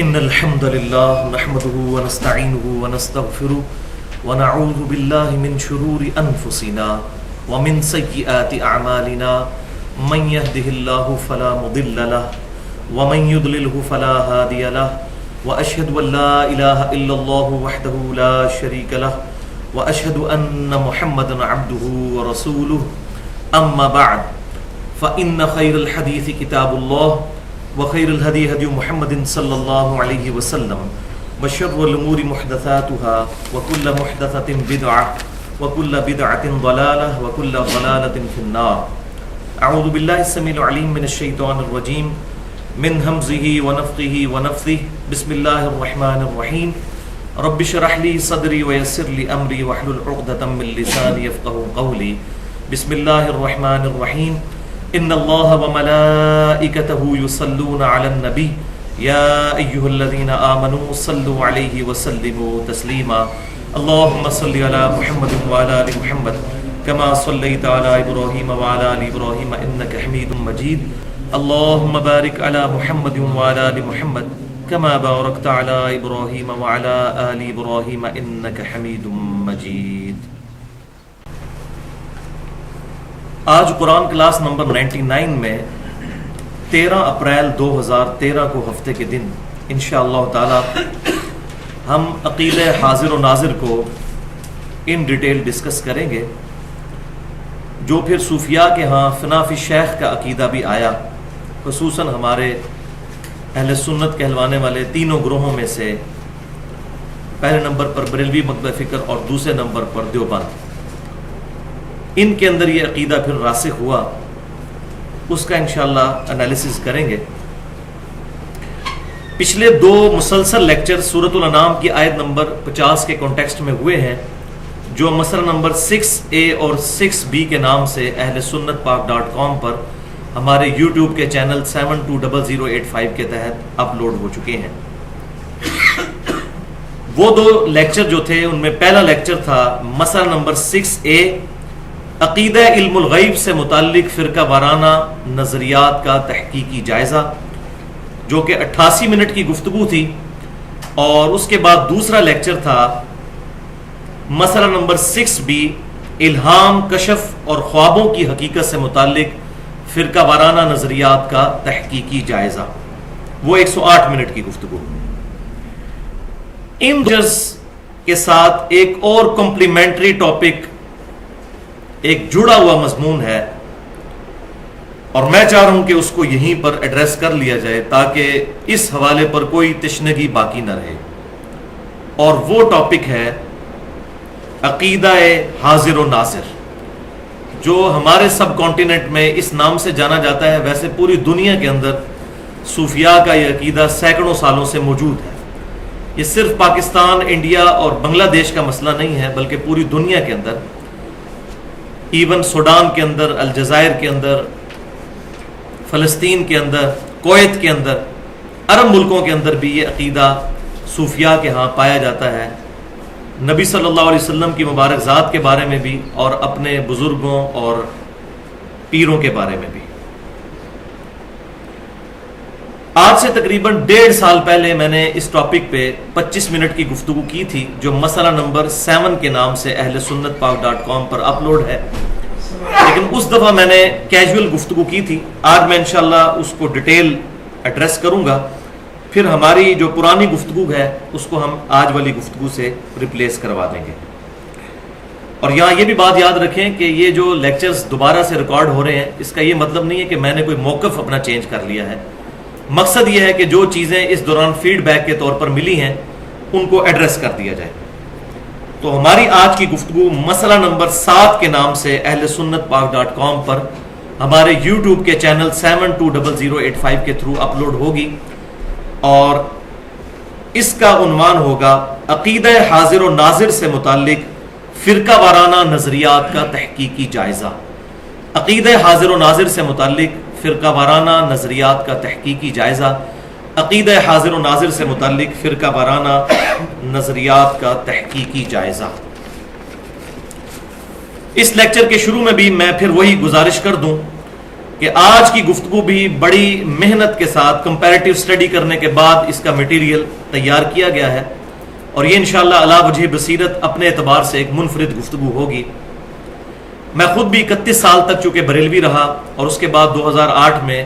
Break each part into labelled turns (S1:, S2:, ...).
S1: إن الحمد لله نحمده ونستعينه ونستغفره ونعوذ بالله من شرور أنفسنا ومن سيئات أعمالنا من يهده الله فلا مضل له ومن يضلله فلا هادي له وأشهد أن لا إله إلا الله وحده لا شريك له وأشهد أن محمدا عبده ورسوله أما بعد فإن خير الحديث كتاب الله وخير الهدي هدي محمد صلى الله عليه وسلم وشر الأمور محدثاتها وكل محدثة بدعة وكل بدعة ضلالة وكل ضلالة في النار. أعوذ بالله السميع العليم من الشيطان الرجيم من همزه ونفخه ونفثه. بسم الله الرحمن الرحيم. رب اشرح لي صدري ويسر لي أمري واحلل عقدة من لساني يفقهوا قولي. بسم الله الرحمن الرحيم. إن الله وملائكته يصلون على النبي يا أيها الذين آمنوا صلوا عليه وسلموا تسليما. اللهم صل على محمد وعلى آل محمد كما صليت على إبراهيم وعلى آل إبراهيم إنك حميد مجيد. اللهم بارك على محمد وعلى آل محمد كما باركت على إبراهيم وعلى آل إبراهيم إنك حميد مجيد. آج قرآن کلاس نمبر 99 میں 13 اپریل 2013 کو ہفتے کے دن انشاءاللہ تعالی ہم عقیدہ حاضر و ناظر کو ان ڈیٹیل ڈسکس کریں گے، جو پھر صوفیاء کے ہاں فنا فی شیخ کا عقیدہ بھی آیا، خصوصاً ہمارے اہل سنت کہلوانے والے تینوں گروہوں میں سے پہلے نمبر پر بریلوی مکتبہ فکر اور دوسرے نمبر پر دیوبند، ان کے اندر یہ عقیدہ پھر راسخ ہوا، اس کا انشاءاللہ انالیسز کریں گے. پچھلے دو مسلسل لیکچر سورۃ الانعام کی آیت نمبر 50 کے کانٹیکسٹ میں ہوئے ہیں، جو مسئلہ نمبر 6A اور 6B کے نام سے اہل سنت پاک .com پر ہمارے یوٹیوب کے چینل 720085 کے تحت اپلوڈ ہو چکے ہیں. وہ دو لیکچر جو تھے ان میں پہلا لیکچر تھا مسئلہ نمبر 6A، عقیدہ علم الغیب سے متعلق فرقہ وارانہ نظریات کا تحقیقی جائزہ، جو کہ 88 منٹ کی گفتگو تھی. اور اس کے بعد دوسرا لیکچر تھا مسئلہ نمبر 6B، الہام، کشف اور خوابوں کی حقیقت سے متعلق فرقہ وارانہ نظریات کا تحقیقی جائزہ، وہ 108 منٹ کی گفتگو. ان لیکچرز کے ساتھ ایک اور کمپلیمنٹری ٹاپک، ایک جڑا ہوا مضمون ہے، اور میں چاہ رہا ہوں کہ اس کو یہیں پر ایڈریس کر لیا جائے تاکہ اس حوالے پر کوئی تشنگی باقی نہ رہے. اور وہ ٹاپک ہے عقیدہ حاضر و ناظر، جو ہمارے سب کانٹیننٹ میں اس نام سے جانا جاتا ہے. ویسے پوری دنیا کے اندر صوفیاء کا یہ عقیدہ سینکڑوں سالوں سے موجود ہے. یہ صرف پاکستان، انڈیا اور بنگلہ دیش کا مسئلہ نہیں ہے، بلکہ پوری دنیا کے اندر، ایون سوڈان کے اندر، الجزائر کے اندر، فلسطین کے اندر، کویت کے اندر، عرب ملکوں کے اندر بھی یہ عقیدہ صوفیاء کے ہاں پایا جاتا ہے. نبی صلی اللہ علیہ وسلم کی مبارک ذات کے بارے میں بھی اور اپنے بزرگوں اور پیروں کے بارے میں بھی. آج سے تقریباً 1.5 سال پہلے میں نے اس ٹاپک پہ 25 منٹ کی گفتگو کی تھی، جو مسئلہ نمبر 7 کے نام سے اہل سنت پاک .com پر اپلوڈ ہے. لیکن اس دفعہ میں نے کیجول گفتگو کی تھی. آج میں انشاءاللہ اس کو ڈیٹیل ایڈریس کروں گا، پھر ہماری جو پرانی گفتگو ہے اس کو ہم آج والی گفتگو سے ریپلیس کروا دیں گے. اور یہاں یہ بھی بات یاد رکھیں کہ یہ جو لیکچرز دوبارہ سے ریکارڈ ہو رہے ہیں، اس کا یہ مطلب نہیں ہے کہ میں نے کوئی موقف اپنا چینج کر لیا ہے. مقصد یہ ہے کہ جو چیزیں اس دوران فیڈ بیک کے طور پر ملی ہیں ان کو ایڈریس کر دیا جائے. تو ہماری آج کی گفتگو مسئلہ نمبر 7 کے نام سے اہل سنت پاک .com پر ہمارے یوٹیوب کے چینل 720085 کے تھرو اپلوڈ ہوگی، اور اس کا عنوان ہوگا عقیدہ حاضر و ناظر سے متعلق فرقہ وارانہ نظریات کا تحقیقی جائزہ. عقیدہ حاضر و ناظر سے متعلق فرقہ وارانہ نظریات کا تحقیقی جائزہ، عقیدہ حاضر و ناظر سے متعلق فرقہ وارانہ نظریات کا تحقیقی جائزہ. اس لیکچر کے شروع میں بھی میں پھر وہی گزارش کر دوں کہ آج کی گفتگو بھی بڑی محنت کے ساتھ کمپیریٹیو اسٹڈی کرنے کے بعد اس کا مٹیریل تیار کیا گیا ہے، اور یہ انشاءاللہ علی وجہ بصیرت اپنے اعتبار سے ایک منفرد گفتگو ہوگی۔ میں خود بھی 31 سال تک چونکہ بریلوی رہا، اور اس کے بعد 2008 میں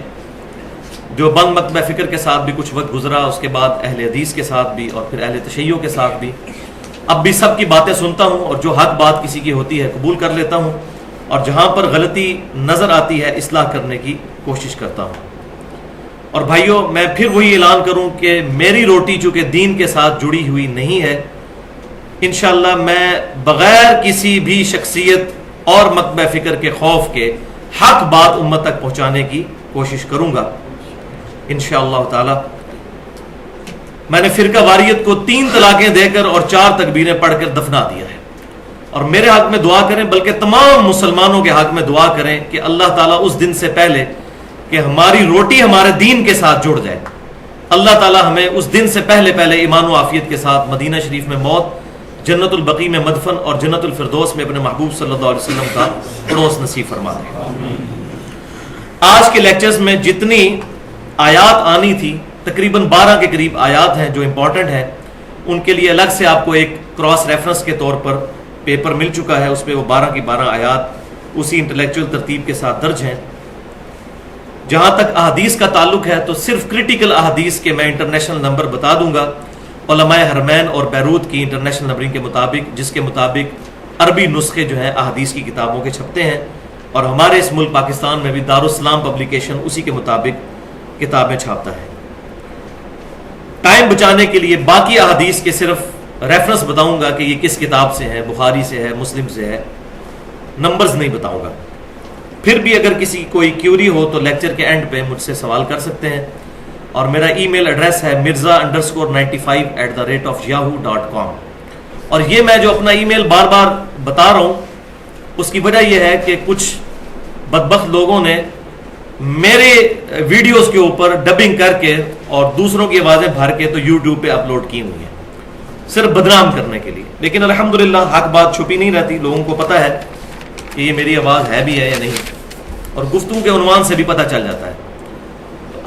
S1: جو بند مکتبہ فکر کے ساتھ بھی کچھ وقت گزرا، اس کے بعد اہل حدیث کے ساتھ بھی، اور پھر اہل تشیع کے ساتھ بھی، اب بھی سب کی باتیں سنتا ہوں، اور جو حق بات کسی کی ہوتی ہے قبول کر لیتا ہوں، اور جہاں پر غلطی نظر آتی ہے اصلاح کرنے کی کوشش کرتا ہوں۔ اور بھائیوں، میں پھر وہی اعلان کروں کہ میری روٹی چونکہ دین کے ساتھ جڑی ہوئی نہیں ہے، انشاءاللہ میں بغیر کسی بھی شخصیت اور مکتبہ فکر کے خوف کے حق بات امت تک پہنچانے کی کوشش کروں گا انشاءاللہ تعالی۔ میں نے فرقہ واریت کو 3 طلاقیں دے کر اور 4 تکبیریں پڑھ کر دفنا دیا ہے، اور میرے حق میں دعا کریں، بلکہ تمام مسلمانوں کے حق میں دعا کریں کہ اللہ تعالیٰ اس دن سے پہلے کہ ہماری روٹی ہمارے دین کے ساتھ جڑ جائے، اللہ تعالیٰ ہمیں اس دن سے پہلے ایمان و عافیت کے ساتھ مدینہ شریف میں موت، جنت البقیع میں مدفن، اور جنت الفردوس میں اپنے محبوب صلی اللہ علیہ وسلم کا پڑوس نصیب فرما دے۔ آج کے لیکچرز میں جتنی آیات آنی تھی، تقریباً 12 کے قریب آیات ہیں جو امپورٹنٹ ہیں، ان کے لیے الگ سے آپ کو ایک کراس ریفرنس کے طور پر پیپر مل چکا ہے، اس پہ وہ 12 کی 12 آیات اسی انٹلیکچوئل ترتیب کے ساتھ درج ہیں۔ جہاں تک احادیث کا تعلق ہے تو صرف کرٹیکل احادیث کے میں انٹرنیشنل نمبر بتا دوں گا، علماء حرمین اور بیروت کی انٹرنیشنل نمبرنگ کے مطابق، جس کے مطابق عربی نسخے جو ہیں احادیث کی کتابوں کے چھپتے ہیں، اور ہمارے اس ملک پاکستان میں بھی دارالاسلام پبلیکیشن اسی کے مطابق کتابیں چھاپتا ہے۔ ٹائم بچانے کے لیے باقی احادیث کے صرف ریفرنس بتاؤں گا کہ یہ کس کتاب سے ہے، بخاری سے ہے، مسلم سے ہے، نمبرز نہیں بتاؤں گا۔ پھر بھی اگر کسی کوئی کیوری ہو تو لیکچر کے اینڈ پہ مجھ سے سوال کر سکتے ہیں، اور میرا ای میل ایڈریس ہے mirza_95@yahoo.com۔ اور یہ میں جو اپنا ای میل بار بار بتا رہا ہوں، اس کی وجہ یہ ہے کہ کچھ بدبخت لوگوں نے میرے ویڈیوز کے اوپر ڈبنگ کر کے اور دوسروں کی آوازیں بھر کے تو یوٹیوب پہ اپلوڈ کی ہوئی ہیں، صرف بدنام کرنے کے لیے۔ لیکن الحمدللہ حق بات چھپی نہیں رہتی، لوگوں کو پتہ ہے کہ یہ میری آواز ہے بھی ہے یا نہیں، اور گفتگو کے عنوان سے بھی پتہ چل جاتا ہے۔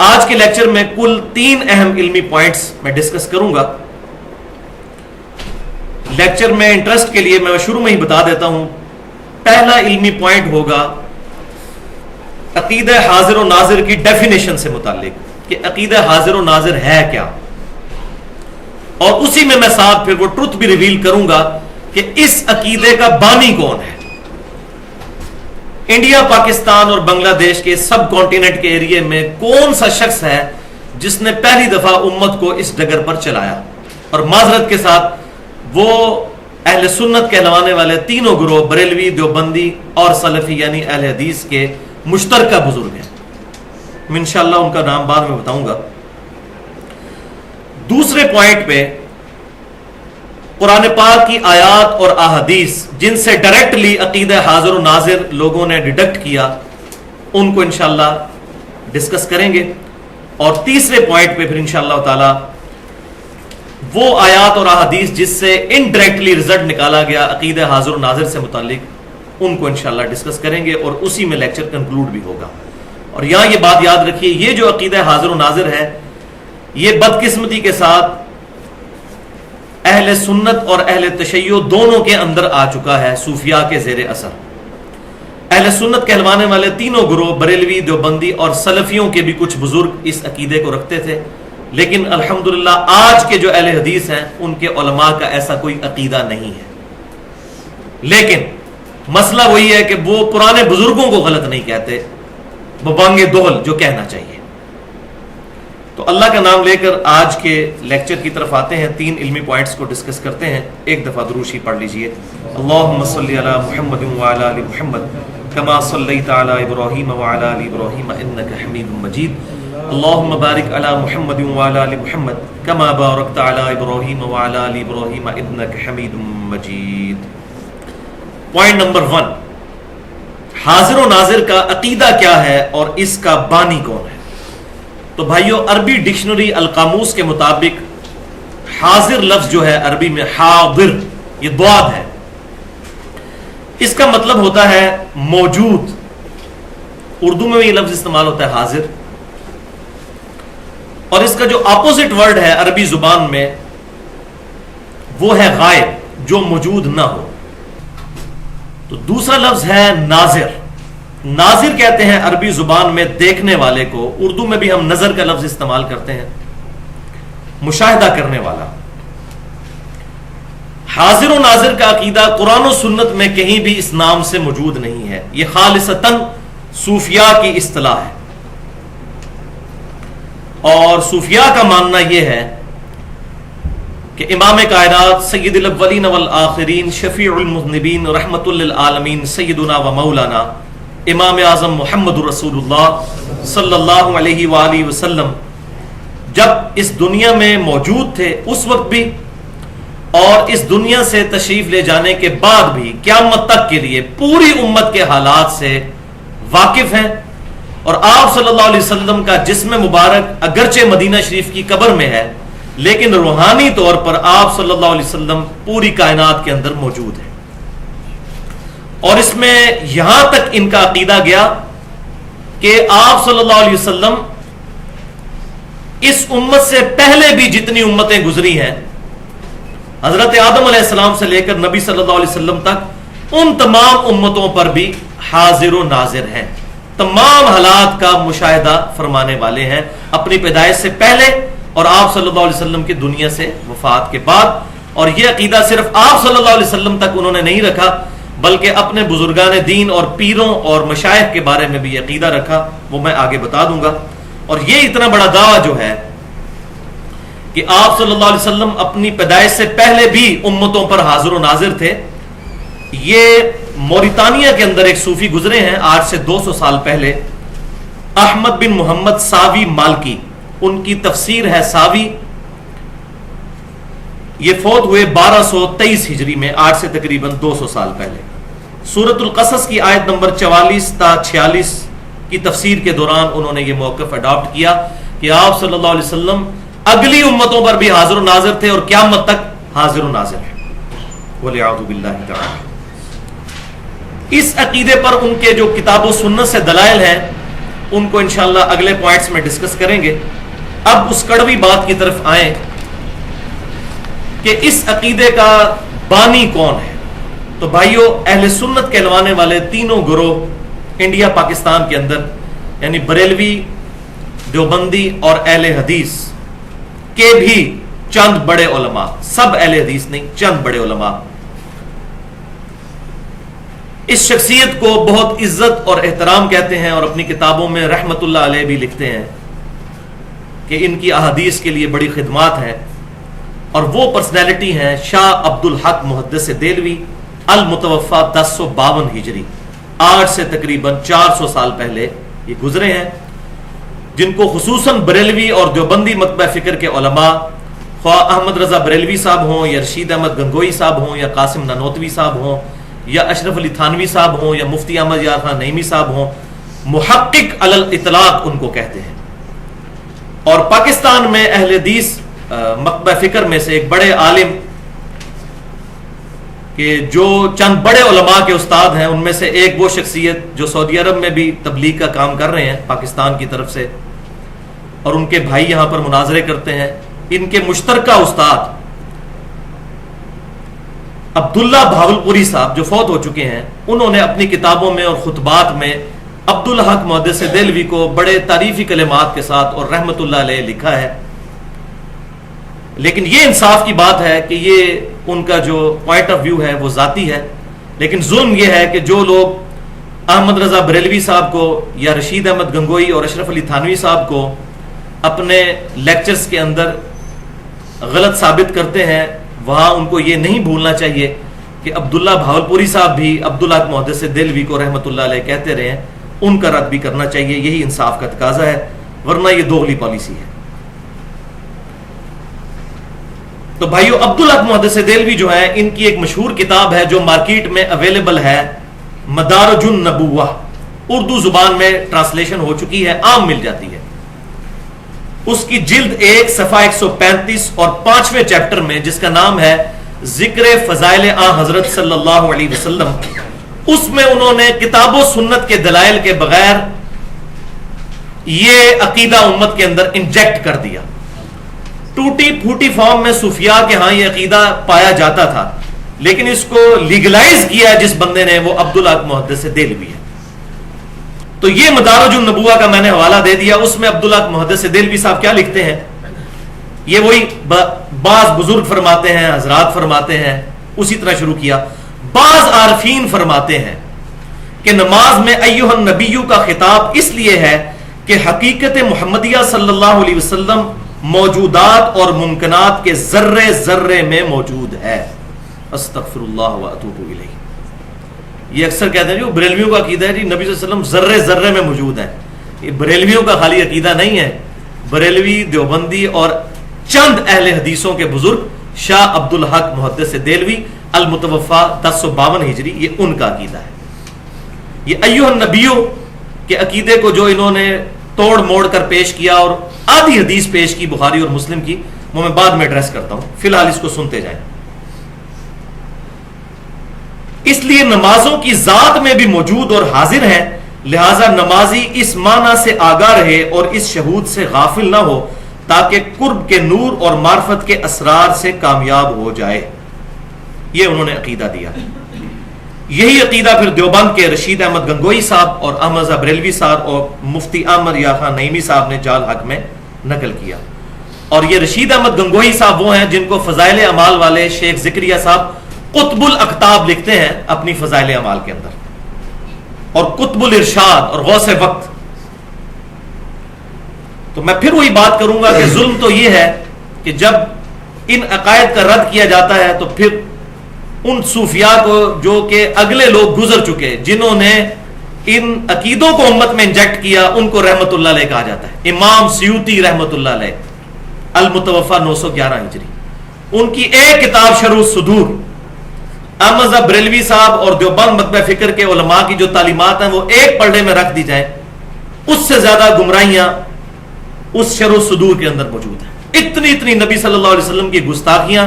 S1: آج کے لیکچر میں کل 3 اہم علمی پوائنٹس میں ڈسکس کروں گا۔ لیکچر میں انٹرسٹ کے لیے میں شروع میں ہی بتا دیتا ہوں، پہلا علمی پوائنٹ ہوگا عقیدہ حاضر و ناظر کی ڈیفینیشن سے متعلق، کہ عقیدہ حاضر و ناظر ہے کیا، اور اسی میں ساتھ پھر وہ ٹروتھ بھی ریویل کروں گا کہ اس عقیدے کا بانی کون ہے۔ انڈیا، پاکستان اور بنگلہ دیش کے سب کانٹیننٹ کے ایریے میں کون سا شخص ہے جس نے پہلی دفعہ امت کو اس ڈگر پر چلایا، اور معذرت کے ساتھ وہ اہل سنت کہلوانے والے تینوں گروہ بریلوی، دیوبندی اور سلفی یعنی اہل حدیث کے مشترکہ بزرگ ہیں۔ میں انشاءاللہ ان کا نام بعد میں بتاؤں گا۔ دوسرے پوائنٹ پہ قرآن پاک کی آیات اور احادیث جن سے ڈائریکٹلی عقیدہ حاضر و ناظر لوگوں نے ڈیڈکٹ کیا، ان کو انشاءاللہ ڈسکس کریں گے۔ اور تیسرے پوائنٹ پہ پھر انشاءاللہ تعالی وہ آیات اور احادیث جس سے انڈائریکٹلی رزلٹ نکالا گیا عقیدہ حاضر و ناظر سے متعلق، ان کو انشاءاللہ ڈسکس کریں گے، اور اسی میں لیکچر کنکلوڈ بھی ہوگا۔ اور یہاں یہ بات یاد رکھیے، یہ جو عقیدہ حاضر و ناظر ہے، یہ بدقسمتی کے ساتھ اہل سنت اور اہل تشیع دونوں کے اندر آ چکا ہے صوفیاء کے زیر اثر۔ اہل سنت کہلوانے والے تینوں گروہ بریلوی، دیوبندی اور سلفیوں کے بھی کچھ بزرگ اس عقیدے کو رکھتے تھے، لیکن الحمدللہ آج کے جو اہل حدیث ہیں ان کے علماء کا ایسا کوئی عقیدہ نہیں ہے۔ لیکن مسئلہ وہی ہے کہ وہ پرانے بزرگوں کو غلط نہیں کہتے، وہ بانگ دہل جو کہنا چاہیے۔ تو اللہ کا نام لے کر آج کے لیکچر کی طرف آتے ہیں، 3 علمی پوائنٹس کو ڈسکس کرتے ہیں۔ ایک دفعہ درود شریف پڑھ لیجئے۔ اللہم صلی علی محمد وعلی آل محمد کما صلیت علی ابراہیم وعلی آل ابراہیم انک حمید مجید۔ اللہم بارک علی محمد وعلی آل محمد کما بارکت علی ابراہیم وعلی آل ابراہیم انک حمید مجید۔ پوائنٹ نمبر 1، حاضر و ناظر کا عقیدہ کیا ہے اور اس کا بانی کون ہے؟ تو بھائیو، عربی ڈکشنری القاموس کے مطابق حاضر لفظ جو ہے عربی میں حاضر، یہ ضاد ہے، اس کا مطلب ہوتا ہے موجود، اردو میں یہ لفظ استعمال ہوتا ہے حاضر، اور اس کا جو اپوزٹ ورڈ ہے عربی زبان میں وہ ہے غائب، جو موجود نہ ہو۔ تو دوسرا لفظ ہے ناظر۔ ناظر کہتے ہیں عربی زبان میں دیکھنے والے کو، اردو میں بھی ہم نظر کا لفظ استعمال کرتے ہیں، مشاہدہ کرنے والا۔ حاضر و ناظر کا عقیدہ قرآن و سنت میں کہیں بھی اس نام سے موجود نہیں ہے، یہ خالصتاً صوفیاء کی اصطلاح ہے، اور صوفیاء کا ماننا یہ ہے کہ امام کائنات سید الاولین والآخرین شفیع المذنبین رحمت للعالمین سیدنا و مولانا امام اعظم محمد رسول اللہ صلی اللہ علیہ وآلہ وسلم جب اس دنیا میں موجود تھے اس وقت بھی، اور اس دنیا سے تشریف لے جانے کے بعد بھی قیامت تک کے لیے پوری امت کے حالات سے واقف ہیں، اور آپ صلی اللہ علیہ وسلم کا جسم مبارک اگرچہ مدینہ شریف کی قبر میں ہے لیکن روحانی طور پر آپ صلی اللہ علیہ وسلم پوری کائنات کے اندر موجود ہے۔ اور اس میں یہاں تک ان کا عقیدہ گیا کہ آپ صلی اللہ علیہ وسلم اس امت سے پہلے بھی جتنی امتیں گزری ہیں، حضرت آدم علیہ السلام سے لے کر نبی صلی اللہ علیہ وسلم تک، ان تمام امتوں پر بھی حاضر و ناظر ہیں، تمام حالات کا مشاہدہ فرمانے والے ہیں، اپنی پیدائش سے پہلے اور آپ صلی اللہ علیہ وسلم کی دنیا سے وفات کے بعد۔ اور یہ عقیدہ صرف آپ صلی اللہ علیہ وسلم تک انہوں نے نہیں رکھا بلکہ اپنے بزرگان دین اور پیروں اور مشائخ کے بارے میں بھی عقیدہ رکھا، وہ میں آگے بتا دوں گا۔ اور یہ اتنا بڑا دعویٰ جو ہے کہ آپ صلی اللہ علیہ وسلم اپنی پیدائش سے پہلے بھی امتوں پر حاضر و ناظر تھے، یہ موریتانیہ کے اندر ایک صوفی گزرے ہیں آج سے 200 سال پہلے، احمد بن محمد ساوی مالکی، ان کی تفسیر ہے ساوی، یہ فوت ہوئے 1223 ہجری میں، آج سے تقریباً 200 سال پہلے۔ سورۃ القصص کی آیت نمبر 44 تا 46 کی تفسیر کے دوران انہوں نے یہ موقف اڈاپٹ کیا کہ آپ صلی اللہ علیہ وسلم اگلی امتوں پر بھی حاضر و ناظر تھے اور قیامت تک حاضر و ناظر ہیں، وَلِعَوْذُ بِاللَّهِ تَعَالَى۔ اس عقیدے پر ان کے جو کتاب و سنت سے دلائل ہیں ان کو انشاءاللہ اگلے پوائنٹس میں ڈسکس کریں گے۔ اب اس کڑوی بات کی طرف آئیں کہ اس عقیدے کا بانی کون ہے۔ تو بھائیو، اہل سنت کہلوانے والے تینوں گروہ انڈیا پاکستان کے اندر، یعنی بریلوی، دیوبندی اور اہل حدیث کے بھی چند بڑے علماء، سب اہل حدیث نہیں، چند بڑے علماء اس شخصیت کو بہت عزت اور احترام کہتے ہیں، اور اپنی کتابوں میں رحمت اللہ علیہ بھی لکھتے ہیں کہ ان کی احادیث کے لیے بڑی خدمات ہیں۔ اور وہ پرسنالٹی ہیں شاہ عبد الحق محدث دہلوی، المتوفا 1052 ہجری، آج سے تقریباً 400 سال پہلے یہ گزرے ہیں، جن کو خصوصاً بریلوی اور دیوبندی مکتبہ فکر کے علماء، خواہ احمد رضا بریلوی صاحب ہوں یا رشید احمد گنگوئی صاحب ہوں یا قاسم نانوتوی صاحب ہوں یا اشرف علی تھانوی صاحب ہوں یا مفتی احمد یار خان نعیمی صاحب ہوں، محقق علی الاطلاق ان کو کہتے ہیں۔ اور پاکستان میں اہل حدیث مکتبہ فکر میں سے ایک بڑے عالم کہ جو چند بڑے علماء کے استاد ہیں، ان میں سے ایک وہ شخصیت جو سعودی عرب میں بھی تبلیغ کا کام کر رہے ہیں پاکستان کی طرف سے، اور ان کے بھائی یہاں پر مناظرے کرتے ہیں، ان کے مشترکہ استاد عبداللہ بھاولپوری صاحب جو فوت ہو چکے ہیں، انہوں نے اپنی کتابوں میں اور خطبات میں عبد الحق محدث دہلوی کو بڑے تعریفی کلمات کے ساتھ اور رحمت اللہ علیہ لکھا ہے۔ لیکن یہ انصاف کی بات ہے کہ یہ ان کا جو پوائنٹ آف ویو ہے وہ ذاتی ہے، لیکن ظلم یہ ہے کہ جو لوگ احمد رضا بریلوی صاحب کو یا رشید احمد گنگوئی اور اشرف علی تھانوی صاحب کو اپنے لیکچرز کے اندر غلط ثابت کرتے ہیں، وہاں ان کو یہ نہیں بھولنا چاہیے کہ عبداللہ بھاولپوری صاحب بھی عبداللہ محدث دہلوی کو رحمت اللہ علیہ کہتے رہے ہیں، ان کا رد بھی کرنا چاہیے، یہی انصاف کا تقاضا ہے، ورنہ یہ دوغلی پالیسی ہے۔ تو بھائیو، عبداللہ محدث دہلوی جو ہیں، ان کی ایک مشہور کتاب ہے جو مارکیٹ میں اویلیبل ہے، مدارج النبوہ، اردو زبان میں ٹرانسلیشن ہو چکی ہے، عام مل جاتی ہے۔ اس کی جلد 1 صفحہ 135 اور 5ویں چیپٹر میں، جس کا نام ہے ذکر فضائل آن حضرت صلی اللہ علیہ وسلم، اس میں انہوں نے کتاب و سنت کے دلائل کے بغیر یہ عقیدہ امت کے اندر انجیکٹ کر دیا. ٹوٹی پھوٹی فارم میں صوفیاء کے ہاں یہ عقیدہ پایا جاتا تھا، لیکن اس کو لیگلائز کیا جس بندے نے، وہ عبدالحق محدث دہلوی ہے. تو یہ مدارج النبوہ کا میں نے حوالہ دے دیا، اس میں عبدالحق محدث دہلوی صاحب کیا لکھتے ہیں، یہ وہی بعض بزرگ فرماتے ہیں، حضرات فرماتے ہیں، اسی طرح شروع کیا. بعض عارفین فرماتے ہیں کہ نماز میں ایھا النبی کا خطاب اس لیے ہے کہ حقیقت محمدیہ صلی اللہ علیہ وسلم موجودات اور ممکنات کے ذرے ذرے میں موجود ہے. استغفر اللہ واتوب الیہ. یہ اکثر کہتے ہیں جو بریلویوں کا عقیدہ ہے جی نبی صلی اللہ علیہ وسلم ذرے ذرے میں موجود ہیں. یہ بریلویوں کا خالی عقیدہ نہیں ہے. بریلوی، دیوبندی اور چند اہل حدیثوں کے بزرگ، شاہ عبدالحق محدث دہلوی المتوفا 1052 ہجری، یہ ان کا عقیدہ ہے. یہ ایھا النبیوں کے عقیدے کو جو انہوں نے توڑ موڑ کر پیش کیا اور آدھی حدیث پیش کی بخاری اور مسلم کی، وہ میں بعد میں ایڈریس کرتا ہوں، فی الحال اس کو سنتے جائیں. اس لیے نمازوں کی ذات میں بھی موجود اور حاضر ہیں، لہذا نمازی اس معنی سے آگاہ رہے اور اس شہود سے غافل نہ ہو تاکہ قرب کے نور اور معرفت کے اسرار سے کامیاب ہو جائے. یہ انہوں نے عقیدہ دیا. یہی عقیدہ پھر دیوبند کے رشید احمد گنگوئی صاحب اور احمد رضا بریلوی صاحب اور مفتی احمد یا خان نعیمی صاحب نے جال حق میں نقل کیا. اور یہ رشید احمد گنگوئی صاحب وہ ہیں جن کو فضائل اعمال والے شیخ زکریا صاحب قطب الاقطاب لکھتے ہیں اپنی فضائل اعمال کے اندر، اور قطب الارشاد اور غوث وقت. تو میں پھر وہی بات کروں گا کہ ظلم تو یہ ہے کہ جب ان عقائد کا رد کیا جاتا ہے تو پھر ان صوفیاء کو جو کہ اگلے لوگ گزر چکے جنہوں نے ان عقیدوں کو امت میں انجیکٹ کیا، ان کو رحمت اللہ علیہ کہا جاتا ہے. امام سیوطی رحمت اللہ علیہ المتوفا 911 ہجری، ان کی ایک کتاب شرح الصدور، احمد رضا بریلوی صاحب اور دیوبند مکتبہ فکر کے علماء کی جو تعلیمات ہیں وہ ایک پلڑے میں رکھ دی جائیں، اس سے زیادہ گمراہیاں اس شرح الصدور کے اندر موجود ہیں. اتنی نبی صلی اللہ علیہ وسلم کی گستاخیاں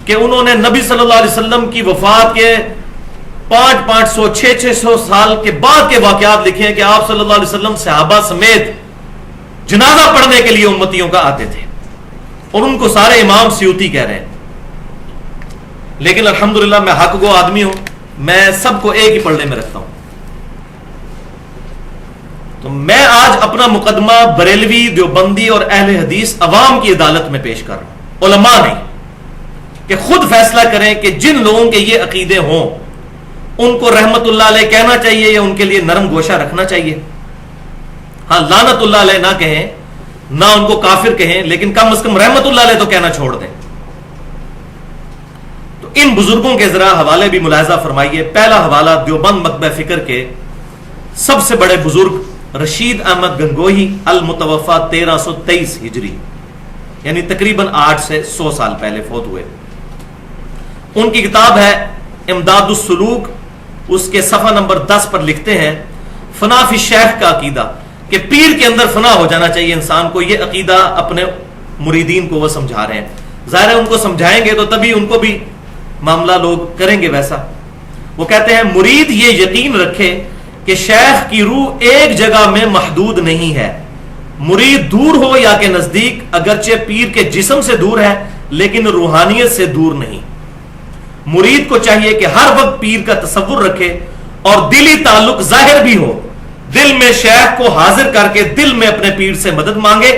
S1: کہ انہوں نے نبی صلی اللہ علیہ وسلم کی وفات کے 500 600 سال کے بعد کے واقعات لکھے ہیں کہ آپ صلی اللہ علیہ وسلم صحابہ سمیت جنازہ پڑھنے کے لیے امتیوں کا آتے تھے، اور ان کو سارے امام سیوطی کہہ رہے ہیں. لیکن الحمدللہ میں حق گو آدمی ہوں، میں سب کو ایک ہی پلڑے میں رکھتا ہوں. تو میں آج اپنا مقدمہ بریلوی، دیوبندی اور اہل حدیث عوام کی عدالت میں پیش کر رہا ہوں، علماء نہیں، کہ خود فیصلہ کریں کہ جن لوگوں کے یہ عقیدے ہوں ان کو رحمت اللہ علیہ کہنا چاہیے یا ان کے لیے نرم گوشہ رکھنا چاہیے. ہاں لعنت اللہ علیہ نہ کہیں، نہ ان کو کافر کہیں، لیکن کم از کم رحمت اللہ علیہ تو کہنا چھوڑ دیں. تو ان بزرگوں کے ذرا حوالے بھی ملاحظہ فرمائیے. پہلا حوالہ دیوبند مکتبہ فکر کے سب سے بڑے بزرگ رشید احمد گنگوہی المتوفا 1323 ہجری، یعنی تقریباً 8 سے 100 سال پہلے فوت ہوئے. ان کی کتاب ہے امداد السلوک، اس کے صفحہ نمبر 10 پر لکھتے ہیں فنا فی الشیخ کا عقیدہ، کہ پیر کے اندر فنا ہو جانا چاہیے انسان کو. یہ عقیدہ اپنے مریدین کو وہ سمجھا رہے ہیں. ظاہر ہے ان کو سمجھائیں گے تو تبھی ان کو بھی معاملہ لوگ کریں گے ویسا. وہ کہتے ہیں مرید یہ یقین رکھے کہ شیخ کی روح ایک جگہ میں محدود نہیں ہے، مرید دور ہو یا کہ نزدیک، اگرچہ پیر کے جسم سے دور ہے لیکن روحانیت سے دور نہیں. مرید کو چاہیے کہ ہر وقت پیر کا تصور رکھے اور دلی تعلق ظاہر بھی ہو، دل میں شیخ کو حاضر کر کے دل میں اپنے پیر سے مدد مانگے.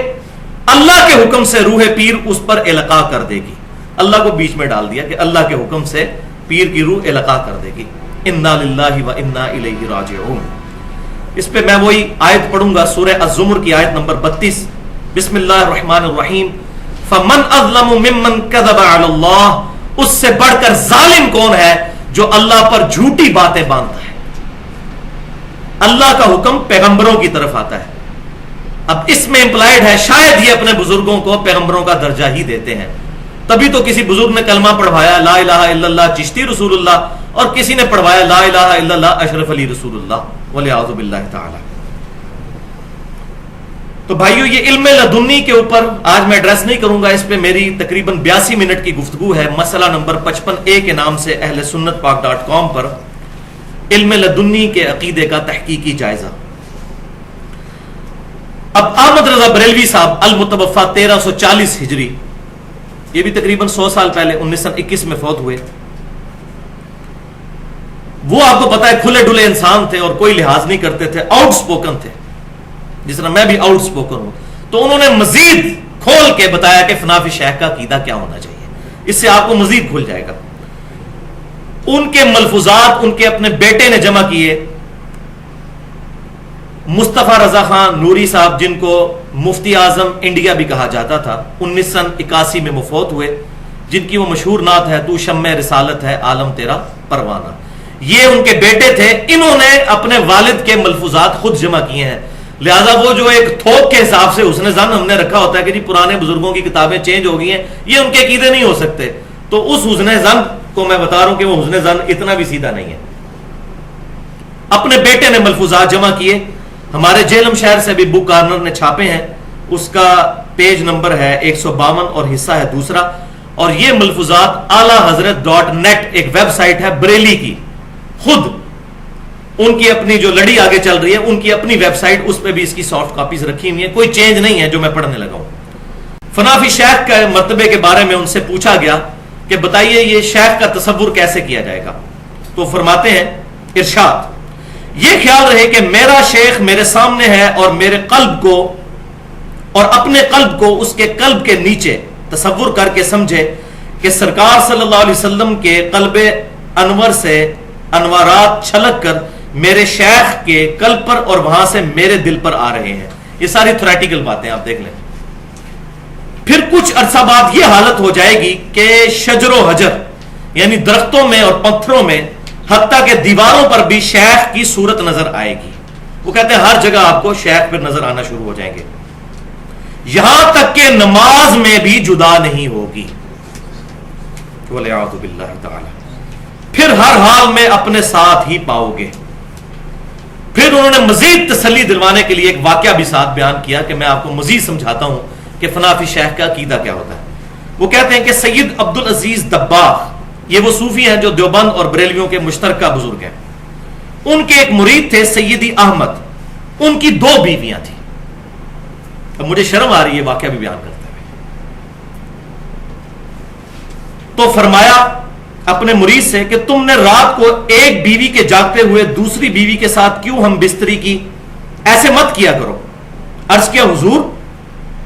S1: اللہ کے حکم سے روح پیر اس پر القاء کر دے گی. اللہ کو بیچ میں ڈال دیا کہ اللہ کے حکم سے پیر کی روح القاء کر دے گی. انا للہ و انا الیہ راجعون. اس پہ میں وہی آیت پڑھوں گا، سورہ الزمر کی آیت نمبر 32. بسم اللہ الرحمن الرحیم. فمن اظلم ممن کذب علی اللہ، اس سے بڑھ کر ظالم کون ہے جو اللہ پر جھوٹی باتیں باندھتا ہے. اللہ کا حکم پیغمبروں کی طرف آتا ہے. اب اس میں امپلائڈ ہے شاید یہ اپنے بزرگوں کو پیغمبروں کا درجہ ہی دیتے ہیں. تبھی تو کسی بزرگ نے کلمہ پڑھوایا لا الہ الا اللہ چشتی رسول اللہ، اور کسی نے پڑھوایا لا الہ الا اللہ اشرف علی رسول اللہ والعیاذ باللہ تعالی. تو بھائیو یہ علم لدنی کے اوپر آج میں ایڈریس نہیں کروں گا، اس پہ میری تقریباً 82 منٹ کی گفتگو ہے. مسئلہ نمبر 55A کے نام سے اہل سنت پاک.com پر علم لدنی کے عقیدے کا تحقیقی جائزہ. اب احمد رضا بریلوی صاحب المتوفا 1340 ہجری، یہ بھی تقریباً 100 سال پہلے 1921 میں فوت ہوئے. وہ آپ کو پتا ہے کھلے ڈلے انسان تھے اور کوئی لحاظ نہیں کرتے تھے، آؤٹ سپوکن تھے، جس طرح میں بھی آؤٹ سپوکن ہوں. تو انہوں نے مزید کھول کے بتایا کہ فنافی شیخ کا عقیدہ کیا ہونا چاہیے، اس سے آپ کو مزید کھل جائے گا. ان کے ملفوظات ان کے اپنے بیٹے نے جمع کیے، مصطفیٰ رضا خان نوری صاحب، جن کو مفتی اعظم انڈیا بھی کہا جاتا تھا، 1981 میں مفوت ہوئے، جن کی وہ مشہور نعت ہے تو شمع رسالت ہے عالم تیرا پروانہ. یہ ان کے بیٹے تھے، انہوں نے اپنے والد کے ملفوظات خود جمع کیے ہیں. لہذا وہ جو ایک تھوک کے حساب سے حسن ظن ہم نے رکھا ہوتا ہے کہ جی پرانے بزرگوں کی کتابیں چینج ہو گئی ہیں، یہ ان کے عقیدے نہیں ہو سکتے. تو اس حسن ظن کو میں بتا رہا ہوں کہ وہ حسن ظن اتنا بھی سیدھا نہیں ہے. اپنے بیٹے نے ملفوظات جمع کیے، ہمارے جہلم شہر سے بھی بک کارنر نے چھاپے ہیں، اس کا پیج نمبر ہے 152 اور حصہ ہے دوسرا. اور یہ ملفوظات اعلی حضرت .net ایک ویب سائٹ ہے بریلی کی، خود ان کی اپنی جو لڑی آگے چل رہی ہے ان کی اپنی ویب سائٹ، اس پہ بھی اس کی سافٹ کاپیز رکھی ہوئی ہیں، کوئی چینج نہیں ہے جو میں پڑھنے لگا ہوں. فنافی شیخ کے مرتبے کے بارے میں ان سے پوچھا گیا کہ بتائیے یہ شیخ کا تصور کیسے کیا جائے گا. تو فرماتے ہیں ارشاد، یہ خیال رہے کہ میرا شیخ میرے سامنے ہے اور میرے قلب کو اور اپنے قلب کو اس کے قلب کے نیچے تصور کر کے سمجھے کہ سرکار صلی اللہ علیہ وسلم کے قلب انور سے انوارات چھلک کر میرے شیخ کے قلب پر اور وہاں سے میرے دل پر آ رہے ہیں. یہ ساری تھیوریٹیکل باتیں آپ دیکھ لیں. پھر کچھ عرصہ بعد یہ حالت ہو جائے گی کہ شجر و حجر یعنی درختوں میں اور پتھروں میں حتیٰ کہ دیواروں پر بھی شیخ کی صورت نظر آئے گی. وہ کہتے ہیں ہر جگہ آپ کو شیخ پھر نظر آنا شروع ہو جائیں گے، یہاں تک کہ نماز میں بھی جدا نہیں ہوگی. وَلِعَوْذُ بِاللَّهِ تَعَالَى. پھر ہر حال میں اپنے ساتھ ہی پاؤ گے. پھر انہوں نے مزید تسلی دلوانے کے لیے ایک واقعہ بھی ساتھ بیان کیا کہ میں آپ کو مزید سمجھاتا ہوں کہ فنافی شیخ کا عقیدہ کیا ہوتا ہے. وہ کہتے ہیں کہ سید عبدالعزیز دباغ، یہ وہ صوفی ہیں جو دیوبند اور بریلویوں کے مشترکہ بزرگ ہیں، ان کے ایک مرید تھے سیدی احمد، ان کی 2 بیویاں تھیں. اب مجھے شرم آ رہی ہے واقعہ بھی بیان کرتے ہوئے. تو فرمایا اپنے مرید سے کہ تم نے رات کو ایک بیوی کے جاگتے ہوئے دوسری بیوی کے ساتھ کیوں ہم بستری کی؟ ایسے مت کیا کرو. عرض کیا حضور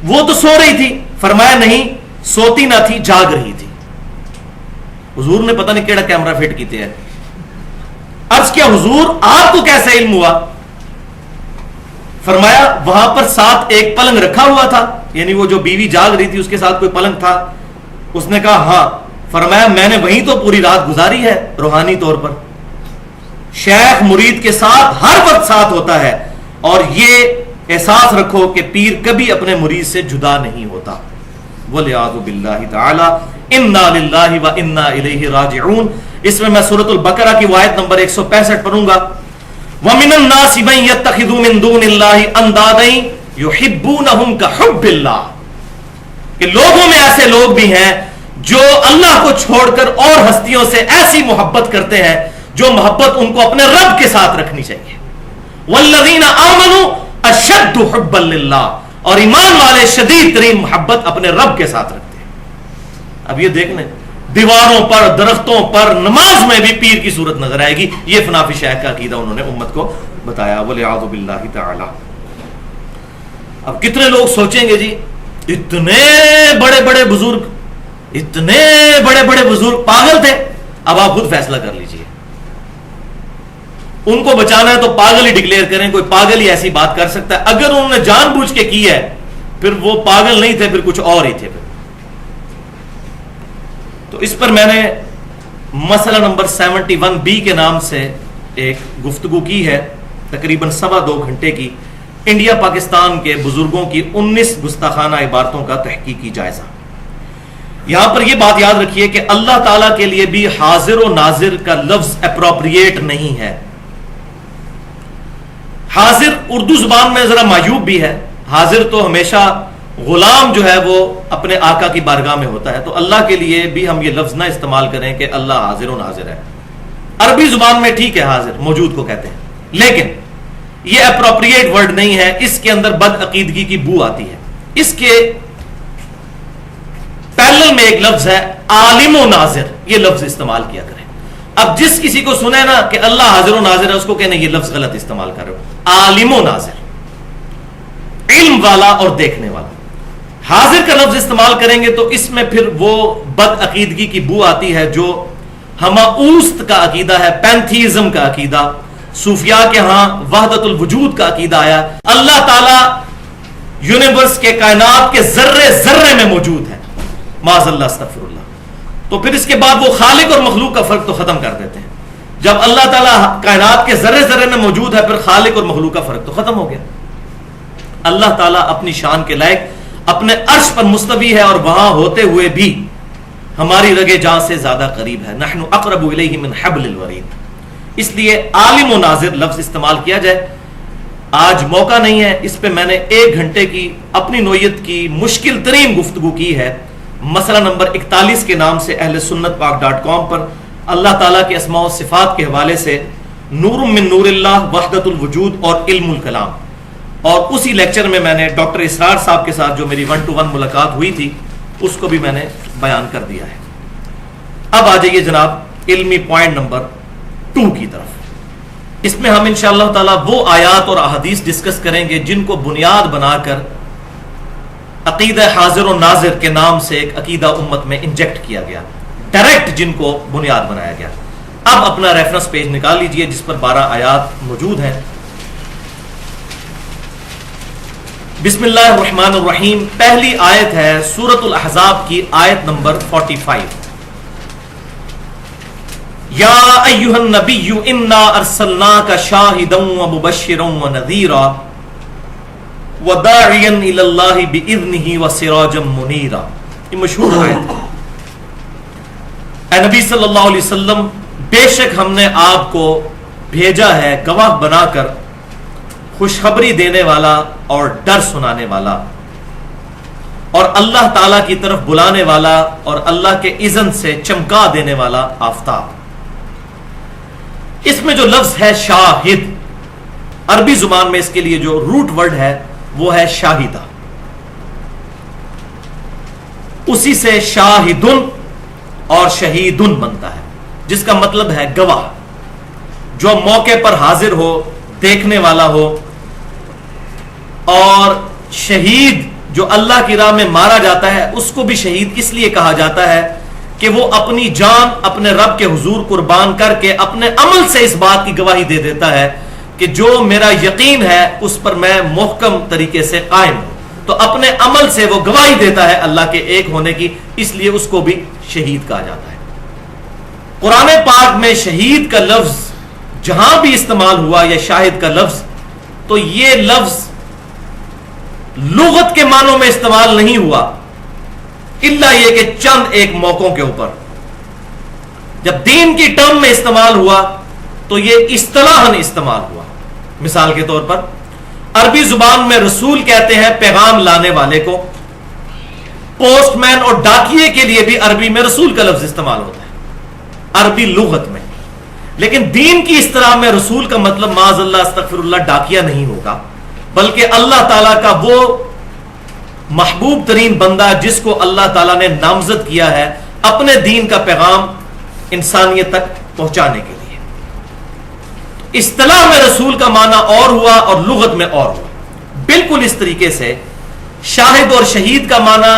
S1: وہ تو سو رہی تھی. فرمایا نہیں، سوتی نہ تھی، جاگ رہی تھی. حضور نے پتہ نہیں کیڑا کیمرہ فٹ کیتے ہیں. عرض کیا حضور آپ کو کیسے علم ہوا؟ فرمایا وہاں پر ساتھ ایک پلنگ رکھا ہوا تھا، یعنی وہ جو بیوی جاگ رہی تھی اس کے ساتھ کوئی پلنگ تھا. اس نے کہا ہاں. فرمایا میں نے وہیں تو پوری رات گزاری ہے روحانی طور پر. شیخ مرید کے ساتھ ہر وقت ساتھ ہوتا ہے، اور یہ احساس رکھو کہ پیر کبھی اپنے مرید سے جدا نہیں ہوتا. وَلِعَاذُ بِاللَّهِ تَعَالَى اِنَّا لِلَّهِ وَإِنَّا إِلَيْهِ رَاجِعُونَ. اس میں میں سورۃ البقرہ کی آیت نمبر 165 پڑھوں گا. وَمِنَ النَّاسِ مَن يَتَّخِذُ مِن دُونِ اللَّهِ أَندَادًا يُحِبُّونَهُمْ كَحُبِّ اللَّهِ. کہ لوگوں میں ایسے لوگ بھی ہیں جو اللہ کو چھوڑ کر اور ہستیوں سے ایسی محبت کرتے ہیں جو محبت ان کو اپنے رب کے ساتھ رکھنی چاہیے. وَالَّذِينَ آمَنُوا أَشَدُّ حُبًّا لِلَّهِ. اور ایمان والے شدید ترین محبت اپنے رب کے ساتھ رکھتے ہیں. اب یہ دیکھ لیں، دیواروں پر، درختوں پر، نماز میں بھی پیر کی صورت نظر آئے گی. یہ فنافی شیخ کا عقیدہ انہوں نے امت کو بتایا. وَلِعَاذُ بِاللَّهِ تَعَالَى. اب کتنے لوگ سوچیں گے جی اتنے بڑے بڑے بزرگ، اتنے بڑے بڑے بزرگ پاگل تھے. اب آپ خود فیصلہ کر لیجئے. ان کو بچانا ہے تو پاگل ہی ڈکلیئر کریں. کوئی پاگل ہی ایسی بات کر سکتا ہے. اگر انہوں نے جان بوجھ کے کی ہے پھر وہ پاگل نہیں تھے، پھر کچھ اور ہی تھے. پھر تو اس پر میں نے مسئلہ نمبر 71B کے نام سے ایک گفتگو کی ہے، تقریباً 2.25 گھنٹے کی. انڈیا پاکستان کے بزرگوں کی 19 گستاخانہ عبارتوں کا تحقیقی جائزہ. یہاں پر یہ بات یاد رکھیے کہ اللہ تعالیٰ کے لیے بھی حاضر و ناظر کا لفظ اپروپریٹ نہیں ہے. حاضر اردو زبان میں ذرا معیوب بھی ہے. حاضر تو ہمیشہ غلام جو ہے وہ اپنے آقا کی بارگاہ میں ہوتا ہے، تو اللہ کے لیے بھی ہم یہ لفظ نہ استعمال کریں کہ اللہ حاضر و ناظر ہے. عربی زبان میں ٹھیک ہے حاضر موجود کو کہتے ہیں، لیکن یہ اپروپریٹ ورڈ نہیں ہے، اس کے اندر بد عقیدگی کی بو آتی ہے. اس کے پیرلل میں ایک لفظ ہے عالم و ناظر، یہ لفظ استعمال کیا کریں. اب جس کسی کو سنے نا کہ اللہ حاضر و ناظر ہے، اس کو کہنے یہ لفظ غلط استعمال کر رہے ہو. عالم و ناظر، علم والا اور دیکھنے والا. حاضر کا لفظ استعمال کریں گے تو اس میں پھر وہ بد عقیدگی کی بو آتی ہے جو ہماؤست کا عقیدہ ہے، پینتھیزم کا عقیدہ. صوفیاء کے ہاں وحدت الوجود کا عقیدہ آیا، اللہ تعالیٰ یونیورس کے کائنات کے ذرے ذرے میں موجود ہے. معاذ اللہ، استغفر اللہ. تو پھر اس کے بعد وہ خالق اور مخلوق کا فرق تو ختم کر دیتے ہیں. جب اللہ تعالیٰ کائنات کے ذرے ذرے میں موجود ہے، پھر خالق اور مخلوق کا فرق تو ختم ہو گیا. اللہ تعالیٰ اپنی شان کے لائق اپنے عرش پر مستوی ہے، اور وہاں ہوتے ہوئے بھی ہماری رگے جاں سے زیادہ قریب ہے. نحن اقرب الیہ من حبل الورید. اس لیے عالم و ناظر لفظ استعمال کیا جائے. آج موقع نہیں ہے، اس پہ میں نے 1 گھنٹے کی اپنی نوعیت کی مشکل ترین گفتگو کی ہے. مسئلہ نمبر 41 کے نام سے اہل سنت پاک.com پر اللہ تعالیٰ کے اسماء و صفات کے حوالے سے نور من نور اللہ، وحدت الوجود اور علم الکلام. اور اسی لیکچر میں میں نے ڈاکٹر اسرار صاحب کے ساتھ جو میری 1-to-1 ملاقات ہوئی تھی اس کو بھی میں نے بیان کر دیا ہے. اب آ جائیے جناب علمی پوائنٹ نمبر 2 کی طرف. اس میں ہم انشاءاللہ تعالیٰ وہ آیات اور احادیث ڈسکس کریں گے جن کو بنیاد بنا کر عقیدہ حاضر و ناظر کے نام سے ایک عقیدہ امت میں انجیکٹ کیا گیا، ڈائریکٹ جن کو بنیاد بنایا گیا. اب اپنا ریفرنس پیج نکال لیجئے جس پر 12 آیات موجود ہیں. بسم اللہ الرحمن الرحیم. پہلی آیت ہے سورۃ الاحزاب کی آیت نمبر 45. یا ایھا النبی انا ارسلناک شاہدا ومبشرا ونذیرا وداعیا الی اللہ باذنہ وسراجا منیرا. یہ مشہور آیت ہے. اے نبی صلی اللہ علیہ وسلم، بے شک ہم نے آپ کو بھیجا ہے گواہ بنا کر، خوشخبری دینے والا اور ڈر سنانے والا، اور اللہ تعالی کی طرف بلانے والا، اور اللہ کے اذن سے چمکا دینے والا آفتاب. اس میں جو لفظ ہے شاہد، عربی زبان میں اس کے لیے جو روٹ ورڈ ہے وہ ہے شاہدہ. اسی سے شاہدن اور شہیدن بنتا ہے، جس کا مطلب ہے گواہ، جو موقع پر حاضر ہو، دیکھنے والا ہو. اور شہید جو اللہ کی راہ میں مارا جاتا ہے اس کو بھی شہید اس لیے کہا جاتا ہے کہ وہ اپنی جان اپنے رب کے حضور قربان کر کے اپنے عمل سے اس بات کی گواہی دے دیتا ہے کہ جو میرا یقین ہے اس پر میں محکم طریقے سے قائم ہوں. تو اپنے عمل سے وہ گواہی دیتا ہے اللہ کے ایک ہونے کی، اس لیے اس کو بھی شہید کہا جاتا ہے. قرآن پاک میں شہید کا لفظ جہاں بھی استعمال ہوا یا شاہد کا لفظ، تو یہ لفظ لغت کے معنوں میں استعمال نہیں ہوا، الا یہ کہ چند ایک موقعوں کے اوپر. جب دین کی ٹرم میں استعمال ہوا تو یہ اصطلاحاً استعمال ہوا. مثال کے طور پر عربی زبان میں رسول کہتے ہیں پیغام لانے والے کو. پوسٹ مین اور ڈاکیے کے لیے بھی عربی میں رسول کا لفظ استعمال ہوتا ہے عربی لغت میں. لیکن دین کی اصطلاح میں رسول کا مطلب معاذ اللہ استغفر اللہ ڈاکیہ نہیں ہوگا، بلکہ اللہ تعالیٰ کا وہ محبوب ترین بندہ جس کو اللہ تعالیٰ نے نامزد کیا ہے اپنے دین کا پیغام انسانیت تک پہنچانے کے لیے. اصطلاح میں رسول کا معنی اور ہوا اور لغت میں اور ہوا. بالکل اس طریقے سے شاہد اور شہید کا معنی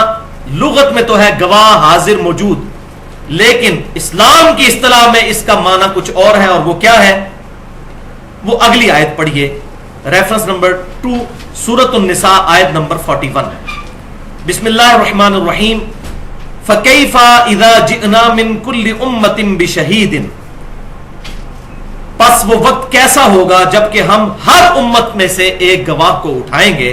S1: لغت میں تو ہے گواہ، حاضر، موجود، لیکن اسلام کی اصطلاح میں اس کا معنی کچھ اور ہے. اور وہ کیا ہے؟ وہ اگلی آیت پڑھیے، ریفرنس نمبر 2 سورۃ النساء آیت نمبر 41 ہے. بسم اللہ الرحمن الرحیم. فَكَيْفَ إِذَا جِئْنَا مِن كُلِّ أُمَّةٍ بِشَهِيدٍ. پس وہ وقت کیسا ہوگا جبکہ ہم ہر امت میں سے ایک گواہ کو اٹھائیں گے.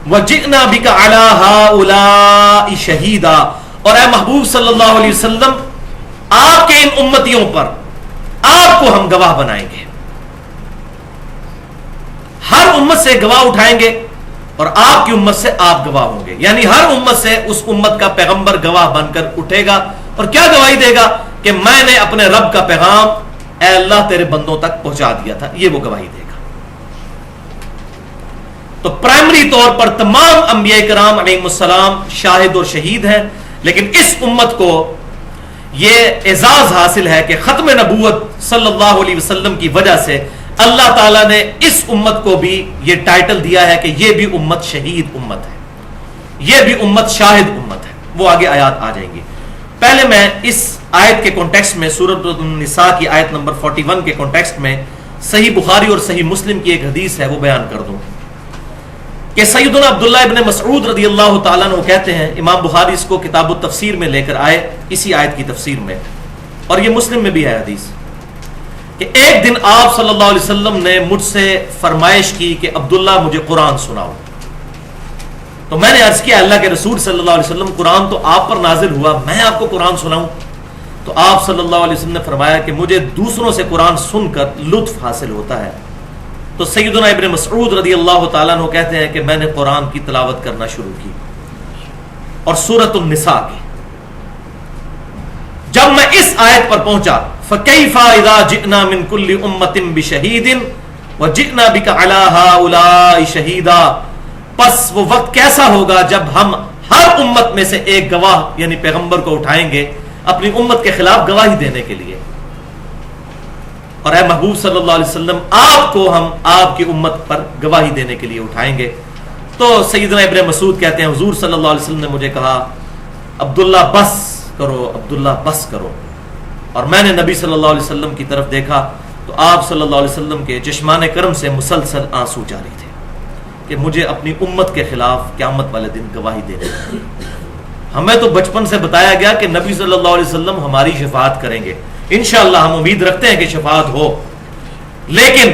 S1: وَجِئْنَا بِكَ عَلَى هَؤُلَاءِ شَهِيدًا. اور اے محبوب صلی اللہ علیہ وسلم، آپ کے ان امتیوں پر آپ کو ہم گواہ بنائیں گے. ہر امت سے گواہ اٹھائیں گے اور آپ کی امت سے آپ گواہ ہوں گے. یعنی ہر امت سے اس امت کا پیغمبر گواہ بن کر اٹھے گا اور کیا گواہی دے گا کہ میں نے اپنے رب کا پیغام اے اللہ تیرے بندوں تک پہنچا دیا تھا. یہ وہ گواہی دے گا. تو پرائمری طور پر تمام انبیاء کرام علیہم السلام شاہد اور شہید ہیں، لیکن اس امت کو یہ اعزاز حاصل ہے کہ ختم نبوت صلی اللہ علیہ وسلم کی وجہ سے اللہ تعالیٰ نے اس امت کو بھی یہ ٹائٹل دیا ہے کہ یہ بھی امت شہید امت ہے، یہ بھی امت شاہد امت ہے۔ وہ آگے آیات آ جائیں گی۔ پہلے میں اس آیت کے کانٹیکسٹ میں سورۃ النساء کی آیت نمبر 41 کے کانٹیکسٹ میں صحیح بخاری اور صحیح مسلم کی ایک حدیث ہے وہ بیان کر دوں کہ سیدنا عبداللہ ابن مسعود رضی اللہ تعالیٰ عنہ کہتے ہیں، امام بخاری اس کو کتاب التفسیر میں لے کر آئے اسی آیت کی تفسیر میں، اور یہ مسلم میں بھی ہے حدیث، کہ ایک دن آپ صلی اللہ علیہ وسلم نے مجھ سے فرمائش کی کہ عبداللہ مجھے قرآن سناؤ۔ تو میں نے عرض کیا اللہ کے رسول صلی اللہ علیہ وسلم قرآن تو آپ پر نازل ہوا، میں آپ کو قرآن سناؤں؟ تو آپ صلی اللہ علیہ وسلم نے فرمایا کہ مجھے دوسروں سے قرآن سن کر لطف حاصل ہوتا ہے۔ تو سیدنا ابن مسعود رضی اللہ تعالیٰ عنہ کہتے ہیں کہ میں نے قرآن کی تلاوت کرنا شروع کی اور سورۃ النساء کی۔ جب میں اس آیت پر پہنچا فَكَيْفَ إِذَا جِئْنَا مِن كُلِّ أُمَّةٍ بِشَهِيدٍ وَجِئْنَا بِكَ عَلَى هَؤُلَاءِ شَهِيدًا، پس وہ وقت کیسا ہوگا جب ہم ہر امت میں سے ایک گواہ یعنی پیغمبر کو اٹھائیں گے اپنی امت کے خلاف گواہی دینے کے لیے، اور اے محبوب صلی اللہ علیہ وسلم آپ کو ہم آپ کی امت پر گواہی دینے کے لیے اٹھائیں گے۔ تو سیدنا ابن مسعود کہتے ہیں حضور صلی اللہ علیہ وسلم نے مجھے کہا عبداللہ بس کرو، عبداللہ بس کرو، اور میں نے نبی صلی اللہ علیہ وسلم کی طرف دیکھا تو آپ صلی اللہ علیہ وسلم کے چشمان کرم سے مسلسل آنسو جاری تھے کہ مجھے اپنی امت کے خلاف قیامت والے دن گواہی دینے کی۔ ہمیں تو بچپن سے بتایا گیا کہ نبی صلی اللہ علیہ وسلم ہماری شفاعت کریں گے، انشاءاللہ ہم امید رکھتے ہیں کہ شفاعت ہو، لیکن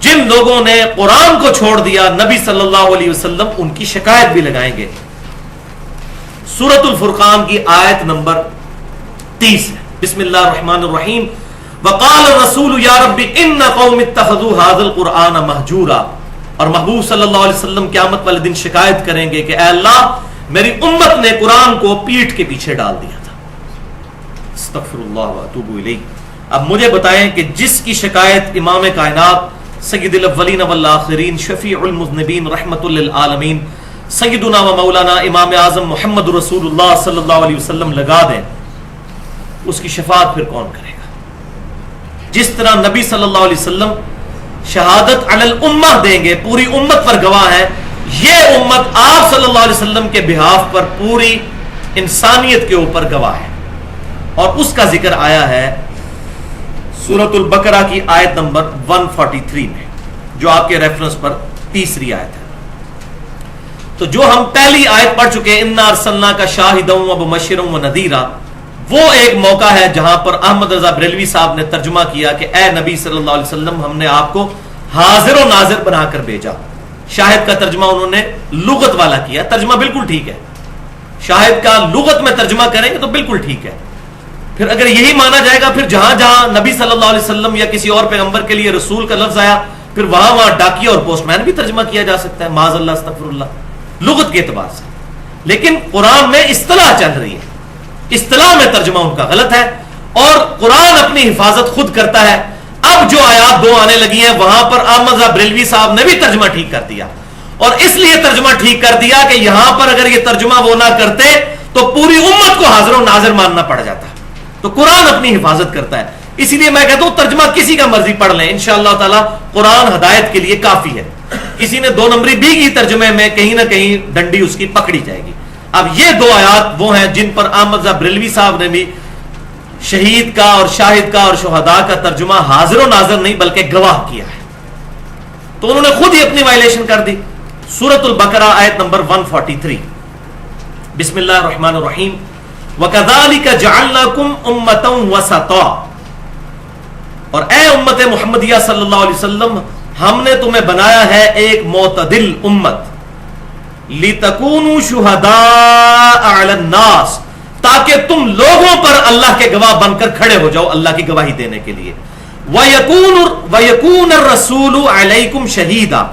S1: جن لوگوں نے قرآن کو چھوڑ دیا نبی صلی اللہ علیہ وسلم ان کی شکایت بھی لگائیں گے۔ سورۃ الفرقان کی آیت نمبر 30 ہے، بسم اللہ الرحمن الرحیم، وقال الرسول یا رب ان قوم اتخذوا هذا القرآن مہجورا، اور محبوب صلی اللہ علیہ وسلم قیامت والے دن شکایت کریں گے کہ اے اللہ میری امت نے قرآن کو پیٹھ کے پیچھے ڈال دیا تھا۔ استغفر اللہ واتوب الیہ۔ اب مجھے بتائیں کہ جس کی شکایت امام کائنات سید الاولین والآخرین شفیع المذنبین رحمت للعالمین سیدنا و مولانا امام اعظم محمد رسول اللہ صلی اللہ علیہ وسلم لگا دیں، اس کی شفاعت پھر کون کرے گا؟ جس طرح نبی صلی اللہ علیہ وسلم شہادت علی الامہ دیں گے، پوری امت پر گواہ ہے، یہ امت آپ صلی اللہ علیہ وسلم کے بہاف پر پوری انسانیت کے اوپر گواہ ہے، اور اس کا ذکر آیا ہے سورۃ البقرہ کی آیت نمبر 143 میں، جو آپ کے ریفرنس پر تیسری آیت ہے۔ تو جو ہم پہلی آیت پڑھ چکے انا ارسلناک شاہدا ومبشرا ونذیرا، وہ ایک موقع ہے جہاں پر احمد رضا بریلوی صاحب نے ترجمہ کیا کہ اے نبی صلی اللہ علیہ وسلم ہم نے آپ کو حاضر و ناظر بنا کر بھیجا۔ شاہد کا ترجمہ انہوں نے لغت والا کیا، ترجمہ بالکل ٹھیک ہے، شاہد کا لغت میں ترجمہ کریں گے تو بالکل ٹھیک ہے۔ پھر اگر یہی مانا جائے گا، پھر جہاں جہاں نبی صلی اللہ علیہ وسلم یا کسی اور پیغمبر کے لیے رسول کا لفظ آیا، پھر وہاں وہاں ڈاکیہ اور پوسٹ مین بھی ترجمہ کیا جا سکتا ہے، معاذ اللہ استغفر اللہ، لغت کے اعتبار سے۔ لیکن قرآن میں اصطلاح چل رہی ہے، اصطلاح میں ترجمہ ان کا غلط ہے، اور قرآن اپنی حفاظت خود کرتا ہے۔ اب جو آیات دو آنے لگی ہیں وہاں پر احمد رضا بریلوی صاحب نے بھی ترجمہ ٹھیک کر دیا، اور اس لیے ترجمہ ٹھیک کر دیا کہ یہاں پر اگر یہ ترجمہ وہ نہ کرتے تو پوری امت کو حاضر و ناظر ماننا پڑ جاتا۔ تو قرآن اپنی حفاظت کرتا ہے، اسی لیے میں کہتا ہوں ترجمہ کسی کا مرضی پڑھ لیں، انشاءاللہ تعالی قرآن ہدایت کے لیے کافی ہے۔ کسی نے 2 نمبری بھی کی ترجمے میں کہیں نہ کہیں ڈنڈی اس کی پکڑی جائے گی۔ اب یہ 2 آیات وہ ہیں جن پر احمد رضا بریلوی صاحب نے بھی شہید کا اور شاہد کا اور شہداء کا ترجمہ حاضر و ناظر نہیں بلکہ گواہ کیا ہے، تو انہوں نے خود ہی اپنی وائلیشن کر دی۔ سورۃ البقرہ آیت نمبر 143، بسم اللہ الرحمن الرحیم، وَكَذَلِكَ جَعَلْنَاكُمْ أُمَّةً وَسَطًا، اور اے امت محمدیہ صلی اللہ علیہ وسلم ہم نے تمہیں بنایا ہے ایک معتدل امت، لِتَكُونُوا شُهَدَاءَ عَلَى النَّاسِ، تاکہ تم لوگوں پر اللہ کے گواہ بن کر کھڑے ہو جاؤ اللہ کی گواہی دینے کے لیے، وَيَكُونَ الرَّسُولُ عَلَيْكُمْ شَهِيدًا،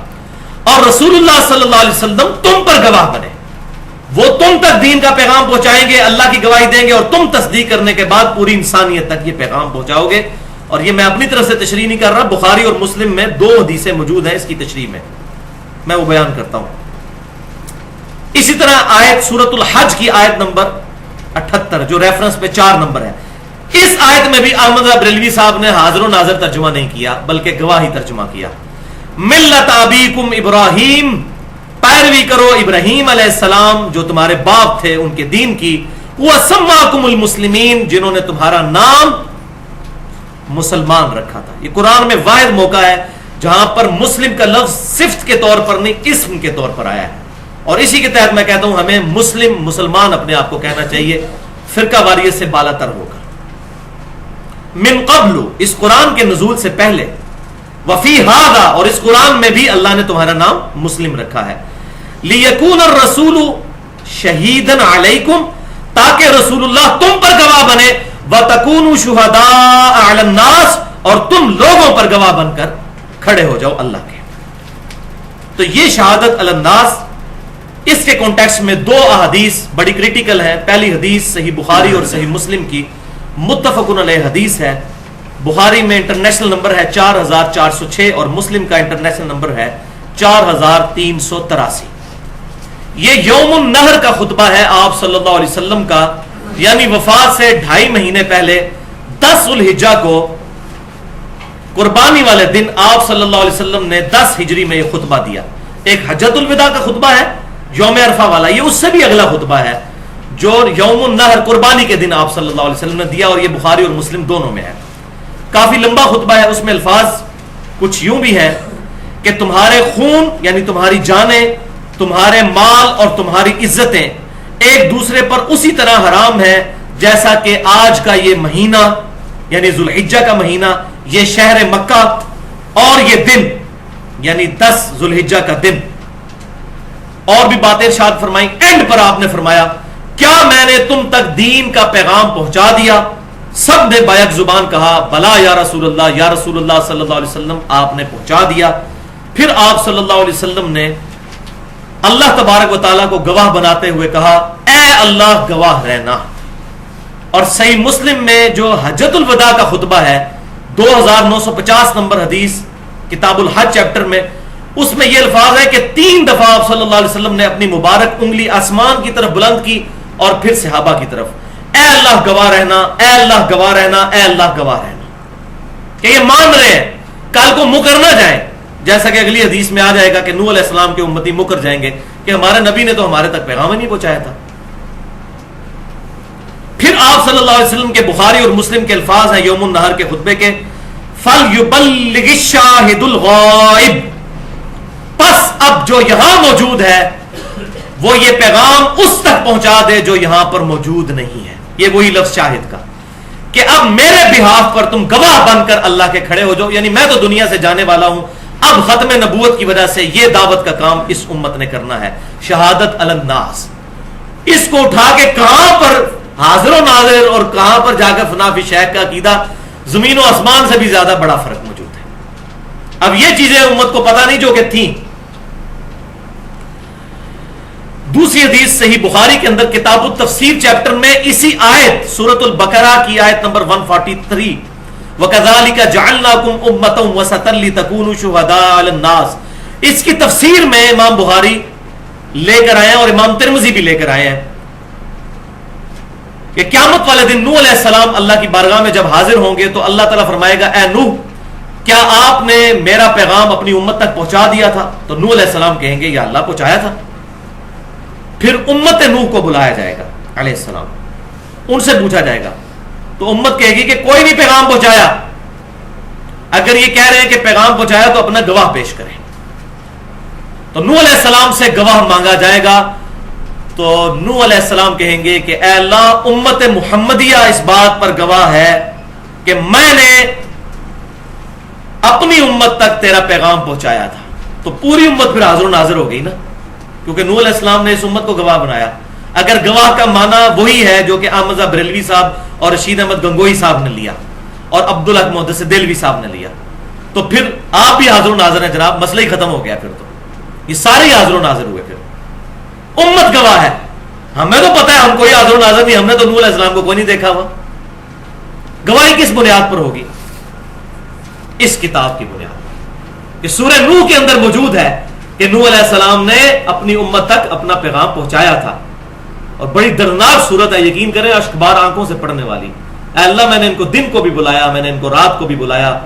S1: اور رسول اللہ صلی اللہ علیہ وسلم تم پر گواہ بنے، وہ تم تک دین کا پیغام پہنچائیں گے، اللہ کی گواہی دیں گے، اور تم تصدیق کرنے کے بعد پوری انسانیت تک یہ پیغام پہنچاؤ گے۔ اور یہ میں اپنی طرف سے تشریح نہیں کر رہا، بخاری اور مسلم میں 2 حدیثیں موجود ہیں اس کی تشریح میں۔ میں وہ بیان کرتا ہوں. اسی طرح آیت سورۃ الحج کی آیت نمبر 78 جو ریفرنس پہ 4 نمبر ہے, اس آیت میں بھی احمد بریلوی صاحب نے حاضر و ناظر ترجمہ نہیں کیا بلکہ گواہی ترجمہ کیا. ملت ابیکم ابراہیم, پیروی کرو ابراہیم علیہ السلام جو تمہارے باپ تھے ان کے دین کی. وَسَمَّاكُمُ الْمُسْلِمِينَ, جنہوں نے تمہارا نام مسلمان رکھا تھا. یہ قرآن میں واحد موقع ہے جہاں پر مسلم کا لفظ صفت کے طور پر نہیں اسم کے طور پر آیا ہے, اور اسی کے تحت میں کہتا ہوں ہمیں مسلمان اپنے آپ کو کہنا چاہیے فرقہ واریت سے بالا تر ہو کر. من قبل, اس قرآن کے نزول سے پہلے, وفی ہذا, اور اس قرآن میں بھی اللہ نے تمہارا نام مسلم رکھا ہے. لیکون الرسول شہیدن علیکم, تاکہ رسول اللہ تم پر گواہ بنے. وتکونوا شہداء علی الناس, اور تم لوگوں پر گواہ بن کر کھڑے ہو جاؤ اللہ کے. تو یہ شہادت علی الناس, اس کے کانٹیکسٹ میں 2 احادیث بڑی کریٹیکل ہیں. پہلی حدیث صحیح بخاری اور صحیح مسلم کی متفقن علیہ حدیث ہے. بخاری میں انٹرنیشنل نمبر ہے 4406 اور مسلم کا انٹرنیشنل نمبر ہے 4383. یہ یوم النہر کا خطبہ ہے آپ صلی اللہ علیہ وسلم کا, یعنی وفات سے 2.5 مہینے پہلے 10 ذوالحجہ کو قربانی والے دن آپ صلی اللہ علیہ وسلم نے 10 ہجری میں یہ خطبہ دیا. ایک حجۃ الوداع کا خطبہ ہے یوم عرفہ والا, یہ اس سے بھی اگلا خطبہ ہے جو یوم النہر قربانی کے دن آپ صلی اللہ علیہ وسلم نے دیا, اور یہ بخاری اور مسلم دونوں میں ہے. کافی لمبا خطبہ ہے, اس میں الفاظ کچھ یوں بھی ہیں کہ تمہارے خون یعنی تمہاری جانیں, تمہارے مال اور تمہاری عزتیں ایک دوسرے پر اسی طرح حرام ہے جیسا کہ آج کا یہ مہینہ یعنی ذوالحجہ کا مہینہ, یہ شہر مکہ اور یہ دن یعنی 10 ذوالحجہ کا دن. اور بھی باتیں ارشاد فرمائیں. اینڈ پر آپ نے فرمایا کیا میں نے تم تک دین کا پیغام پہنچا دیا؟ سب نے بیک زبان کہا بلا یا رسول اللہ, یا رسول اللہ صلی اللہ علیہ وسلم آپ نے پہنچا دیا. پھر آپ صلی اللہ علیہ وسلم نے اللہ تبارک و تعالیٰ کو گواہ بناتے ہوئے کہا اے اللہ گواہ رہنا. اور صحیح مسلم میں جو حجۃ الوداع کا خطبہ ہے 2950 نمبر حدیث کتاب الحج چیپٹر میں, اس میں یہ الفاظ ہے کہ 3 دفعہ آپ صلی اللہ علیہ وسلم نے اپنی مبارک انگلی آسمان کی طرف بلند کی اور پھر صحابہ کی طرف, اے اللہ گواہ رہنا, اے اللہ گواہ رہنا, اے اللہ گواہ رہنا. کہ یہ مان رہے ہیں کل کو مکر نہ جائیں, جیسا کہ اگلی حدیث میں آ جائے گا کہ نوح علیہ السلام کے امتی مکر جائیں گے کہ ہمارے نبی نے تو ہمارے تک پیغام ہی نہیں پہنچایا تھا. پھر آپ صلی اللہ علیہ وسلم کے بخاری اور مسلم کے الفاظ ہیں یوم النہر کے خطبے کے, فَلْيُبَلِّغِ الشَّاهِدُ الْغَائِبُ, پس اب جو یہاں موجود ہے وہ یہ پیغام اس تک پہنچا دے جو یہاں پر موجود نہیں ہے. یہ وہی لفظ شاہد کا کہ اب میرے بہاف پر تم گواہ بن کر اللہ کے کھڑے ہو جاؤ, یعنی میں تو دنیا سے جانے والا ہوں, اب ختم نبوت کی وجہ سے یہ دعوت کا کام اس امت نے کرنا ہے, شہادت علی الناس. اس کو اٹھا کے کہاں پر حاضر و ناظر اور کہاں پر جا کر فنا فی شیخ کا عقیدہ, زمین و آسمان سے بھی زیادہ بڑا فرق موجود ہے. اب یہ چیزیں امت کو پتہ نہیں جو کہ تھیں. دوسری حدیث صحیح بخاری کے اندر کتاب التفسیر چیپٹر میں اسی آیت سورۃ البقرہ کی آیت نمبر 143 وَكَذَلِكَ جَعَلْنَاكُمْ أُمَّةً وَسَطًا لِتَكُونُوا شُهَدَاءَ عَلَى النَّاسِ, اس کی تفسیر میں امام بخاری لے کر آئے ہیں اور امام ترمذی بھی لے کر آئے ہیں کہ قیامت والے دن نوح علیہ السلام اللہ کی بارگاہ میں جب حاضر ہوں گے تو اللہ تعالیٰ فرمائے گا اے نوح کیا آپ نے میرا پیغام اپنی امت تک پہنچا دیا تھا؟ تو نوح علیہ السلام کہیں گے یا اللہ پہنچایا تھا. پھر امت نوح کو بلایا جائے گا علیہ السلام, ان سے پوچھا جائے گا تو امت کہے گی کہ کوئی نہیں پیغام پہنچایا. اگر یہ کہہ رہے ہیں کہ پیغام پہنچایا تو اپنا گواہ پیش کریں. تو نوح علیہ السلام سے گواہ مانگا جائے گا تو نوح علیہ السلام کہیں گے کہ اے اللہ امت محمدیہ اس بات پر گواہ ہے کہ میں نے اپنی امت تک تیرا پیغام پہنچایا تھا. تو پوری امت پھر حاضر و ناظر ہو گئی نا, کیونکہ نوح علیہ السلام نے اس امت کو گواہ بنایا. اگر گواہ کا معنی وہی ہے جو کہ احمد بریلوی صاحب اور رشید احمد گنگوئی صاحب نے لیا اور عبدالحق محدث دہلوی صاحب نے لیا تو پھر آپ بھی حاضر و ناظر ہیں جناب, مسئلہ ہی ختم ہو گیا. پھر تو یہ سارے حاضر و ناظر ہوئے, پھر امت گواہ ہے. ہمیں تو پتہ ہے ہم کوئی حاضر و ناظر نہیں, ہم نے تو نوح علیہ السلام کو کوئی نہیں دیکھا ہوا. گواہی کس بنیاد پر ہوگی؟ اس کتاب کی بنیاد پر کہ سورہ نوح کے اندر موجود ہے کہ نوح علیہ السلام نے اپنی امت تک اپنا پیغام پہنچایا تھا. اور بڑی دردناک صورت ہے, یقین کریں اشکبار آنکھوں سے پڑنے والی. اے اللہ میں نے ان کو دن کو بھی بلایا, میں نے ان کو رات کو بھی بلایا,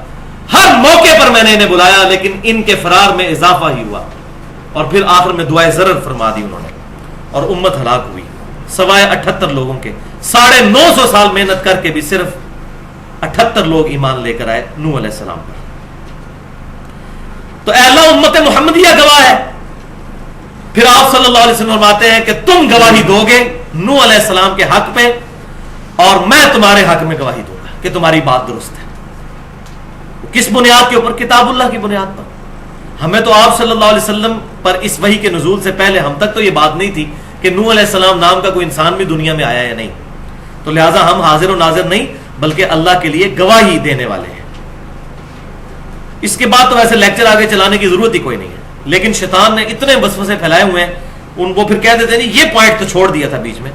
S1: ہر موقع پر میں نے انہیں بلایا, لیکن ان کے فرار میں اضافہ ہی ہوا. اور پھر آخر میں دعائے ضرر فرما دی انہوں نے, اور امت ہلاک ہوئی سوائے 78 لوگوں کے. 950 سال محنت کر کے بھی صرف 78 لوگ ایمان لے کر آئے نوح علیہ السلام پر. تو اے اللہ امت محمدیہ گواہ ہے. پھر آپ صلی اللہ علیہ وسلم فرماتے ہیں کہ تم گواہی دو گے نوح علیہ السلام کے حق پہ, اور میں تمہارے حق میں گواہی دوں گا کہ تمہاری بات درست ہے. کس بنیاد کے اوپر؟ کتاب اللہ کی بنیاد پر. ہمیں تو آپ صلی اللہ علیہ وسلم پر اس وحی کے نزول سے پہلے ہم تک تو یہ بات نہیں تھی کہ نوح علیہ السلام نام کا کوئی انسان بھی دنیا میں آیا یا نہیں. تو لہٰذا ہم حاضر و ناظر نہیں بلکہ اللہ کے لیے گواہی دینے والے ہیں. اس کے بعد تو ویسے لیکچر آگے چلانے کی ضرورت ہی کوئی نہیں ہے, لیکن شیطان نے اتنے وسوسے پھیلائے ہوئے ہیں, ان کو پھر کہہ دیتے ہیں یہ پوائنٹ تو چھوڑ دیا تھا بیچ میں,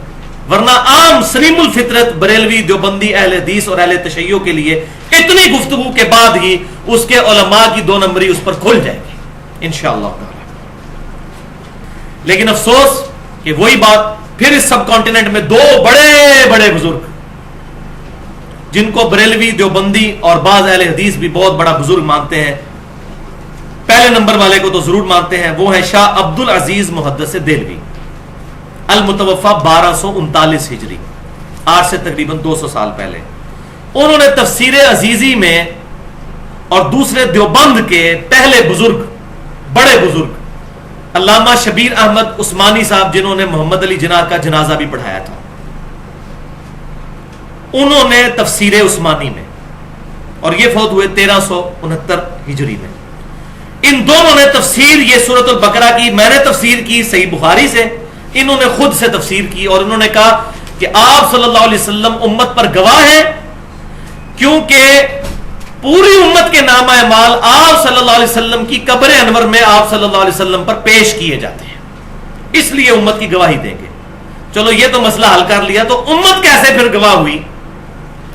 S1: ورنہ عام سلیم الفطرت بریلوی دیوبندی اہل حدیث اور اہل تشیع کے لیے اتنی گفتگو کے بعد ہی اس کے علماء کی 2 نمبری اس پر کھل جائے گی انشاءاللہ تعالی. لیکن افسوس کہ وہی بات پھر اس سب کانٹیننٹ میں 2 بڑے بڑے بزرگ جن کو بریلوی دیوبندی اور بعض اہل حدیث بھی بہت بڑا بزرگ مانتے ہیں, پہلے نمبر والے کو تو ضرور مانتے ہیں, وہ ہے شاہ عبد العزیز محدث دہلوی, المتوفا 1239 ہجری, آج سے تقریباً 200 سال پہلے. انہوں نے تفسیر عزیزی میں, اور دوسرے دیوبند کے پہلے بزرگ بڑے بزرگ علامہ شبیر احمد عثمانی صاحب, جنہوں نے محمد علی جناح کا جنازہ بھی پڑھایا تھا, انہوں نے تفسیر عثمانی میں, اور یہ فوت ہوئے 1369 ہجری میں. ان دونوں نے تفسیر یہ سورۃ البقرہ کی, میں نے تفسیر کی صحیح بخاری سے, انہوں نے خود سے تفسیر کی, اور انہوں نے کہا کہ آپ صلی اللہ علیہ وسلم امت پر گواہ ہیں, کیونکہ پوری امت کے نامہ اعمال آپ صلی اللہ علیہ وسلم کی قبر انور میں آپ صلی اللہ علیہ وسلم پر پیش کیے جاتے ہیں, اس لیے امت کی گواہی دیں گے. چلو یہ تو مسئلہ حل کر لیا, تو امت کیسے پھر گواہ ہوئی؟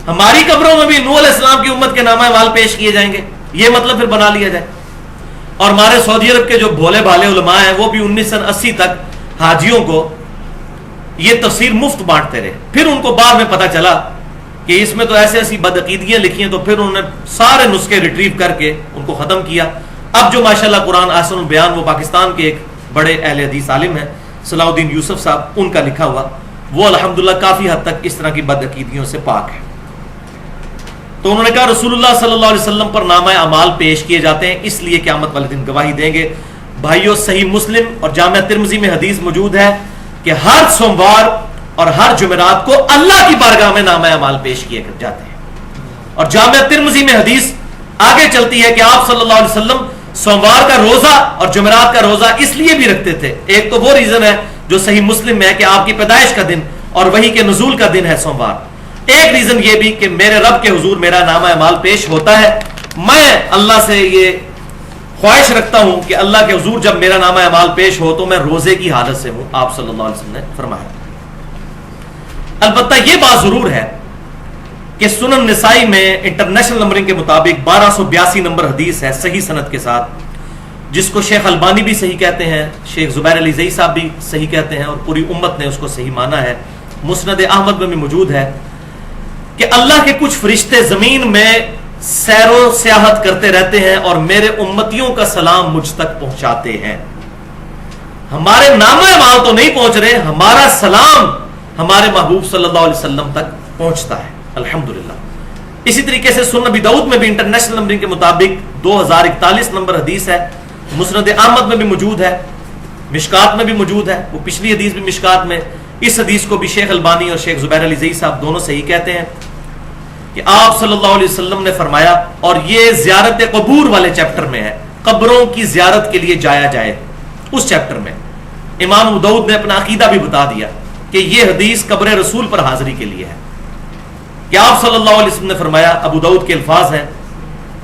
S1: ہماری قبروں میں بھی نوح علیہ السلام کی امت کے نامہ اعمال پیش کیے جائیں گے, یہ مطلب پھر بنا لیا جائے. اور ہمارے سعودی عرب کے جو بھولے بھالے علماء ہیں وہ بھی 1980 تک حاجیوں کو یہ تفسیر مفت بانٹتے رہے. پھر ان کو بعد میں پتا چلا کہ اس میں تو ایسے ایسی بدعقیدگیاں لکھی ہیں, تو پھر انہوں نے سارے نسخے ریٹریو کر کے ان کو ختم کیا. اب جو ماشاءاللہ قرآن احسن البیان, وہ پاکستان کے ایک بڑے اہل حدیث عالم ہیں صلاح الدین یوسف صاحب, ان کا لکھا ہوا, وہ الحمدللہ کافی حد تک اس طرح کی بدعقیدگیوں سے پاک ہے. تو انہوں نے کہا رسول اللہ صلی اللہ علیہ وسلم پر نامہ اعمال پیش کیے جاتے ہیں, اس لیے قیامت والے دن گواہی دیں گے. بھائیو, صحیح مسلم اور جامعہ ترمذی میں حدیث موجود ہے کہ ہر سوموار اور ہر جمعرات کو اللہ کی بارگاہ میں نامہ اعمال پیش کیے جاتے ہیں. اور جامعہ ترمذی میں حدیث آگے چلتی ہے کہ آپ صلی اللہ علیہ وسلم سوموار کا روزہ اور جمعرات کا روزہ اس لیے بھی رکھتے تھے. ایک تو وہ ریزن ہے جو صحیح مسلم میں ہے کہ آپ کی پیدائش کا دن اور وحی کے نزول کا دن ہے سوموار. ایک ریزن یہ بھی کہ میرے رب کے حضور میرا نامہ اعمال پیش ہوتا ہے. میں اللہ سے یہ خواہش رکھتا ہوں کہ اللہ کے حضور جب میرا نامہ اعمال پیش ہو تو میں روزے کی حالت سے ہوں, آپ صلی اللہ علیہ وسلم نے فرمایا. البتہ یہ بات ضرور ہے کہ سنن نسائی میں انٹرنیشنل نمبرنگ کے مطابق 1282 نمبر حدیث ہے صحیح سند کے ساتھ, جس کو شیخ البانی بھی صحیح کہتے ہیں, شیخ زبیر علی زئی صاحب بھی صحیح کہتے ہیں, اور پوری امت نے اس کو صحیح مانا ہے. مسند احمد میں بھی موجود ہے کہ اللہ کے کچھ فرشتے زمین میں سیر و سیاحت کرتے رہتے ہیں اور میرے امتیوں کا سلام مجھ تک پہنچاتے ہیں. ہمارے نامہ اعمال تو نہیں پہنچ رہے, ہمارا سلام ہمارے محبوب صلی اللہ علیہ وسلم تک پہنچتا ہے الحمدللہ. اسی طریقے سے سنن ابی داؤد میں بھی انٹرنیشنل نمبرنگ کے مطابق 2041 نمبر حدیث ہے, مسند احمد میں بھی موجود ہے, مشکات میں بھی موجود ہے, وہ پچھلی حدیث بھی مشکات میں. اس حدیث کو بھی شیخ البانی اور شیخ زبیر علی زئی صاحب دونوں صحیح کہتے ہیں کہ آپ صلی اللہ علیہ وسلم نے فرمایا, اور یہ زیارت قبور والے چیپٹر میں ہے, قبروں کی زیارت کے لیے جایا جائے, اس چیپٹر میں امام ابو داؤد نے اپنا عقیدہ بھی بتا دیا کہ یہ حدیث قبر رسول پر حاضری کے لیے ہے. کہ آپ صلی اللہ علیہ وسلم نے فرمایا, ابو داؤد کے الفاظ ہیں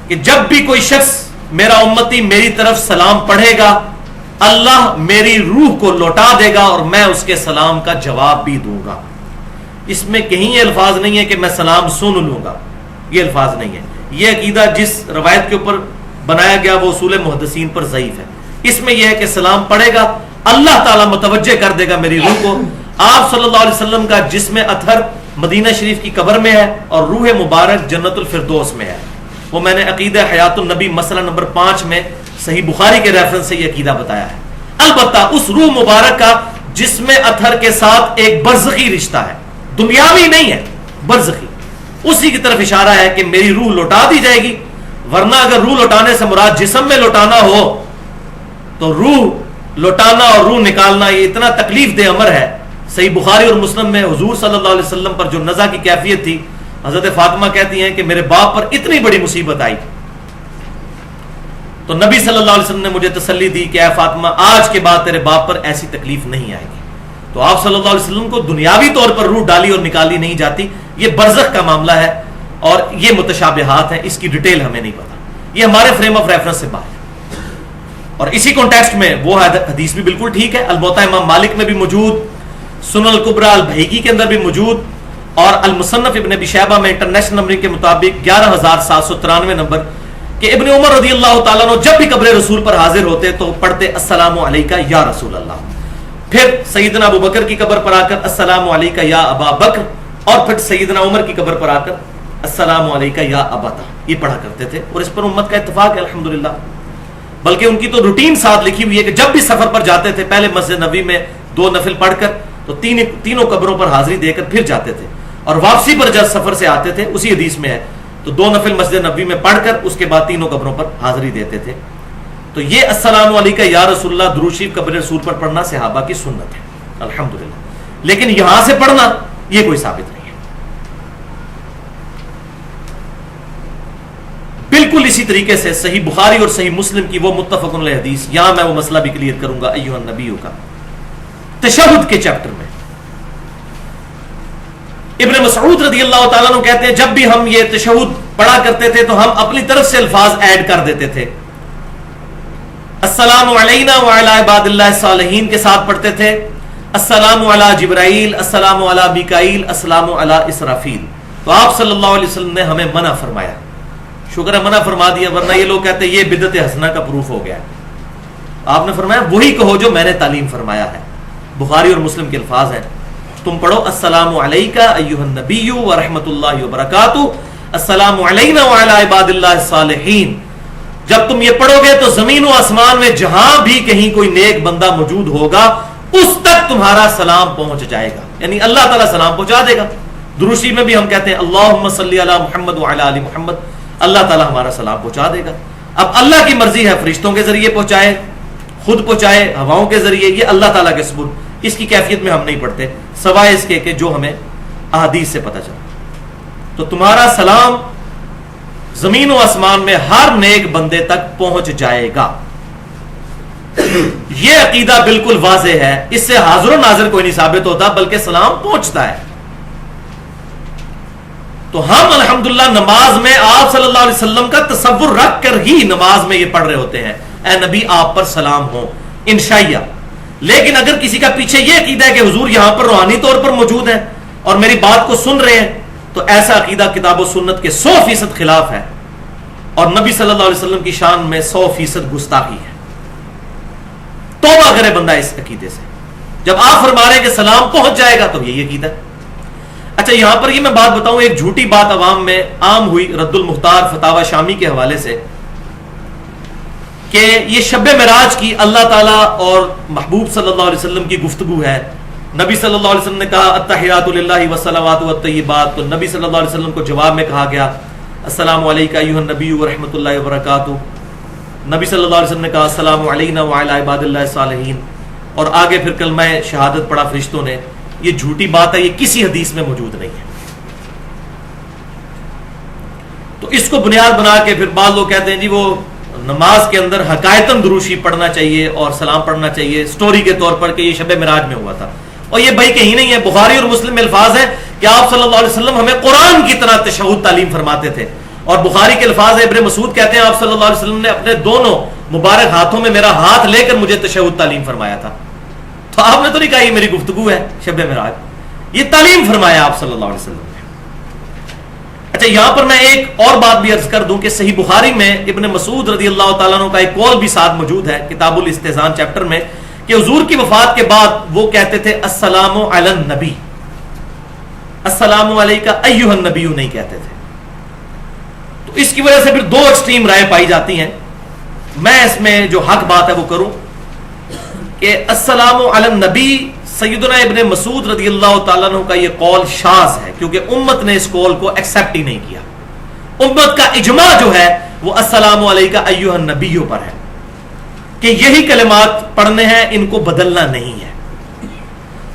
S1: کہ جب بھی کوئی شخص میرا امتی میری طرف سلام پڑھے گا, اللہ میری روح کو لوٹا دے گا اور میں اس کے سلام کا جواب بھی دوں گا. اس میں کہیں یہ الفاظ نہیں ہے کہ میں سلام سن لوں گا, یہ الفاظ نہیں ہے. یہ عقیدہ جس روایت کے اوپر بنایا گیا وہ اصول محدثین پر ضعیف ہے. اس میں یہ ہے کہ سلام پڑھے گا، اللہ تعالیٰ متوجہ کر دے گا میری روح کو۔ آپ صلی اللہ علیہ وسلم کا جسم اطہر مدینہ شریف کی قبر میں ہے اور روح مبارک جنت الفردوس میں ہے۔ وہ میں نے عقیدہ حیات النبی مسئلہ نمبر 5 میں صحیح بخاری کے ریفرنس سے یہ عقیدہ بتایا ہے۔ البتہ اس روح مبارک کا جسم اطہر کے ساتھ ایک برزخی رشتہ ہے، دنیاوی نہیں ہے، برزخی، اسی کی طرف اشارہ ہے کہ میری روح لوٹا دی جائے گی۔ ورنہ اگر روح لوٹانے سے مراد جسم میں لوٹانا ہو تو روح لوٹانا اور روح نکالنا یہ اتنا تکلیف دہ امر ہے۔ صحیح بخاری اور مسلم میں حضور صلی اللہ علیہ وسلم پر جو نزع کی کیفیت تھی، حضرت فاطمہ کہتی ہیں کہ میرے باپ پر اتنی بڑی مصیبت آئی تو نبی صلی اللہ علیہ وسلم نے مجھے تسلی دی کہ اے فاطمہ آج کے بعد تیرے باپ پر ایسی تکلیف نہیں آئے گی۔ تو آپ صلی اللہ علیہ وسلم کو دنیاوی طور پر روح ڈالی اور نکالی نہیں جاتی، یہ برزخ کا معاملہ ہے اور یہ متشابہات ہیں، اس کی ڈیٹیل ہمیں نہیں پتا، یہ ہمارے فریم آف ریفرنس سے باہر ہے۔ اور اسی کانٹیکسٹ میں وہ حدیث بھی بالکل ٹھیک ہے، الموطا امام مالک میں بھی موجود، سنن الکبریٰ البہیقی کے اندر بھی موجود، اور المصنف ابن ابی شیبہ میں انٹرنیشنل نمبر کے مطابق 11793 نمبر کہ ابن عمر رضی اللہ تعالیٰ عنہ جب بھی قبر رسول پر حاضر ہوتے تو پڑھتے السلام علیکہ یا رسول اللہ، پھر سیدنا ابو بکر کی قبر پر آ کر السلام علیکہ یا ابا بکر، اور پھر سیدنا عمر کی قبر پر آ کر السلام علیکہ یا ابتا، یہ پڑھا کرتے تھے، اور اس پر امت کا اتفاق ہے الحمدللہ۔ بلکہ ان کی تو روٹین ساتھ لکھی ہوئی ہے کہ جب بھی سفر پر جاتے تھے پہلے مسجد نبوی میں 2 نفل پڑھ کر تو تینوں قبروں پر حاضری دے کر پھر جاتے تھے، اور واپسی پر جب سفر سے آتے تھے اسی حدیث میں ہے تو 2 نفل مسجد نبوی میں پڑھ کر اس کے بعد 3 قبروں پر حاضری دیتے تھے۔ تو یہ السلام علیکہ یا رسول اللہ درود شریف قبر رسول پر پڑھنا صحابہ کی سنت ہے الحمدللہ، لیکن یہاں سے پڑھنا یہ کوئی ثابت نہیں ہے۔ بالکل اسی طریقے سے صحیح بخاری اور صحیح مسلم کی وہ متفق علیہ حدیث، یہاں میں وہ مسئلہ بھی کلیئر کروں گا ایھا النبیوں کا، تشہد کے چیپٹر میں ابن مسعود رضی اللہ تعالیٰ عنہ کہتے ہیں جب بھی ہم یہ تشہد پڑھا کرتے تھے تو ہم اپنی طرف سے الفاظ ایڈ کر دیتے تھے، السلام علینا وعلی عباد اللہ الصالحین کے ساتھ پڑھتے تھے، السلام علی جبرائیل، السلام علی میکائیل، السلام علی اسرافیل۔ تو آپ صلی اللہ علیہ وسلم نے ہمیں منع فرمایا، شکر ہے منع فرما دیا، ورنہ یہ لوگ کہتے ہیں یہ بدعت حسنہ کا پروف ہو گیا ہے۔ آپ نے فرمایا وہی کہو جو میں نے تعلیم فرمایا ہے، بخاری اور مسلم کے الفاظ ہیں، تم پڑھو السلام علیکہ ایھا النبی ورحمۃ اللہ وبرکاتہ، السلام علینا وعلی عباد اللہ الصالحین۔ جب تم یہ پڑھو گے تو زمین و آسمان میں جہاں بھی کہیں کوئی نیک بندہ موجود ہوگا اس تک تمہارا سلام پہنچ جائے گا، یعنی اللہ تعالیٰ سلام پہنچا دے گا۔ درود شریف میں بھی ہم کہتے ہیں اللہم صلی علی محمد وعلی آل محمد، اللہ تعالیٰ ہمارا سلام پہنچا دے گا۔ اب اللہ کی مرضی ہے فرشتوں کے ذریعے پہنچائے، خود پہنچائے، ہواؤں کے ذریعے، یہ اللہ تعالیٰ کے سبب، اس کی کیفیت میں ہم نہیں پڑھتے سوائے اس کے کہ جو ہمیں احادیث سے پتہ چلا۔ تو تمہارا سلام زمین و آسمان میں ہر نیک بندے تک پہنچ جائے گا، یہ عقیدہ بالکل واضح ہے، اس سے حاضر و ناظر کوئی نہیں ثابت ہوتا بلکہ سلام پہنچتا ہے۔ تو ہم الحمدللہ نماز میں آپ صلی اللہ علیہ وسلم کا تصور رکھ کر ہی نماز میں یہ پڑھ رہے ہوتے ہیں، اے نبی آپ پر سلام ہو انشاءاللہ۔ لیکن اگر کسی کا پیچھے یہ عقیدہ ہے کہ حضور یہاں پر روحانی طور پر موجود ہیں اور میری بات کو سن رہے ہیں، تو ایسا عقیدہ کتاب و سنت کے 100% خلاف ہے اور نبی صلی اللہ علیہ وسلم کی شان میں 100% گستاخی ہے۔ توبہ کرے بندہ اس عقیدے سے۔ جب آپ فرما رہے ہیں کہ سلام پہنچ جائے گا تو یہی عقیدہ ہے۔ اچھا یہاں پر یہ میں بات بتاؤں، ایک جھوٹی بات عوام میں عام ہوئی رد المختار فتاوی شامی کے حوالے سے کہ یہ شب معراج کی اللہ تعالیٰ اور محبوب صلی اللہ علیہ وسلم کی گفتگو ہے۔ نبی صلی اللہ علیہ وسلم نے کہا التحیات للہ والصلوات والطیبات، تو نبی صلی اللہ علیہ وسلم کو جواب میں کہا گیا السلام علیکہ ایھا النبی ورحمۃ اللہ وبرکاتہ۔ نبی صلی اللہ علیہ وسلم نے کہا السلام علینا وعلی عباد اللہ الصالحین، اور آگے پھر کلمہ شہادت پڑھا فرشتوں نے۔ یہ جھوٹی بات ہے، یہ کسی حدیث میں موجود نہیں ہے۔ تو اس کو بنیاد بنا کے پھر بعض لوگ کہتے ہیں جی وہ نماز کے اندر حقائقاً درود شریف پڑھنا چاہیے اور سلام پڑھنا چاہیے سٹوری کے طور پر کہ یہ شب معراج میں ہوا تھا، اور یہ بھائی کہیں نہیں ہے۔ بخاری اور مسلم میں الفاظ ہیں کہ آپ صلی اللہ علیہ وسلم ہمیں قرآن کی طرح تشہد تعلیم فرماتے تھے، اور بخاری کے الفاظ ہیں، ابن مسعود کہتے ہیں آپ صلی اللہ علیہ وسلم نے اپنے دونوں مبارک ہاتھوں میں میرا ہاتھ لے کر مجھے تشہد تعلیم فرمایا تھا۔ تو آپ نے تو نہیں کہا یہ میری گفتگو ہے شب معراج، یہ تعلیم فرمایا آپ صلی اللہ علیہ وسلم نے۔ اچھا اچھا یہاں پر میں ایک اور بات بھی عرض کر دوں کہ صحیح بخاری میں ابن مسعود رضی اللہ تعالیٰ عنہ کا ایک قول بھی ساتھ موجود ہے کتاب الاستئذان چیپٹر میں کہ حضور کی وفات کے بعد وہ کہتے تھے السلام علی النبی، السلام علیکہ ایھا النبی نہیں کہتے تھے. تو اس کی وجہ سے پھر دو ایکسٹریم رائے پائی جاتی ہیں. میں اس میں جو حق بات ہے وہ کروں کہ السلام علی النبی سیدنا ابن مسعود رضی اللہ تعالیٰ عنہ کا یہ قول شاذ ہے، کیونکہ امت نے اس قول کو ایکسیپٹ ہی نہیں کیا. امت کا اجماع جو ہے وہ السلام علیکہ ایھا النبی پر ہے کہ یہی کلمات پڑھنے ہیں، ان کو بدلنا نہیں ہے.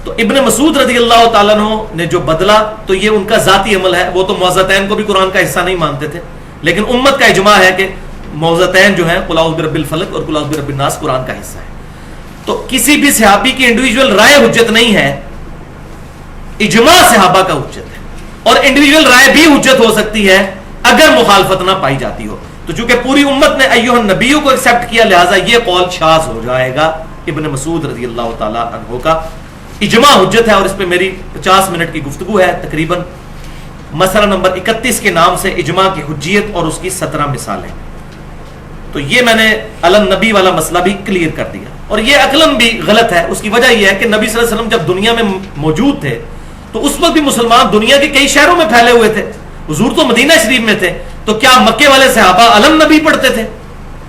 S1: تو ابن مسعود رضی اللہ تعالیٰ عنہ نے جو بدلا تو یہ ان کا ذاتی عمل ہے. وہ تو معوذتین کو بھی قرآن کا حصہ نہیں مانتے تھے، لیکن امت کا اجماع ہے کہ معوذتین جو ہیں قل اعوذ برب الفلق اور قل اعوذ برب الناس قرآن کا حصہ ہے. تو کسی بھی صحابی کی انڈیویجول رائے حجت نہیں ہے، اجماع صحابہ کا حجت ہے. اور انڈیویجول رائے بھی حجت ہو سکتی ہے اگر مخالفت نہ پائی جاتی ہو. تو چونکہ پوری امت نے ایھا النبی کو ایکسیپٹ کیا، لہٰذا یہ قول شاذ ہو جائے گا. ابن مسعود رضی اللہ تعالی عنہ کا اجماع حجت ہے، اور اس پہ میری 50 منٹ کی گفتگو ہے تقریباً. مسئلہ نمبر 31 کے نام سے اجماع کی حجیت اور اس کی 17 مثالیں. تو یہ میں نے علی النبی والا مسئلہ بھی کلیئر کر دیا، اور یہ عقلاً بھی غلط ہے. اس کی وجہ یہ ہے کہ نبی صلی اللہ علیہ وسلم جب دنیا میں موجود تھے تو اس وقت بھی مسلمان دنیا کے کئی شہروں میں پھیلے ہوئے تھے. حضور تو مدینہ شریف میں تھے، تو کیا مکے والے صحابہ علی النبی پڑھتے تھے؟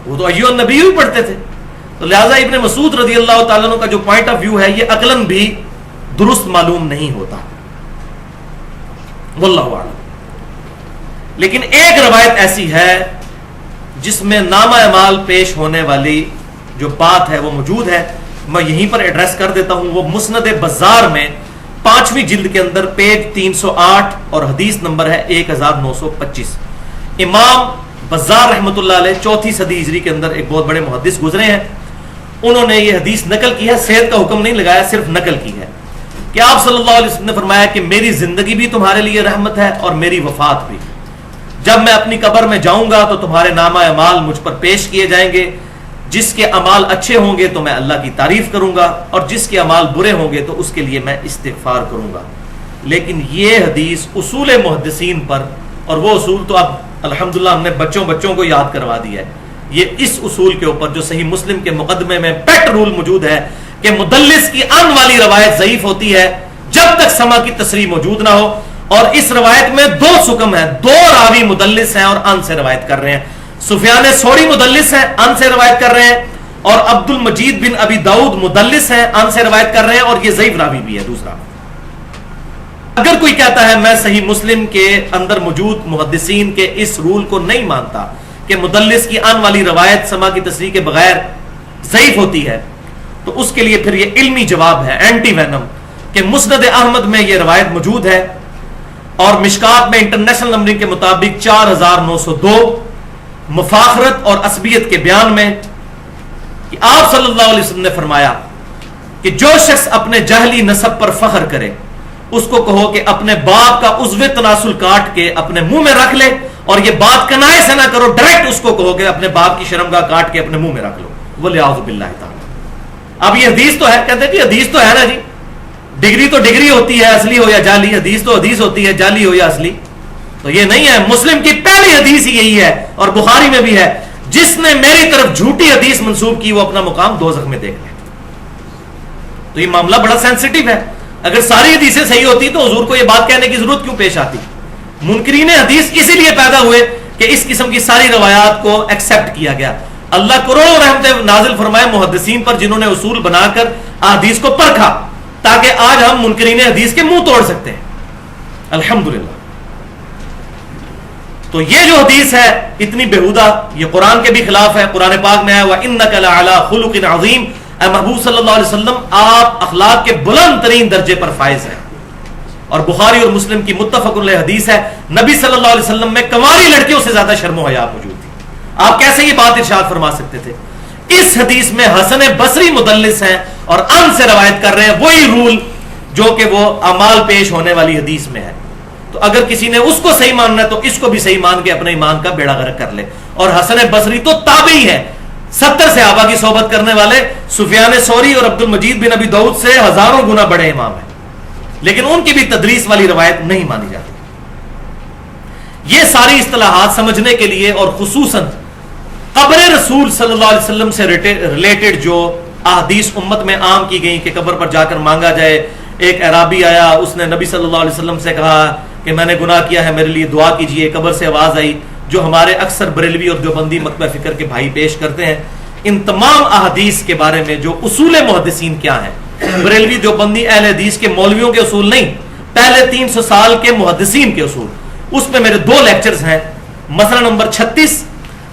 S1: وہ تو ایھا النبی ہی پڑھتے تھے. تو لہٰذا ابن مسعود رضی اللہ تعالیٰ عنہ کا جو پوائنٹ آف ویو ہے یہ عقلاً بھی درست معلوم نہیں ہوتا، واللہ اعلم. لیکن ایک روایت ایسی ہے جس میں نامہ اعمال پیش ہونے والی جو بات ہے وہ موجود ہے. میں یہیں پر ایڈریس کر دیتا ہوں. وہ مسند بزار میں 5ویں جلد کے اندر پیج 308 اور حدیث نمبر ہے 1925. امام بزار رحمۃ اللہ علیہ 4 صدی ہجری کے اندر ایک بہت بڑے محدث گزرے ہیں. انہوں نے یہ حدیث نقل کی ہے، صحت کا حکم نہیں لگایا، صرف نقل کی ہے کہ آپ صلی اللہ علیہ وسلم نے فرمایا کہ میری زندگی بھی تمہارے لیے رحمت ہے اور میری وفات بھی. جب میں اپنی قبر میں جاؤں گا تو تمہارے نامہ اعمال مجھ پر پیش کیے جائیں گے. جس کے اعمال اچھے ہوں گے تو میں اللہ کی تعریف کروں گا، اور جس کے اعمال برے ہوں گے تو اس کے لیے میں استغفار کروں گا. لیکن یہ حدیث اصول محدثین پر، اور وہ اصول تو اب الحمدللہ ہم نے بچوں کو یاد کروا دیا ہے، یہ اس اصول کے اوپر جو صحیح مسلم کے مقدمے میں پیٹ رول موجود ہے کہ مدلس کی ان والی روایت ضعیف ہوتی ہے جب تک سما کی تصریح موجود نہ ہو. اور اس روایت میں 2 سکم ہیں، 2 راوی مدلس ہیں اور ان سے روایت کر رہے ہیں. سفیان ثوری مدلس ہیں، ان سے روایت کر رہے ہیں، اور عبد المجید بن ابی داؤد مدلس ہیں، ان سے روایت کر رہے ہیں، اور یہ ضعیف راوی بھی ہے. دوسرا، اگر کوئی کہتا ہے میں صحیح مسلم کے اندر موجود محدثین کے اس رول کو نہیں مانتا کہ مدلس کی ان والی روایت سما کی تصریح کے بغیر ضعیف ہوتی ہے، تو اس کے لیے پھر یہ علمی جواب ہے، اینٹی وینم، کہ مسند احمد میں یہ روایت موجود ہے، اور مشکات میں انٹرنیشنل نمبرنگ کے مطابق 4902 مفاخرت اور عصبیت کے بیان میں کہ آپ صلی اللہ علیہ وسلم نے فرمایا کہ جو شخص اپنے جاہلی نسب پر فخر کرے اس کو کہو کہ اپنے باپ کا عضو تناسل کاٹ کے اپنے منہ میں رکھ لے، اور یہ بات کنائے سے نہ کرو، ڈائریکٹ اس کو کہو کہ اپنے باپ کی شرمگاہ کاٹ کے اپنے منہ میں رکھ لو. وَلِعَوْذُ بِاللَّهِ تعالی. اب یہ حدیث تو ہے، کہتے ہیں کہ حدیث تو ہے نا جی، ڈگری تو ڈگری ہوتی ہے، اصلی ہو یا جعلی. حدیث تو حدیث ہوتی ہے، جعلی ہو یا اصلی. تو یہ نہیں ہے. مسلم کی پہلی حدیث ہی یہی ہے، اور بخاری میں بھی ہے، جس نے میری طرف جھوٹی حدیث منسوب کی وہ اپنا مقام دوزخ میں دیکھ لے. تو یہ معاملہ بڑا سینسٹیو ہے. اگر ساری حدیثیں صحیح ہوتی تو حضور کو یہ بات کہنے کی ضرورت کیوں پیش آتی؟ منکرین حدیث اسی لیے پیدا ہوئے کہ اس قسم کی ساری روایات کو ایکسیپٹ کیا گیا. اللہ کروڑوں رحمت نازل فرمائے محدثین پر جنہوں نے اصول بنا کر حدیث کو پرکھا، تاکہ آج ہم منکرین حدیث کے منہ توڑ سکتے ہیں. الحمدللہ. تو یہ جو حدیث ہے اتنی بےہودہ، یہ قرآن کے بھی خلاف ہے. قرآن پاک میں ہے وَإِنَّكَ لَعَلَىٰ خُلُقٍ عَظِيمٍ، اے محبوب صلی اللہ علیہ وسلم آپ اخلاق کے بلند ترین درجے پر فائز ہیں. اور بخاری اور مسلم کی متفق علیہ حدیث ہے، نبی صلی اللہ علیہ وسلم میں کنواری لڑکیوں سے زیادہ شرم و حیا موجود تھی. آپ کیسے یہ بات ارشاد فرما سکتے تھے؟ اس حدیث میں حسن بصری مدلس ہیں اور ان سے روایت کر رہے ہیں، وہی رول جو کہ وہ اعمال پیش ہونے والی حدیث میں ہے. تو اگر کسی نے اس کو صحیح ماننا ہے تو اس کو بھی صحیح مان کے اپنے ایمان کا بیڑا غرق کر لے. اور حسن بصری تو تابعی ہے، 70 صحابہ کی صحبت کرنے والے، سفیان ثوری اور عبد المجید بن ابی داؤد سے ہزاروں گنا بڑے امام ہیں، لیکن ان کی بھی تدریس والی روایت نہیں مانی جاتی. یہ ساری اصطلاحات سمجھنے کے لیے اور خصوصاً قبر رسول صلی اللہ علیہ وسلم سے ریلیٹڈ جو احادیث امت میں عام کی گئی کہ قبر پر جا کر مانگا جائے. ایک اعرابی آیا, اس نے نبی صلی اللہ علیہ وسلم سے کہا کہ میں نے گناہ کیا ہے, میرے لیے دعا کیجئے. قبر سے آواز آئی, جو ہمارے اکثر بریلوی اور دیوبندی مکتبہ فکر کے بھائی پیش کرتے ہیں. ان تمام احادیث کے بارے میں جو اصول محدثین کیا ہیں, بریلوی دیوبندی اہل حدیث کے مولویوں کے اصول نہیں, پہلے 300 سال کے محدثین کے اصول, اس پہ میرے 2 لیکچرز ہیں. مسئلہ نمبر 36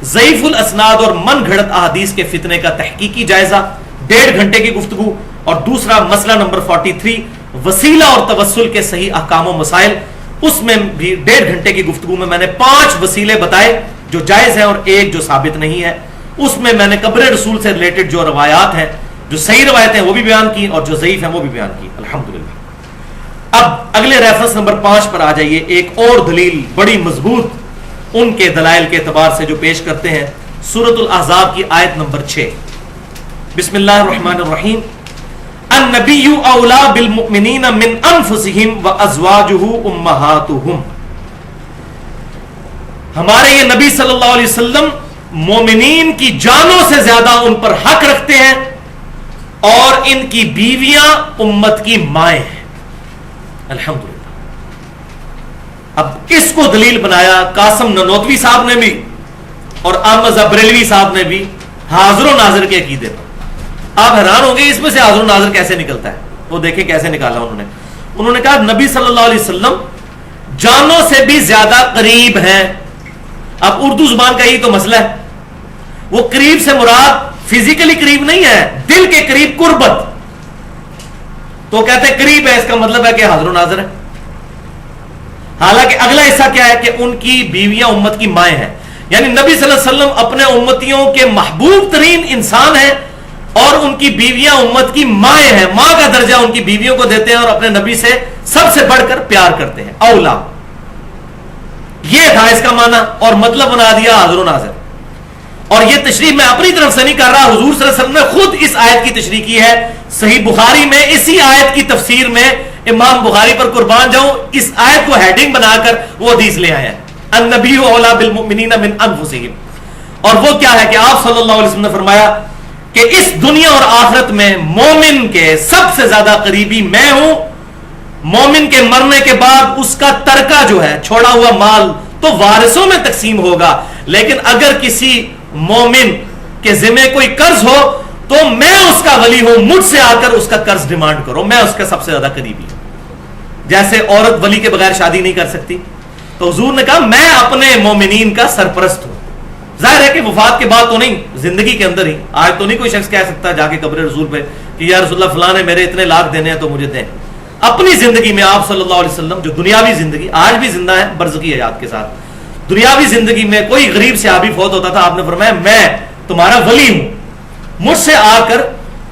S1: ضعیف الاسناد اور من گھڑت احادیث کے فتنے کا تحقیقی جائزہ, 1.5 گھنٹے کی گفتگو. اور دوسرا مسئلہ نمبر 43 وسیلہ اور توسل کے صحیح احکام و مسائل, اس میں بھی 1.5 گھنٹے کی گفتگو میں میں نے 5 وسیلے بتائے جو جائز ہیں اور 1 جو ثابت نہیں ہے. اس میں میں نے قبر رسول سے ریلیٹڈ جو روایات ہیں, جو صحیح روایتیں وہ بھی بیان کی اور جو ضعیف ہیں وہ بھی بیان کی الحمدللہ. اب اگلے ریفرنس نمبر 5 پر آ جائیے. ایک اور دلیل بڑی مضبوط ان کے دلائل کے اعتبار سے جو پیش کرتے ہیں, سورۃ الاحزاب کی آیت نمبر 6. بسم اللہ الرحمن الرحیم. النبی اولا بالمؤمنین من انفسہم وازواجہ امہاتہم. ہمارے یہ نبی صلی اللہ علیہ وسلم مومنین کی جانوں سے زیادہ ان پر حق رکھتے ہیں اور ان کی بیویاں امت کی مائیں ہیں. الحمدللہ. اب اس کو دلیل بنایا قاسم ننوتوی صاحب نے بھی اور احمد بریلوی صاحب نے بھی حاضر و ناظر کے عقیدے پر. آپ حیران ہوں گے اس میں سے حاضر و ناظر کیسے نکلتا ہے. وہ دیکھیں کیسے نکالا انہوں نے کہا نبی صلی اللہ علیہ وسلم جانوں سے بھی زیادہ قریب ہیں. اب اردو زبان کا یہی تو مسئلہ ہے, وہ قریب سے مراد فزیکلی قریب نہیں ہے, دل کے قریب قربت. تو کہتے ہیں قریب ہے, اس کا مطلب ہے کہ حاضر و ناظر ہے. حالانکہ اگلا حصہ کیا ہے کہ ان کی بیویاں امت کی مائیں ہیں, یعنی نبی صلی اللہ علیہ وسلم اپنے امتیوں کے محبوب ترین انسان ہیں اور ان کی بیویاں امت کی مائیں ہیں. ماں کا درجہ ان کی بیویوں کو دیتے ہیں اور اپنے نبی سے سب سے بڑھ کر پیار کرتے ہیں. اولا, یہ تھا اس کا معنی, اور مطلب بنا دیا حاضر و ناظر. اور یہ تشریح میں اپنی طرف سے نہیں کر رہا, حضور صلی اللہ علیہ وسلم نے خود اس آیت کی تشریح کی ہے. صحیح بخاری میں اسی آیت کی تفسیر میں, امام بخاری پر قربان جاؤں, اس آیت کو ہیڈنگ بنا کر وہ حدیث لے آئے ہیں, النبی اولا بالمؤمنین من انفسہم. اور وہ کیا ہے کہ آپ صلی اللہ علیہ وسلم نے فرمایا کہ اس دنیا اور آخرت میں مومن کے سب سے زیادہ قریبی میں ہوں. مومن کے مرنے کے بعد اس کا ترکہ جو ہے, چھوڑا ہوا مال, تو وارثوں میں تقسیم ہوگا. لیکن اگر کسی مومن کے ذمہ کوئی قرض ہو تو میں اس کا ولی ہوں, مجھ سے آ کر اس کا قرض ڈیمانڈ کرو, میں اس کا سب سے زیادہ قریبی ہوں. جیسے عورت ولی کے بغیر شادی نہیں کر سکتی, تو حضور نے کہا میں اپنے مومنین کا سرپرست ہوں. ظاہر ہے کہ وفات کے بعد تو نہیں, زندگی کے اندر ہی. آج تو نہیں کوئی شخص کہہ سکتا جا کے قبر رسول پہ کہ یا رسول اللہ فلاں نے میرے اتنے لاکھ دینے ہیں تو مجھے دیں. اپنی زندگی میں آپ صلی اللہ علیہ وسلم جو دنیاوی زندگی آج بھی زندہ ہے برزخی حیات کے ساتھ, دنیاوی زندگی میں کوئی غریب صحابی فوت ہوتا تھا, آپ نے فرمایا میں تمہارا ولی ہوں, مجھ سے آ کر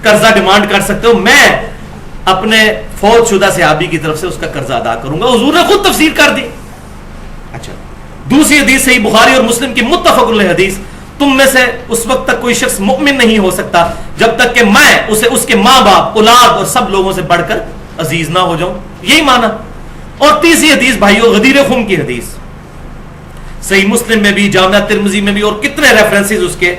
S1: قرضہ ڈیمانڈ کر سکتے ہو, میں اپنے فوت شدہ صحابی کی طرف سے اس کا قرضہ ادا کروں گا. حضور نے خود تفسیر کر دی. اچھا, دوسری حدیث صحیح بخاری اور مسلم کی متفق علیہ حدیث, تم میں سے اس وقت تک کوئی شخص مؤمن نہیں ہو سکتا جب تک کہ میں اسے اس کے ماں باپ, اولاد اور سب لوگوں سے بڑھ کر عزیز نہ ہو جاؤں. یہی معنی. اور تیسری حدیث بھائیو غدیر خم کی حدیث, صحیح مسلم میں بھی, جامعہ ترمذی میں بھی, اور کتنے ریفرنسز اس کے.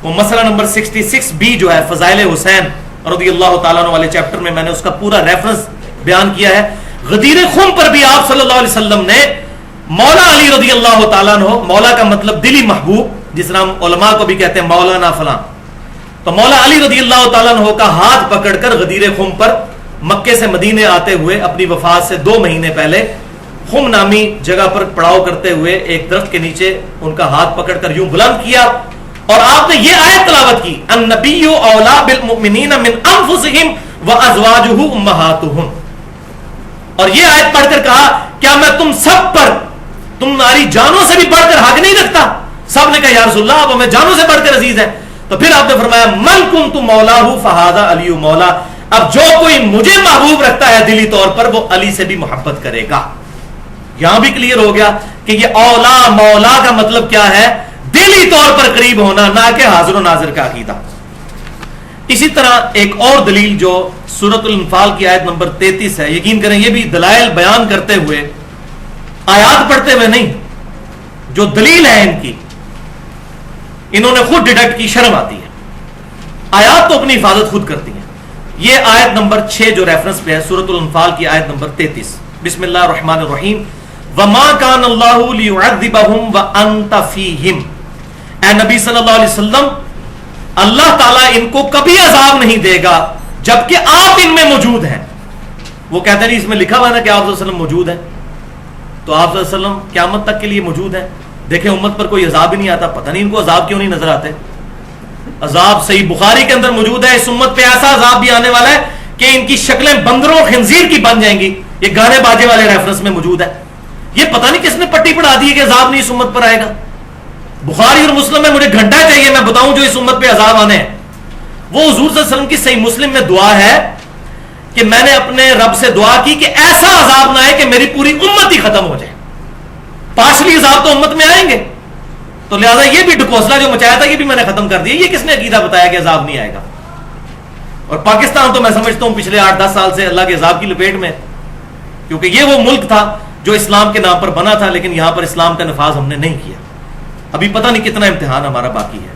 S1: وہ مسئلہ نمبر 66 بھی جو ہے فضائل حسین رضی اللہ تعالیٰ عنہ والے چیپٹر میں میں نے اس کا پورا ریفرنس بیان کیا ہے. غدیر خم پر بھی آپ صلی اللہ علیہ وسلم نے مولا علی رضی اللہ تعالیٰ عنہ, مولا کا مطلب دلی محبوب, جس طرح ہم علماء کو بھی کہتے ہیں مولانا فلاں, تو مولا علی رضی اللہ تعالیٰ عنہ کا ہاتھ پکڑ کر غدیر خم پر مکے سے مدینے آتے ہوئے اپنی وفات سے 2 مہینے پہلے خم نامی جگہ پر پڑاؤ کرتے ہوئے ایک درخت کے نیچے ان کا ہاتھ پکڑ کر یوں بلند کیا اور آپ نے یہ آیت تلاوت کی, النبی اولا بالمؤمنین من انفسہم وازواجہ امہاتہم. اور یہ آیت پڑھ کر کہا کیا میں تم سب پر تمہاری جانوں سے بھی بڑھ کر حق نہیں رکھتا؟ سب نے کہا یا رسول اللہ آپ ہمیں جانوں سے بڑھ کر عزیز ہیں. تو پھر آپ نے فرمایا من کنت مولاہ فہذا علی مولا, اب جو کوئی مجھے محبوب رکھتا ہے دلی طور پر وہ علی سے بھی محبت کرے گا. یہاں بھی کلیئر ہو گیا کہ یہ اولا مولا کا مطلب کیا ہے, دلی طور پر قریب ہونا, نہ کہ حاضر و ناظر کا عقیدہ. اسی طرح ایک اور دلیل جو سورۃ الانفال کی آیت نمبر 33 ہے, یقین کریں یہ بھی دلائل بیان کرتے ہوئے, آیات پڑھتے ہوئے نہیں, جو دلیل ہے ان کی انہوں نے خود ڈیڈکٹ کی، شرم آتی ہے. آیات تو اپنی حفاظت خود کرتی ہیں. یہ آیت نمبر 6 جو ریفرنس پہ ہے سورۃ الانفال کی آیت نمبر 33. بسم اللہ الرحمن الرحیم. وما کان اللہ لیعذبہم وانت فیہم. اے نبی صلی اللہ علیہ وسلم، اللہ تعالیٰ ان کو کبھی عذاب نہیں دے گا جبکہ آپ ان میں موجود ہیں. وہ کہتے ہیں اس میں لکھا ہوا ہے نا کہ آپ صلی اللہ علیہ وسلم موجود ہیں، تو آپ صلی اللہ علیہ وسلم قیامت تک کے لیے موجود ہیں. دیکھیں امت پر کوئی عذاب ہی نہیں آتا، پتہ نہیں ان کو عذاب کیوں نہیں نظر آتے. عذاب صحیح بخاری کے اندر موجود ہے. اس امت پہ ایسا عذاب بھی آنے والا ہے کہ ان کی شکلیں بندروں خنزیر کی بن جائیں گی. یہ گانے باجے والے ریفرنس میں موجود ہے. یہ پتہ نہیں کس نے پٹی پڑھا دی ہے کہ عذاب نہیں اس امت پر آئے گا. بخاری اور مسلم میں مجھے گھنٹہ چاہیے میں بتاؤں جو اس امت پہ عذاب آنے ہیں. وہ حضور صلی اللہ علیہ وسلم کی صحیح مسلم میں دعا ہے کہ میں نے اپنے رب سے دعا کی کہ ایسا عذاب نہ آئے کہ میری پوری امت ہی ختم ہو جائے. پارشلی عذاب تو امت میں آئیں گے، تو لہذا یہ بھی ڈکوسلا جو مچایا تھا یہ بھی میں نے ختم کر دیا. یہ کس نے عقیدہ بتایا کہ عذاب نہیں آئے گا؟ اور پاکستان تو میں سمجھتا ہوں پچھلے 8-10 سال سے اللہ کے عذاب کی لپیٹ میں، کیونکہ یہ وہ ملک تھا جو اسلام کے نام پر بنا تھا، لیکن یہاں پر اسلام کا نفاذ ہم نے نہیں کیا. ابھی پتہ نہیں کتنا امتحان ہمارا باقی ہے.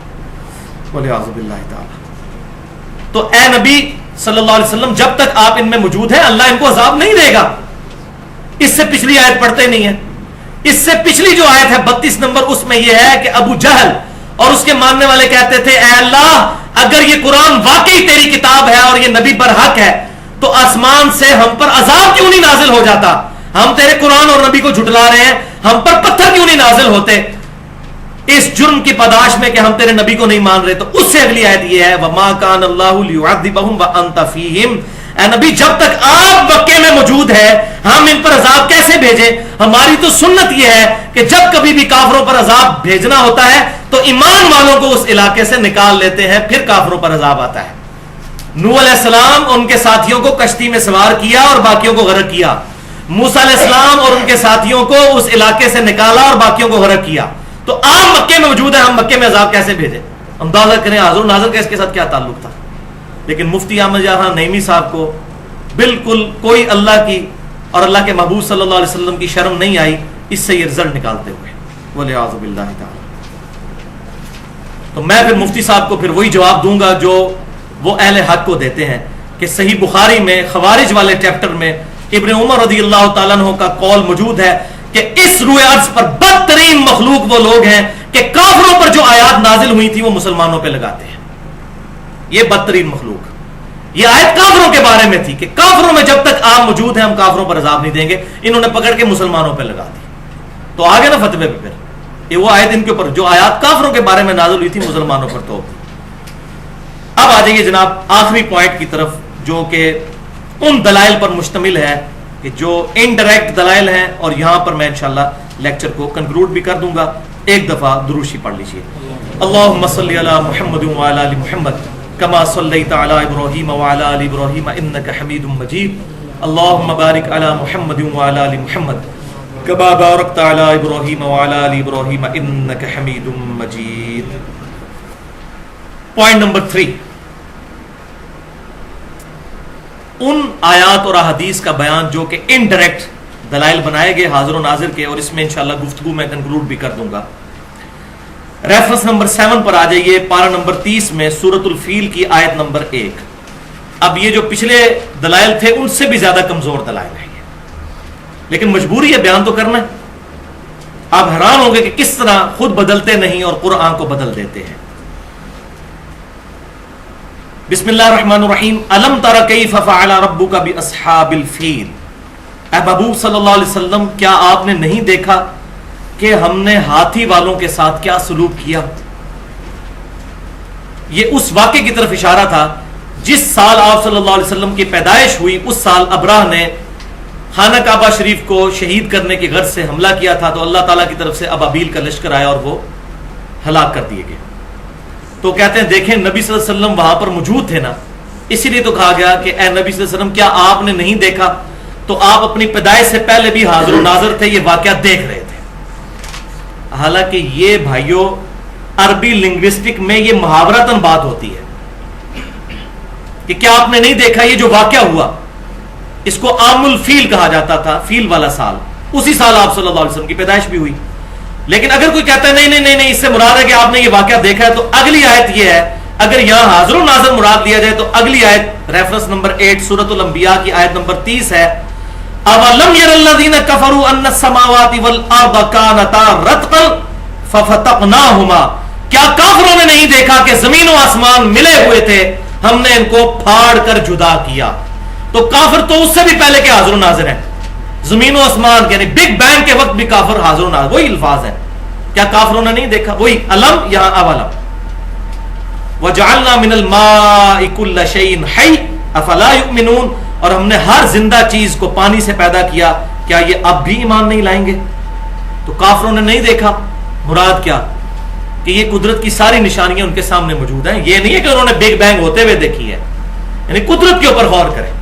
S1: وَلِعَوْذُ بِاللَّهِ تَعَالَى. تو اے نبی صلی اللہ علیہ وسلم جب تک آپ ان میں موجود ہیں اللہ ان کو عذاب نہیں دے گا. اس سے پچھلی آیت پڑھتے نہیں ہیں. اس سے پچھلی جو آیت ہے 32 نمبر، اس میں یہ ہے کہ ابو جہل اور اس کے ماننے والے کہتے تھے اے اللہ اگر یہ قرآن واقعی تیری کتاب ہے اور یہ نبی پر حق ہے تو آسمان سے ہم پر عذاب کیوں نہیں نازل ہو جاتا؟ ہم تیرے قرآن اور نبی کو جھٹلا رہے ہیں، ہم پر پتھر کیوں نہیں نازل ہوتے اس جرم کی پاداش میں کہ ہم تیرے نبی کو نہیں مان رہے. تو اس سے اگلی آیت یہ ہے وما کان اللہ لیعذبہم وانت فیہم. اے نبی جب تک آپ مکے میں موجود ہے ہم ان پر عذاب کیسے بھیجیں؟ ہماری تو سنت یہ ہے کہ جب کبھی بھی کافروں پر عذاب بھیجنا ہوتا ہے تو ایمان والوں کو اس علاقے سے نکال لیتے ہیں، پھر کافروں پر عذاب آتا ہے. نوح علیہ السلام ان کے ساتھیوں کو کشتی میں سوار کیا اور باقیوں کو غرق کیا. موسیٰ علیہ السلام اور ان کے ساتھیوں کو اس علاقے سے نکالا اور باقیوں کو غرق کیا. تو آپ مکے میں موجود ہیں، ہم مکے میں عذاب کیسے بھیجیں؟ اندازہ کریں حاضر و ناظر کا اس کے ساتھ کیا تعلق تھا. لیکن مفتی احمد جہاں نعیمی صاحب کو بالکل کوئی اللہ کی اور اللہ کے محبوب صلی اللہ علیہ وسلم کی شرم نہیں آئی اس سے یہ رزلٹ نکالتے ہوئے. وَلِعَوْذُ بِاللَّهِ تَعَالَى. تو میں پھر مفتی صاحب کو پھر وہی جواب دوں گا جو وہ اہل حق کو دیتے ہیں کہ صحیح بخاری میں خوارج والے چیپٹر میں ابن عمر رضی اللہ تعالیٰ عنہ کا قول موجود ہے کہ اس روئے ارض پر بدترین مخلوق وہ لوگ ہیں کہ کافروں پر جو آیات نازل ہوئی تھی وہ مسلمانوں پہ لگاتے ہیں. یہ بدترین مخلوق. یہ آیت کافروں کے بارے میں تھی کہ کافروں میں جب تک آپ موجود ہیں ہم کافروں پر عذاب نہیں دیں گے. انہوں نے پکڑ کے مسلمانوں پہ لگا دی. تو آگے نا فتوے پہ پھر یہ وہ آیت ان کے اوپر جو آیات کافروں کے بارے میں نازل ہوئی تھی مسلمانوں پر تو. اب آ جائیے جناب آخری پوائنٹ کی طرف جو کہ ان دلائل پر مشتمل ہے کہ جو انڈائریکٹ دلائل ہیں، اور یہاں پر میں انشاءاللہ لیکچر کو کنکلوڈ بھی کر دوں گا. ایک دفعہ دروشی پڑھ لیجیے. اللہم صلی علی محمد وعلی آل محمد کما صلیت علی ابراہیم وعلی آل ابراہیم انک حمید مجید. اللہم بارک علی محمد وعلی آل محمد کما بارکت علی ابراہیم وعلی آل ابراہیم انک حمید مجید. پوائنٹ نمبر 3، ان آیات اور احادیث کا بیان جو کہ انڈائریکٹ دلائل بنائے گئے حاضر و ناظر کے، اور اس میں انشاءاللہ گفتگو میں کنکلوڈ بھی کر دوں گا. ریفرنس نمبر 7 پر آ جائیے، پارہ نمبر 30 میں سورۃ الفیل کی آیت نمبر 1. اب یہ جو پچھلے دلائل تھے ان سے بھی زیادہ کمزور دلائل ہیں، لیکن مجبوری ہے بیان تو کرنا ہے. آپ حیران ہوں گے کہ کس طرح خود بدلتے نہیں اور قرآن کو بدل دیتے ہیں. بسم اللہ الرحمن الرحیم. الم تر کیف فعل ربک باصحاب الفیل. اے محبوب صلی اللہ علیہ وسلم کیا آپ نے نہیں دیکھا کہ ہم نے ہاتھی والوں کے ساتھ کیا سلوک کیا؟ یہ اس واقعے کی طرف اشارہ تھا جس سال آپ صلی اللہ علیہ وسلم کی پیدائش ہوئی. اس سال ابراہ نے خانہ کعبہ شریف کو شہید کرنے کی غرض سے حملہ کیا تھا، تو اللہ تعالیٰ کی طرف سے ابابیل کا لشکر آیا اور وہ ہلاک کر دیے گئے. تو کہتے ہیں دیکھیں نبی صلی اللہ علیہ وسلم وہاں پر موجود تھے نا، اسی لیے تو کہا گیا کہ اے نبی صلی اللہ علیہ وسلم کیا آپ نے نہیں دیکھا؟ تو آپ اپنی پیدائش سے پہلے بھی حاضر و ناظر تھے، یہ واقعہ دیکھ رہے تھے. حالانکہ یہ بھائیوں عربی لنگوسٹک میں یہ محاورتاً بات ہوتی ہے کہ کیا آپ نے نہیں دیکھا یہ جو واقعہ ہوا، اس کو عام الفیل کہا جاتا تھا، فیل والا سال. اسی سال آپ صلی اللہ علیہ وسلم کی پیدائش بھی ہوئی. لیکن اگر کوئی کہتا ہے نہیں اس سے مراد ہے کہ آپ نے یہ واقعہ دیکھا ہے، تو اگلی آیت یہ ہے، اگر یہاں حاضر و ناظر مراد لیا جائے تو اگلی آیت ریفرنس نمبر 8 سورۃ الانبیاء کی آیت نمبر 30 ہے، اولم یر الذین کفروا ان السماوات والارض کانتا رتقا ففتقناہما، کیا کافروں نے نہیں دیکھا کہ زمین و آسمان ملے ہوئے تھے، ہم نے ان کو پھاڑ کر جدا کیا؟ تو کافر تو اس سے بھی پہلے کے حاضر و ناظر ہیں، زمین و آسمان یعنی بگ بینگ کے وقت بھی کافر حاضر و ناظر، وہی الفاظ ہیں، کیا کافروں نے نہیں دیکھا؟ وہی علم یہاں اولم، وَجَعَلْنَا مِنَ الْمَاءِ كُلَّ شَيْءٍ حَيٍّ أَفَلَا يُؤْمِنُونَ، اور ہم نے ہر زندہ چیز کو پانی سے پیدا کیا، کیا یہ اب بھی ایمان نہیں لائیں گے؟ تو کافروں نے نہیں دیکھا، مراد کیا کہ یہ قدرت کی ساری نشانیاں ان کے سامنے موجود ہیں، یہ نہیں ہے کہ انہوں نے بگ بینگ ہوتے ہوئے دیکھی ہے، یعنی قدرت کے اوپر غور کریں۔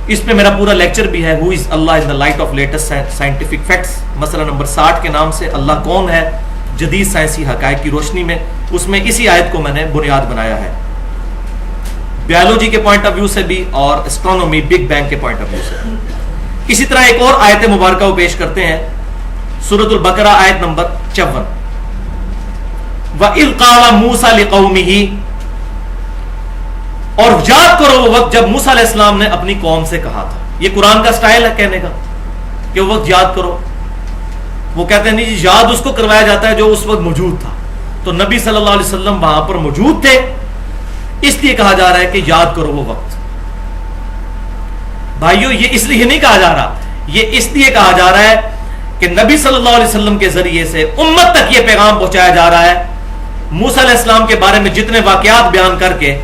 S1: اس پہ میرا پورا لیکچر بھی ہے، who is Allah in the light of latest scientific facts, مسئلہ نمبر 60 کے نام سے، اللہ کون ہے جدید سائنسی حقائق کی روشنی میں، اس میں اسی آیت کو میں نے بنیاد بنایا ہے، بیولوجی کے پوائنٹ آف ویو سے بھی اور اسٹرانومی بگ بینگ کے پوائنٹ آف ویو سے۔ اسی طرح ایک اور آیت مبارکہ وہ پیش کرتے ہیں، سورۃ البقرہ آیت نمبر 54، وَإِذْ قَالَ مُوسَى لِقَوْمِهِ، اور یاد کرو وہ وقت جب موسیٰ علیہ السلام نے اپنی قوم سے کہا تھا۔ یہ قرآن کا سٹائل ہے کہنے کا کہ وہ وقت یاد کرو، وہ کہتے ہیں نہیں جی یاد اس کو کروایا جاتا ہے جو اس وقت موجود تھا، تو نبی صلی اللہ علیہ وسلم وہاں پر موجود تھے، اس لیے کہا جا رہا ہے کہ یاد کرو وہ وقت۔ بھائیو یہ اس لیے نہیں کہا جا رہا، یہ اس لیے کہا جا رہا ہے کہ نبی صلی اللہ علیہ وسلم کے ذریعے سے امت تک یہ پیغام پہنچایا جا رہا ہے، موسیٰ علیہ السلام کے بارے میں جتنے واقعات بیان کر کے،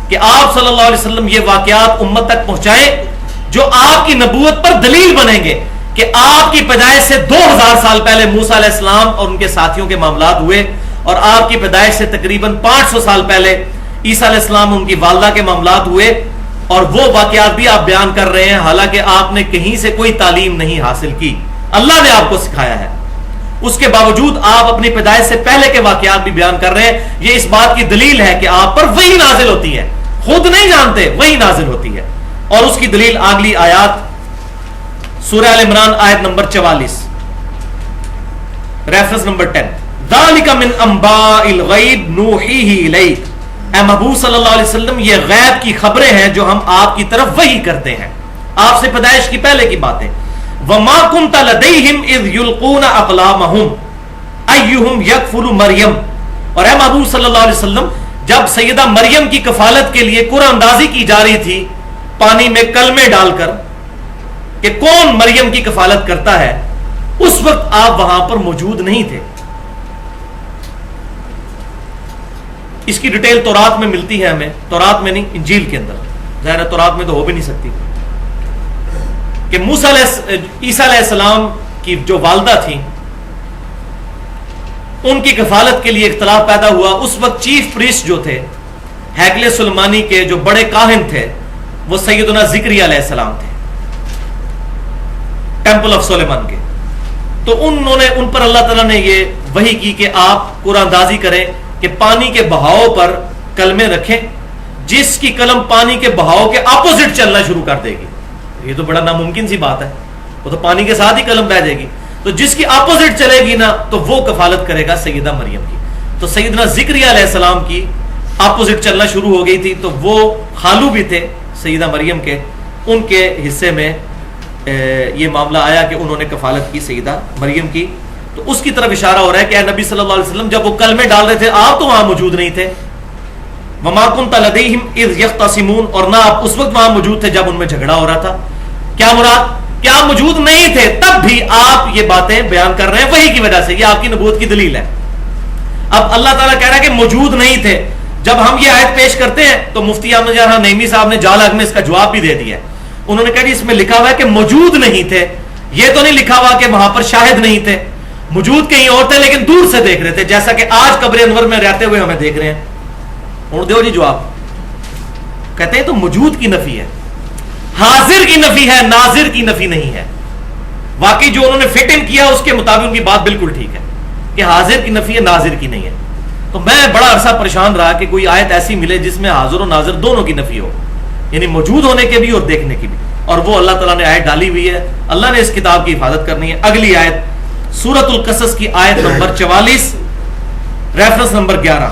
S1: کہ آپ صلی اللہ علیہ وسلم یہ واقعات امت تک پہنچائیں جو آپ کی نبوت پر دلیل بنیں گے کہ آپ کی پیدائش سے 2000 سال پہلے موسیٰ علیہ السلام اور ان کے ساتھیوں کے معاملات ہوئے، اور آپ کی پیدائش سے تقریباً 500 سال پہلے عیسیٰ علیہ السلام اور ان کی والدہ کے معاملات ہوئے، اور وہ واقعات بھی آپ بیان کر رہے ہیں حالانکہ آپ نے کہیں سے کوئی تعلیم نہیں حاصل کی، اللہ نے آپ کو سکھایا ہے، اس کے باوجود آپ اپنی پیدائش سے پہلے کے واقعات بھی بیان کر رہے ہیں۔ یہ اس بات کی دلیل ہے کہ آپ پر وحی نازل ہوتی ہے، خود نہیں جانتے وحی نازل ہوتی ہے، اور اس کی دلیل اگلی آیات سورہ ال عمران آیت نمبر 44 ریفرنس نمبر 10، ذالک من انباء الغیب نوحیہ الیک، اے محبوب صلی اللہ علیہ وسلم یہ غیب کی خبریں ہیں جو ہم آپ کی طرف وحی کرتے ہیں، آپ سے پیدائش کی پہلے کی باتیں۔ وما كنت لديهم اذ يلقون اقلامهم ايهم يكفل مریم، اور اے محبوب صلی اللہ علیہ وسلم جب سیدہ مریم کی کفالت کے لیے قرآن اندازی کی جا رہی تھی پانی میں کلمے ڈال کر کہ کون مریم کی کفالت کرتا ہے، اس وقت آپ وہاں پر موجود نہیں تھے۔ اس کی ڈیٹیل تورات میں ملتی ہے ہمیں، تورات میں نہیں انجیل کے اندر، ظاہر ہے تورات میں تو ہو بھی نہیں سکتی، کہ عیسیٰ علیہ السلام کی جو والدہ تھیں ان کی کفالت کے لیے اختلاف پیدا ہوا۔ اس وقت چیف پریسٹ جو تھے ہیکل سلیمانی کے جو بڑے کاہن تھے وہ سیدنا زکریا علیہ السلام تھے، ٹیمپل آف سلیمان کے، تو انہوں نے ان پر اللہ تعالیٰ نے یہ وحی کی کہ آپ قرآن اندازی کریں کہ پانی کے بہاؤ پر کلمے رکھیں، جس کی قلم پانی کے بہاؤ کے اپوزٹ چلنا شروع کر دے گی، یہ تو بڑا ناممکن سی بات ہے، وہ تو پانی کے ساتھ ہی قلم بہہ جائے گی، تو جس کی اپوزٹ چلے گی نا تو وہ کفالت کرے گا سیدہ مریم کی۔ تو سیدنا زکریا علیہ السلام کی اپوزٹ چلنا شروع ہو گئی تھی، تو وہ خالو بھی تھے سیدہ مریم کے، ان کے حصے میں یہ معاملہ آیا کہ انہوں نے کفالت کی سیدہ مریم کی، تو اس کی طرف اشارہ ہو رہا ہے کہ اے نبی صلی اللہ علیہ وسلم جب وہ کلمے ڈال رہے تھے آپ تو وہاں موجود نہیں تھے، وما كنت لديهم اذ يختصمون، اور نہ آپ اس وقت وہاں موجود تھے جب ان میں جھگڑا ہو رہا تھا۔ کیا مراد کہ آپ موجود نہیں تھے، تب بھی آپ یہ باتیں بیان کر رہے ہیں وحی کی وجہ سے، یہ آپ کی نبوت کی دلیل ہے۔ اب اللہ تعالیٰ کہہ رہا ہے کہ موجود نہیں تھے، جب ہم یہ آیت پیش کرتے ہیں تو مفتی احمد جان نعیمی صاحب نے جال میں اس کا جواب بھی دے دیا ہے، انہوں نے کہا اس میں لکھا ہوا ہے کہ موجود نہیں تھے، یہ تو نہیں لکھا ہوا کہ وہاں پر شاہد نہیں تھے، موجود کہیں اور تھے لیکن دور سے دیکھ رہے تھے، جیسا کہ آج قبر انور میں رہتے ہوئے ہمیں دیکھ رہے ہیں۔ اور دیو جی جواب کہتے ہیں تو موجود کی نفی ہے، حاضر کی نفی ہے، ناظر کی نفی نہیں ہے۔ واقعی جو انہوں نے فٹ ان کیا اس کے مطابق ان کی بات بالکل ٹھیک ہے کہ حاضر کی نفی ہے، ناظر کی نہیں ہے۔ تو میں بڑا عرصہ پریشان رہا کہ کوئی آیت ایسی ملے جس میں حاضر و ناظر دونوں کی نفی ہو، یعنی موجود ہونے کے بھی اور دیکھنے کی بھی۔ اور وہ اللہ تعالیٰ نے آیت ڈالی ہوئی ہے. اللہ نے اس کتاب کی حفاظت کرنی ہے. اگلی آیت سورۃ القصص کی آیت نمبر 44 ریفرنس نمبر 11.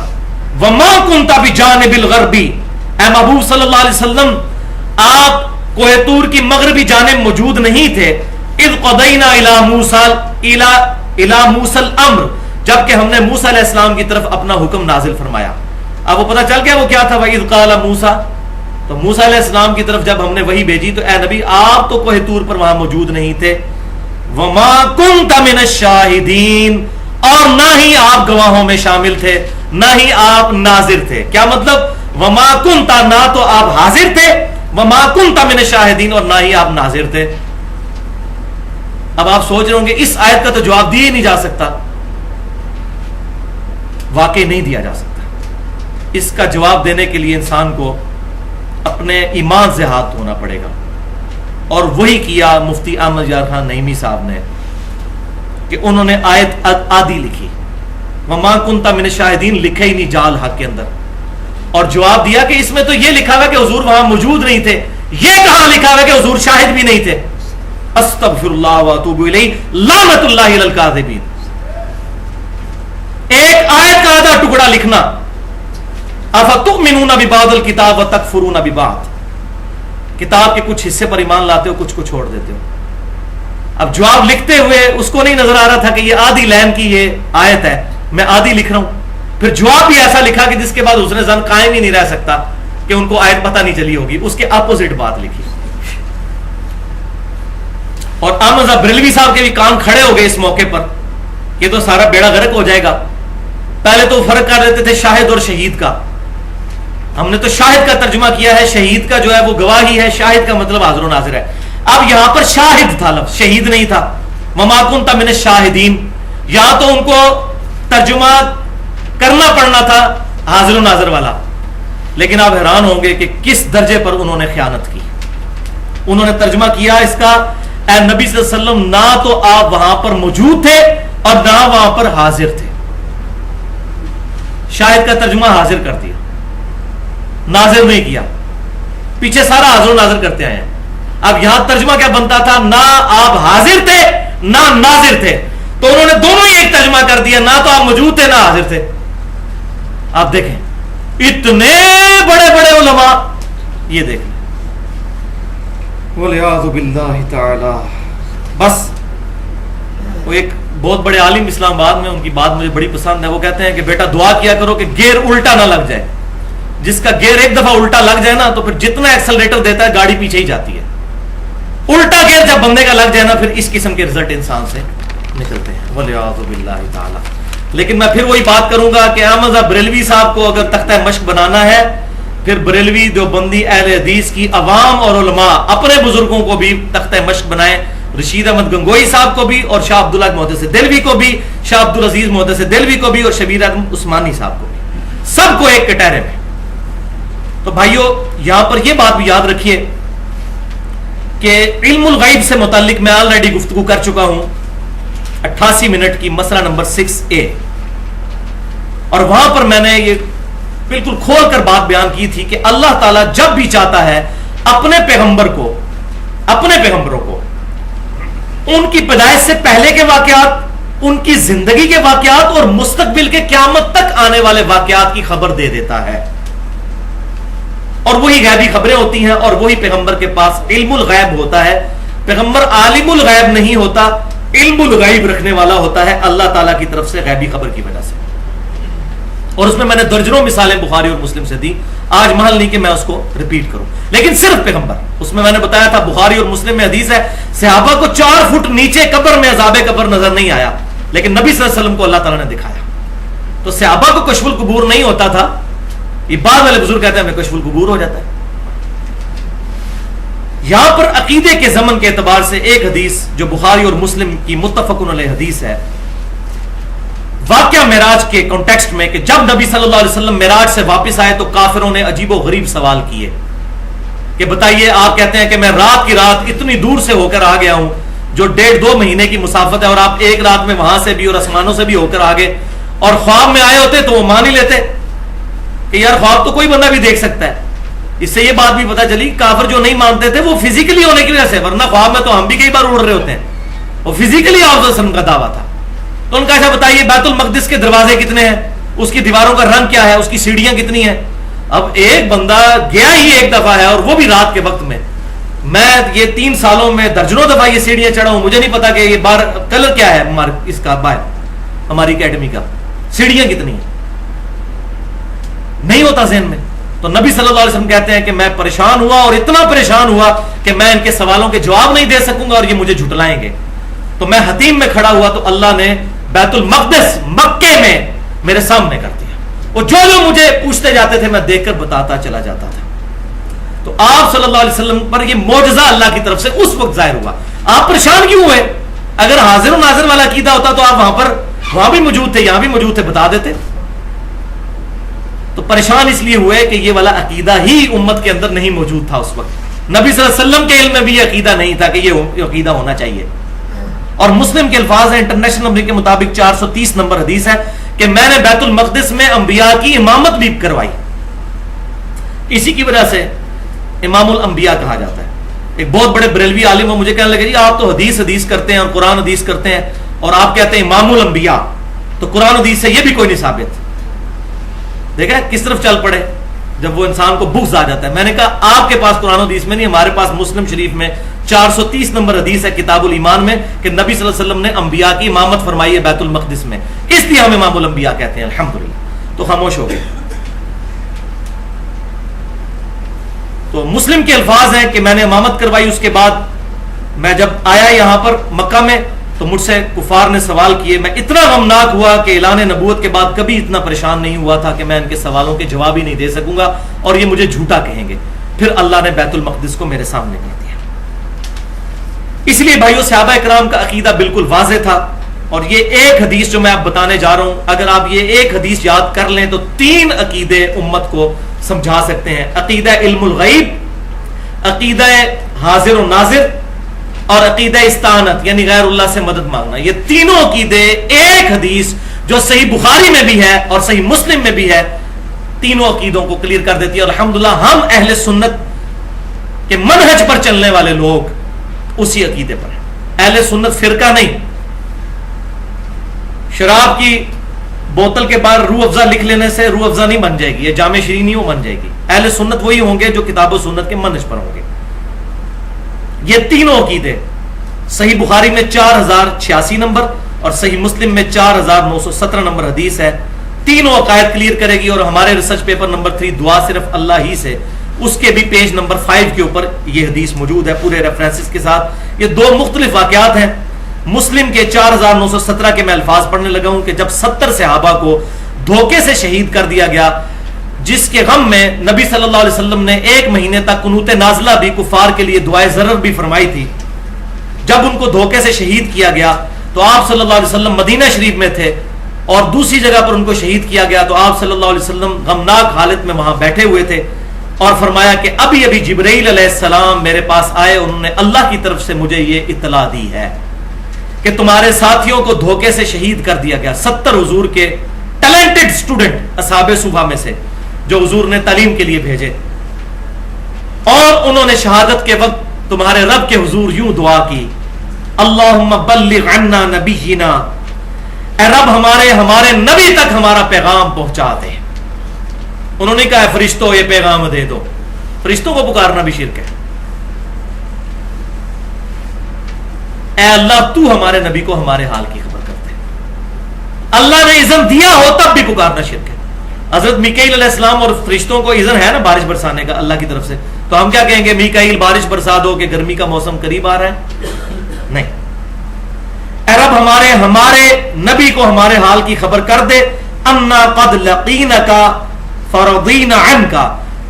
S1: وما كنت بجانب الغربی، اے محبوب صلی اللہ علیہ وسلم آپ کوہ طور کی مغربی جانب موجود نہیں تھے. اذ قضینا الی موسی الامر، جبکہ ہم نے موسیٰ علیہ السلام کی طرف اپنا حکم نازل فرمایا. اب وہ پتہ چل گیا وہ کیا تھا. وَإِذْ قَالَ مُوسَىٰ، تو موسیٰ علیہ السلام کی طرف جب ہم نے وحی بھیجی تو اے نبی آپ تو کوہ طور پر وہاں موجود نہیں تھے. وَمَا كُنْتَ مِنَ الشَّاهِدِينَ، اور نہ ہی آپ گواہوں میں شامل تھے، نہ ہی آپ ناظر تھے. کیا مطلب؟ وَمَا كُنْتَ، نہ تو آپ حاضر تھے، وَمَا كُنْتَ مِنَ الشَّاهِدِينَ، اور نہ ہی آپ ناظر تھے. اب آپ سوچ رہے ہوں گے اس آیت کا تو جواب دیا ہی نہیں جا سکتا. واقعی نہیں دیا جا سکتا. اس کا جواب دینے کے لیے انسان کو اپنے ایمان سے ہاتھ دھونا پڑے گا، اور وہی کیا مفتی احمد یار خان نعیمی صاحب نے کہ انہوں نے آیت آدھی لکھی، وما کنت من الشاہدین لکھے ہی نہیں جال حق کے اندر، اور جواب دیا کہ اس میں تو یہ لکھا ہوا کہ حضور وہاں موجود نہیں تھے. یہ کہاں لکھا ہوا کہ حضور شاہد بھی نہیں تھے؟ استغفر اللہ واتوب الیہ، لعنت اللہ علی الکاذبین. ایک آیت کا آدھا ٹکڑا لکھنا، افتؤمنون ببعض الکتاب وتکفرون ببعض، کتاب کے کچھ حصے پر ایمان لاتے ہو، کچھ کو چھوڑ دیتے ہو. اب جواب لکھتے ہوئے اس کو نہیں نظر آ رہا تھا کہ یہ آدھی لین کی یہ آیت ہے، میں آدھی لکھ رہا ہوں. پھر جواب بھی ایسا لکھا کہ جس کے بعد اس نے زن قائم ہی نہیں رہ سکتا کہ ان کو آیت پتہ نہیں چلی ہوگی، اس کے اپوزٹ بات لکھی. اور احمد بریلوی صاحب کے بھی کان کھڑے ہو گئے اس موقع پر، یہ تو سارا بیڑا غرق ہو جائے گا. پہلے تو فرق کر دیتے تھے شاہد اور شہید کا، ہم نے تو شاہد کا ترجمہ کیا ہے، شہید کا جو ہے وہ گواہی ہے، شاہد کا مطلب حاضر و ناظر ہے. اب یہاں پر شاہد تھا لفظ، شہید نہیں تھا. وما کنت من الشاہدین، یہاں تو ان کو ترجمہ کرنا پڑنا تھا حاضر و ناظر والا. لیکن آپ حیران ہوں گے کہ کس درجے پر انہوں نے خیانت کی. انہوں نے ترجمہ کیا اس کا، اے نبی صلی اللہ علیہ وسلم نہ تو آپ وہاں پر موجود تھے اور نہ وہاں پر حاضر تھے. شاہد کا ترجمہ حاضر کر دیا، ناظر نہیں کیا. پیچھے سارا حاضر و ناظر کرتے آئے ہیں. اب یہاں ترجمہ کیا بنتا تھا؟ نہ آپ حاضر تھے نہ ناظر تھے. تو انہوں نے دونوں ہی ایک ترجمہ کر دیا، نہ تو آپ موجود تھے نہ حاضر تھے. آپ دیکھیں اتنے بڑے بڑے علماء، یہ دیکھ لیں، وَالْعِيَاذُ بِاللَّهِ تَعَالَى. بس وہ ایک بہت بڑے عالم اسلام آباد میں، ان کی بات مجھے بڑی پسند ہے. وہ کہتے ہیں کہ بیٹا دعا کیا کرو کہ گیئر الٹا نہ لگ جائے. جس کا گیئر ایک دفعہ الٹا لگ جائے نا تو پھر جتنا ایکسلریٹر دیتا ہے گاڑی پیچھے ہی جاتی ہے. الٹا گیئر جب بندے کا لگ جائے نا پھر اس قسم کے رزلٹ انسان سے نکلتے ہیں. وَالْعِيَاذُ بِاللَّهِ تَعَالَى. لیکن میں پھر وہی بات کروں گا کہ احمد بریلوی صاحب کو اگر تختہ مشق بنانا ہے، پھر بریلوی دیوبندی اہل حدیث کی عوام اور علماء اپنے بزرگوں کو بھی تختہ مشق بنائیں. رشید احمد گنگوئی صاحب کو بھی، اور شاہ عبداللہ محدث دہلوی کو بھی، شاہ عبدالعزیز محدث دہلوی کو بھی، اور شبیر احمد عثمانی صاحب کو بھی، سب کو ایک کٹہرے میں. تو بھائیو یہاں پر یہ بات بھی یاد رکھیے کہ علم الغیب سے متعلق میں آلریڈی گفتگو کر چکا ہوں 88 منٹ کی، مسئلہ نمبر 6A. اور وہاں پر میں نے یہ بالکل کھول کر بات بیان کی تھی کہ اللہ تعالیٰ جب بھی چاہتا ہے اپنے پیغمبروں کو ان کی پیدائش سے پہلے کے واقعات، ان کی زندگی کے واقعات اور مستقبل کے قیامت تک آنے والے واقعات کی خبر دے دیتا ہے. اور وہی غیبی خبریں ہوتی ہیں، اور وہی پیغمبر کے پاس علم الغیب ہوتا ہے. پیغمبر عالم الغیب نہیں ہوتا، علم الغیب رکھنے والا ہوتا ہے اللہ تعالیٰ کی طرف سے غیبی خبر کی وجہ سے. اور اس میں نے درجنوں مثالیں بخاری اور مسلم سے دی، آج محل نہیں کہ میں اس کو ریپیٹ کروں. لیکن صرف پیغمبر، اس میں نے بتایا تھا بخاری اور مسلم میں حدیث ہے صحابہ کو 4 فٹ نیچے قبر میں عذاب قبر نظر نہیں آیا، لیکن نبی صلی اللہ علیہ وسلم کو اللہ تعالیٰ نے دکھایا. تو صحابہ کو کشف القبور نہیں ہوتا تھا. یہ بعد والے بزرگ کہتے ہیں ہمیں کشف القبور ہو جاتا ہے. یہاں پر عقیدے کے ضمن کے اعتبار سے ایک حدیث جو بخاری اور مسلم کی متفق علیہ حدیث ہے، واقعہ معراج کے کانٹیکسٹ میں، کہ جب نبی صلی اللہ علیہ وسلم معراج سے واپس آئے تو کافروں نے عجیب و غریب سوال کیے کہ بتائیے، آپ کہتے ہیں کہ میں رات کی رات اتنی دور سے ہو کر آ گیا ہوں جو 1.5-2 مہینے کی مسافت ہے، اور آپ ایک رات میں وہاں سے بھی اور آسمانوں سے بھی ہو کر آگے، اور خواب میں آئے ہوتے تو وہ مان ہی لیتے کہ یار خواب تو کوئی بندہ بھی دیکھ سکتا ہے. اس سے یہ بات بھی پتہ چلی کافر جو نہیں مانتے تھے وہ فزیکلی ہونے کی وجہ سے، ورنہ خواب میں تو ہم بھی کئی بار اڑ رہے ہوتے ہیں، وہ فزیکلی آپ وسلم کا دعویٰ تھا. تو ان کا ایسا بتائیے بیت المقدس کے دروازے کتنے ہیں، اس کی دیواروں کا رنگ کیا ہے، اس کی سیڑھیاں کتنی ہیں. اب ایک بندہ گیا ہی ایک دفعہ ہے اور وہ بھی رات کے وقت میں یہ 3 سالوں میں درجنوں دفعہ یہ سیڑھیاں چڑھا ہوں، مجھے نہیں پتا کہ یہ بار کلر کیا ہے اس کا باہر ہماری اکیڈمی کا، سیڑھیاں کتنی ہیں نہیں ہوتا ذہن میں. تو نبی صلی اللہ علیہ وسلم کہتے ہیں کہ میں پریشان ہوا اور اتنا پریشان ہوا کہ میں ان کے سوالوں کے جواب نہیں دے سکوں گا اور یہ مجھے جھٹلائیں گے. تو میں حتیم میں کھڑا ہوا تو اللہ نے بیت المقدس مکے میں میرے سامنے کر دیا. وہ جو مجھے پوچھتے جاتے تھے میں دیکھ کر بتاتا چلا جاتا تھا. تو آپ صلی اللہ علیہ وسلم پر یہ معجزہ اللہ کی طرف سے اس وقت ظاہر ہوا. آپ پریشان کیوں ہوئے؟ اگر حاضر و ناظر والا عقیدہ ہوتا تو آپ وہاں بھی موجود تھے، یہاں بھی موجود تھے، بتا دیتے. تو پریشان اس لیے ہوئے کہ یہ والا عقیدہ ہی امت کے اندر نہیں موجود تھا اس وقت. نبی صلی اللہ علیہ وسلم کے علم میں بھی یہ عقیدہ نہیں تھا کہ یہ عقیدہ ہونا چاہیے. اور مسلم کے الفاظ ہیں، انٹرنیشنل نمبر کے مطابق 430 نمبر حدیث ہے کہ میں نے بیت المقدس میں انبیاء کی امامت بھی کروائی. اسی کی وجہ سے امام الانبیاء کہا جاتا ہے. ایک بہت بڑے بریلوی عالم وہ مجھے کہنے لگے جی آپ تو حدیث کرتے ہیں اور قرآن حدیث کرتے ہیں اور آپ کہتے ہیں امام الانبیاء، تو قرآن حدیث سے یہ بھی کوئی نہیں ثابت. دیکھیں کس طرف چل پڑے جب وہ انسان کو بغض آ جاتا ہے. میں نے کہا آپ کے پاس قرآن حدیث میں نہیں، ہمارے پاس مسلم شریف میں 430 نمبر حدیث ہے کتاب الایمان میں کہ نبی صلی اللہ علیہ وسلم نے انبیاء کی امامت فرمائی ہے بیت المقدس میں، اس لیے ہم امام الانبیاء کہتے ہیں. الحمدللہ. تو خاموش ہو گئے. تو مسلم کے الفاظ ہیں کہ میں نے امامت کروائی. اس کے بعد میں جب آیا یہاں پر مکہ میں تو مجھ سے کفار نے سوال کیے. میں اتنا غمناک ہوا کہ اعلان نبوت کے بعد کبھی اتنا پریشان نہیں ہوا تھا کہ میں ان کے سوالوں کے جواب ہی نہیں دے سکوں گا اور یہ مجھے جھوٹا کہیں گے. پھر اللہ نے بیت المقدس کو میرے سامنے کر دیا. اس لیے بھائیو صحابہ کرام کا عقیدہ بالکل واضح تھا. اور یہ ایک حدیث جو میں آپ بتانے جا رہا ہوں، اگر آپ یہ ایک حدیث یاد کر لیں تو 3 عقیدے امت کو سمجھا سکتے ہیں. عقیدہ علم الغیب، عقیدہ حاضر و ناظر اور عقیدہ استعانت یعنی غیر اللہ سے مدد مانگنا. یہ تینوں عقیدے ایک حدیث جو صحیح بخاری میں بھی ہے اور صحیح مسلم میں بھی ہے تینوں عقیدوں کو کلیئر کر دیتی ہے. اور الحمدللہ ہم اہل سنت کے منہج پر چلنے والے لوگ اسی عقیدے پر ہیں. اہل سنت فرقہ نہیں. شراب کی بوتل کے باہر روح افزا لکھ لینے سے روح افزا نہیں بن جائے گی، یہ جامع شیرین نہیں بن جائے گی. اہل سنت وہی ہوں گے جو کتاب و سنت کے منہج پر ہوں گے. یہ تینوں عقیدے صحیح بخاری میں 4086 نمبر اور صحیح مسلم میں 4917 نمبر حدیث ہے. تینوں عقائد کلیئر کرے گی. اور ہمارے ریسرچ پیپر نمبر 3 دعا صرف اللہ ہی سے، اس کے بھی پیج نمبر 5 کے اوپر یہ حدیث موجود ہے پورے ریفرنسز کے ساتھ. یہ 2 مختلف واقعات ہیں. مسلم کے 4917 کے میں الفاظ پڑھنے لگا ہوں کہ جب 70 صحابہ کو دھوکے سے شہید کر دیا گیا، جس کے غم میں نبی صلی اللہ علیہ وسلم نے 1 مہینے تک قنوت نازلہ بھی کفار کے لیے دعائے ضرر بھی فرمائی تھی. جب ان کو دھوکے سے شہید کیا گیا تو آپ صلی اللہ علیہ وسلم مدینہ شریف میں تھے اور دوسری جگہ پر ان کو شہید کیا گیا تو آپ صلی اللہ علیہ وسلم غمناک حالت میں وہاں بیٹھے ہوئے تھے اور فرمایا کہ ابھی ابھی جبرائیل علیہ السلام میرے پاس آئے، انہوں نے اللہ کی طرف سے مجھے یہ اطلاع دی ہے کہ تمہارے ساتھیوں کو دھوکے سے شہید کر دیا گیا. 70 حضور کے ٹیلنٹڈ سٹوڈنٹ اصحاب صفہ میں سے جو حضور نے تعلیم کے لیے بھیجے، اور انہوں نے شہادت کے وقت تمہارے رب کے حضور یوں دعا کی، اللہم بلغ عنا نبینا، اے رب ہمارے نبی تک ہمارا پیغام پہنچا دے. انہوں نے کہا فرشتوں یہ پیغام دے دو. فرشتوں کو پکارنا بھی شرک ہے. اے اللہ تو ہمارے نبی کو ہمارے حال کی خبر کر دے. اللہ نے اذن دیا ہو تب بھی پکارنا شرک ہے. حضرت میکائیل علیہ السلام اور فرشتوں کو اذن ہے نا بارش برسانے کا اللہ کی طرف سے، تو ہم کیا کہیں گے میکائیل بارش برسا دو کہ گرمی کا موسم قریب آ رہا ہے؟ نہیں. اے رب ہمارے نبی کو ہمارے حال کی خبر کر دے، انا قد لقینک فرضینا عنک،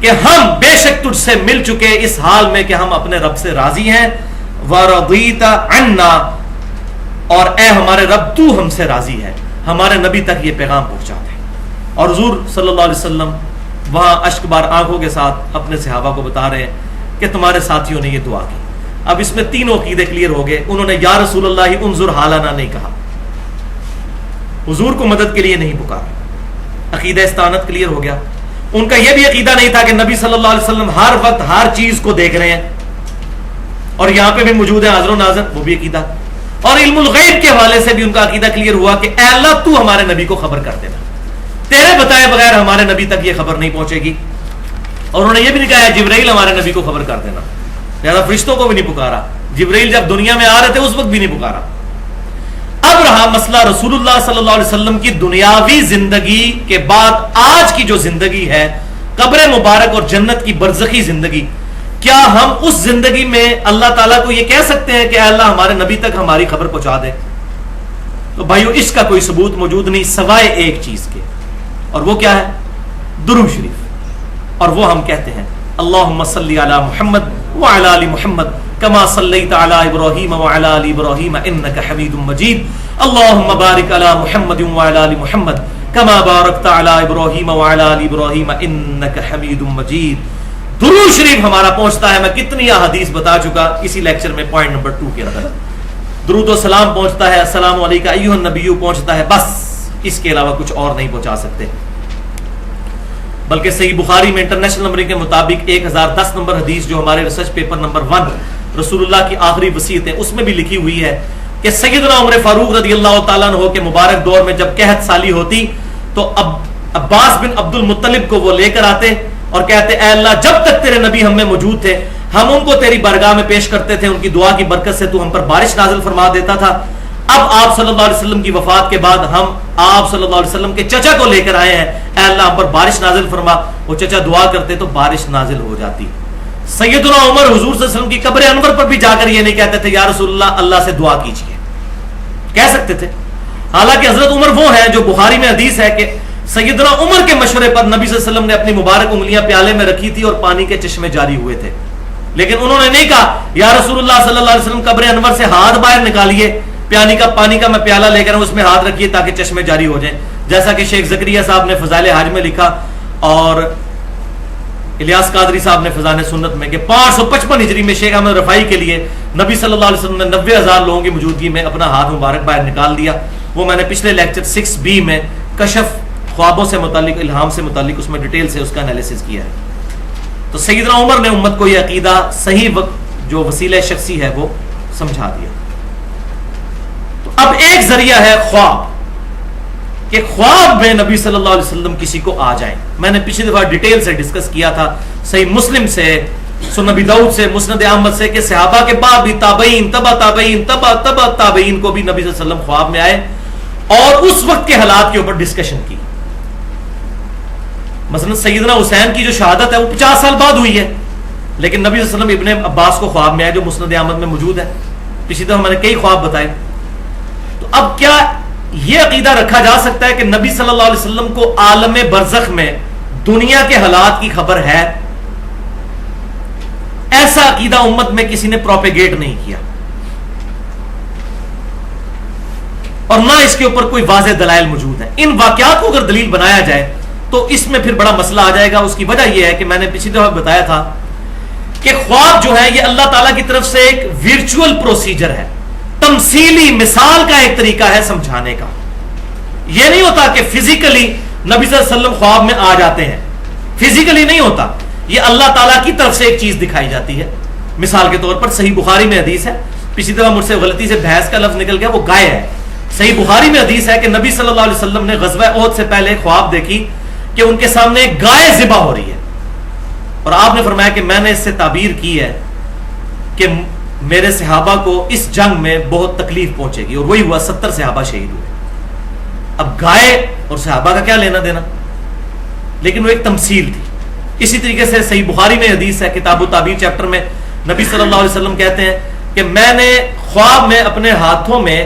S1: کہ ہم بے شک تجھ سے مل چکے اس حال میں کہ ہم اپنے رب سے راضی ہیں، ورضیت عنا، اور اے ہمارے رب تو ہم سے راضی ہے. ہمارے نبی تک یہ پیغام پہنچا دے. اور حضور صلی اللہ علیہ وسلم وہاں اشک بار آنکھوں کے ساتھ اپنے صحابہ کو بتا رہے ہیں کہ تمہارے ساتھیوں نے یہ دعا کی. اب اس میں تینوں عقیدے کلیئر ہو گئے. انہوں نے یا رسول اللہ انظر حالنا نہیں کہا، حضور کو مدد کے لیے نہیں پکارا. عقیدہ استعانت کلیئر ہو گیا. ان کا یہ بھی عقیدہ نہیں تھا کہ نبی صلی اللہ علیہ وسلم ہر وقت ہر چیز کو دیکھ رہے ہیں اور یہاں پہ بھی موجود ہے حاضر و ناظر، وہ بھی عقیدہ. اور علم الغیب کے حوالے سے بھی ان کا عقیدہ کلیئر ہوا کہ اے اللہ تو ہمارے نبی کو خبر کر دینا، تیرے بتائے بغیر ہمارے نبی تک یہ خبر نہیں پہنچے گی. اور انہوں نے یہ بھی نہیں کہا جبرائیل ہمارے نبی کو خبر کر دینا، لہذا فرشتوں کو بھی نہیں پکارا، جبرائیل جب دنیا میں آ رہے تھے اس وقت بھی نہیں پکارا. اب رہا مسئلہ رسول اللہ صلی اللہ علیہ وسلم کی دنیاوی زندگی کے بعد آج کی جو زندگی ہے، قبر مبارک اور جنت کی برزخی زندگی، کیا ہم اس زندگی میں اللہ تعالیٰ کو یہ کہہ سکتے ہیں کہ اے اللہ ہمارے نبی تک ہماری خبر پہنچا دے؟ تو بھائیو اس کا کوئی ثبوت موجود نہیں سوائے ایک چیز کے، اور وہ کیا ہے؟ درود شریف. اور وہ ہم کہتے ہیں اللہم صلی علی محمد وعلی آل محمد کما صلیت علی ابراہیم وعلی آل ابراہیم انک حمید مجید. اللہم بارک علی محمد وعلی آل محمد کما بارکت علی ابراہیم وعلی آل ابراہیم انک حمید مجید. درود شریف ہمارا پہنچتا ہے، میں کتنی احادیث بتا چکا اسی لیکچر میں پوائنٹ نمبر 2 کے اندر. درود و سلام پہنچتا ہے، السلام علیکم ایھا النبی پہنچتا ہے، بس اس کے علاوہ کچھ اور نہیں پہنچا سکتے. بلکہ صحیح بخاری میں انٹرنیشنل نمبر کے مطابق 1010 نمبر حدیث جو ہمارے ریسرچ پیپر نمبر 1 رسول اللہ کی آخری وصیت ہے اس میں بھی لکھی ہوئی ہے کہ سیدنا عمر فاروق رضی اللہ تعالیٰ عنہ کے مبارک دور میں جب قحط سالی ہوتی تو عباس بن عبد المطلب کو وہ لے کر آتے اور کہتے اے اللہ جب تک تیرے نبی ہم میں موجود تھے ہم ان کو تیری بارگاہ میں پیش کرتے تھے، ان کی دعا کی برکت سے تو ہم پر بارش نازل فرما دیتا تھا. اب آپ صلی اللہ علیہ وسلم کی وفات کے بعد ہم آپ صلی اللہ علیہ وسلم کے چچا کو لے کر آئے ہیں، اے اللہ ہم پر بارش نازل فرما. وہ چچا دعا کرتے تو بارش نازل ہو جاتی. سیدنا عمر حضور صلی اللہ علیہ وسلم کی قبر انور پر بھی جا کر یہ نہیں کہتے تھے یا رسول اللہ اللہ سے دعا کیجیے، کہہ سکتے تھے. حالانکہ حضرت عمر وہ ہیں جو بخاری میں حدیث ہے کہ سیدنا عمر کے مشورے پر نبی صلی اللہ علیہ وسلم نے اپنی مبارک انگلیاں پیالے میں رکھی تھی اور پانی کے چشمے جاری ہوئے تھے، لیکن انہوں نے نہیں کہا یا رسول اللہ صلی اللہ علیہ وسلم قبر انور سے ہاتھ باہر نکالیے، پانی کا میں پیالہ لے کر اس میں ہاتھ رکھیے تاکہ چشمے جاری ہو جائیں، جیسا کہ شیخ زکریا صاحب نے فضائل حج میں لکھا اور الیاس قادری صاحب نے فضائل سنت میں کہ 555 ہجری میں شیخ احمد رفائی کے لیے نبی صلی اللہ علیہ وسلم نے 90,000 لوگوں کی موجودگی میں اپنا ہاتھ مبارک باہر نکال دیا. وہ میں نے پچھلے لیکچر 6B میں کشف خوابوں سے متعلق، الہام سے متعلق اس میں ڈیٹیل سے اس کا انالیسس کیا ہے. تو سیدنا عمر نے امت کو یہ عقیدہ صحیح وقت جو وسیلہ شخصی ہے وہ سمجھا دیا. تو اب ایک ذریعہ ہے خواب، کہ خواب میں نبی صلی اللہ علیہ وسلم کسی کو آ جائیں. میں نے پچھلی دفعہ ڈیٹیل سے ڈسکس کیا تھا صحیح مسلم سے، سنن نبی داؤد سے، مسند احمد سے کہ صحابہ کے بعد بھی تابعین تبع تابعین تبع تبع تابعین کو بھی نبی صلی اللہ علیہ وسلم خواب میں آئے اور اس وقت کے حالات کے اوپر ڈسکشن کی. مثلا سیدنا حسین کی جو شہادت ہے وہ 50 سال بعد ہوئی ہے، لیکن نبی صلی اللہ علیہ وسلم ابن عباس کو خواب میں آئے جو مسند احمد میں موجود ہے. پچھلی دفعہ میں نے کئی خواب بتائے. تو اب کیا یہ عقیدہ رکھا جا سکتا ہے کہ نبی صلی اللہ علیہ وسلم کو عالم برزخ میں دنیا کے حالات کی خبر ہے؟ ایسا عقیدہ امت میں کسی نے پروپیگیٹ نہیں کیا اور نہ اس کے اوپر کوئی واضح دلائل موجود ہیں. ان واقعات کو اگر دلیل بنایا جائے تو اس میں پھر بڑا مسئلہ آ جائے گا. اس کی وجہ یہ ہے کہ میں نے پچھلی دفعہ بتایا تھا کہ خواب جو ہے یہ اللہ تعالیٰ کی طرف سے ایک ورچوئل پروسیجر ہے، تمثیلی مثال کا ایک طریقہ ہے سمجھانے کا. یہ نہیں ہوتا کہ فزیکلی نبی صلی اللہ علیہ وسلم خواب میں آ جاتے ہیں، فزیکلی نہیں ہوتا. یہ اللہ تعالیٰ کی طرف سے ایک چیز دکھائی جاتی ہے. مثال کے طور پر صحیح بخاری میں حدیث ہے، پچھلی دفعہ مجھ سے غلطی سے بھینس کا لفظ نکل گیا، وہ گائے ہے. صحیح بخاری میں حدیث ہے کہ نبی صلی اللہ علیہ وسلم نے غزوہ احد سے پہلے خواب دیکھی کہ ان کے سامنے ایک گائے ذبح ہو رہی ہے اور آپ نے فرمایا کہ میں نے اس سے تعبیر کی ہے کہ میرے صحابہ کو اس جنگ میں بہت تکلیف پہنچے گی، اور وہی ہوا، 70 صحابہ شہید ہوئے. اب گائے اور صحابہ کا کیا لینا دینا، لیکن وہ ایک تمثیل تھی. اسی طریقے سے صحیح بخاری میں حدیث ہے کتاب التعبیر چیپٹر میں نبی صلی اللہ علیہ وسلم کہتے ہیں کہ میں نے خواب میں اپنے ہاتھوں میں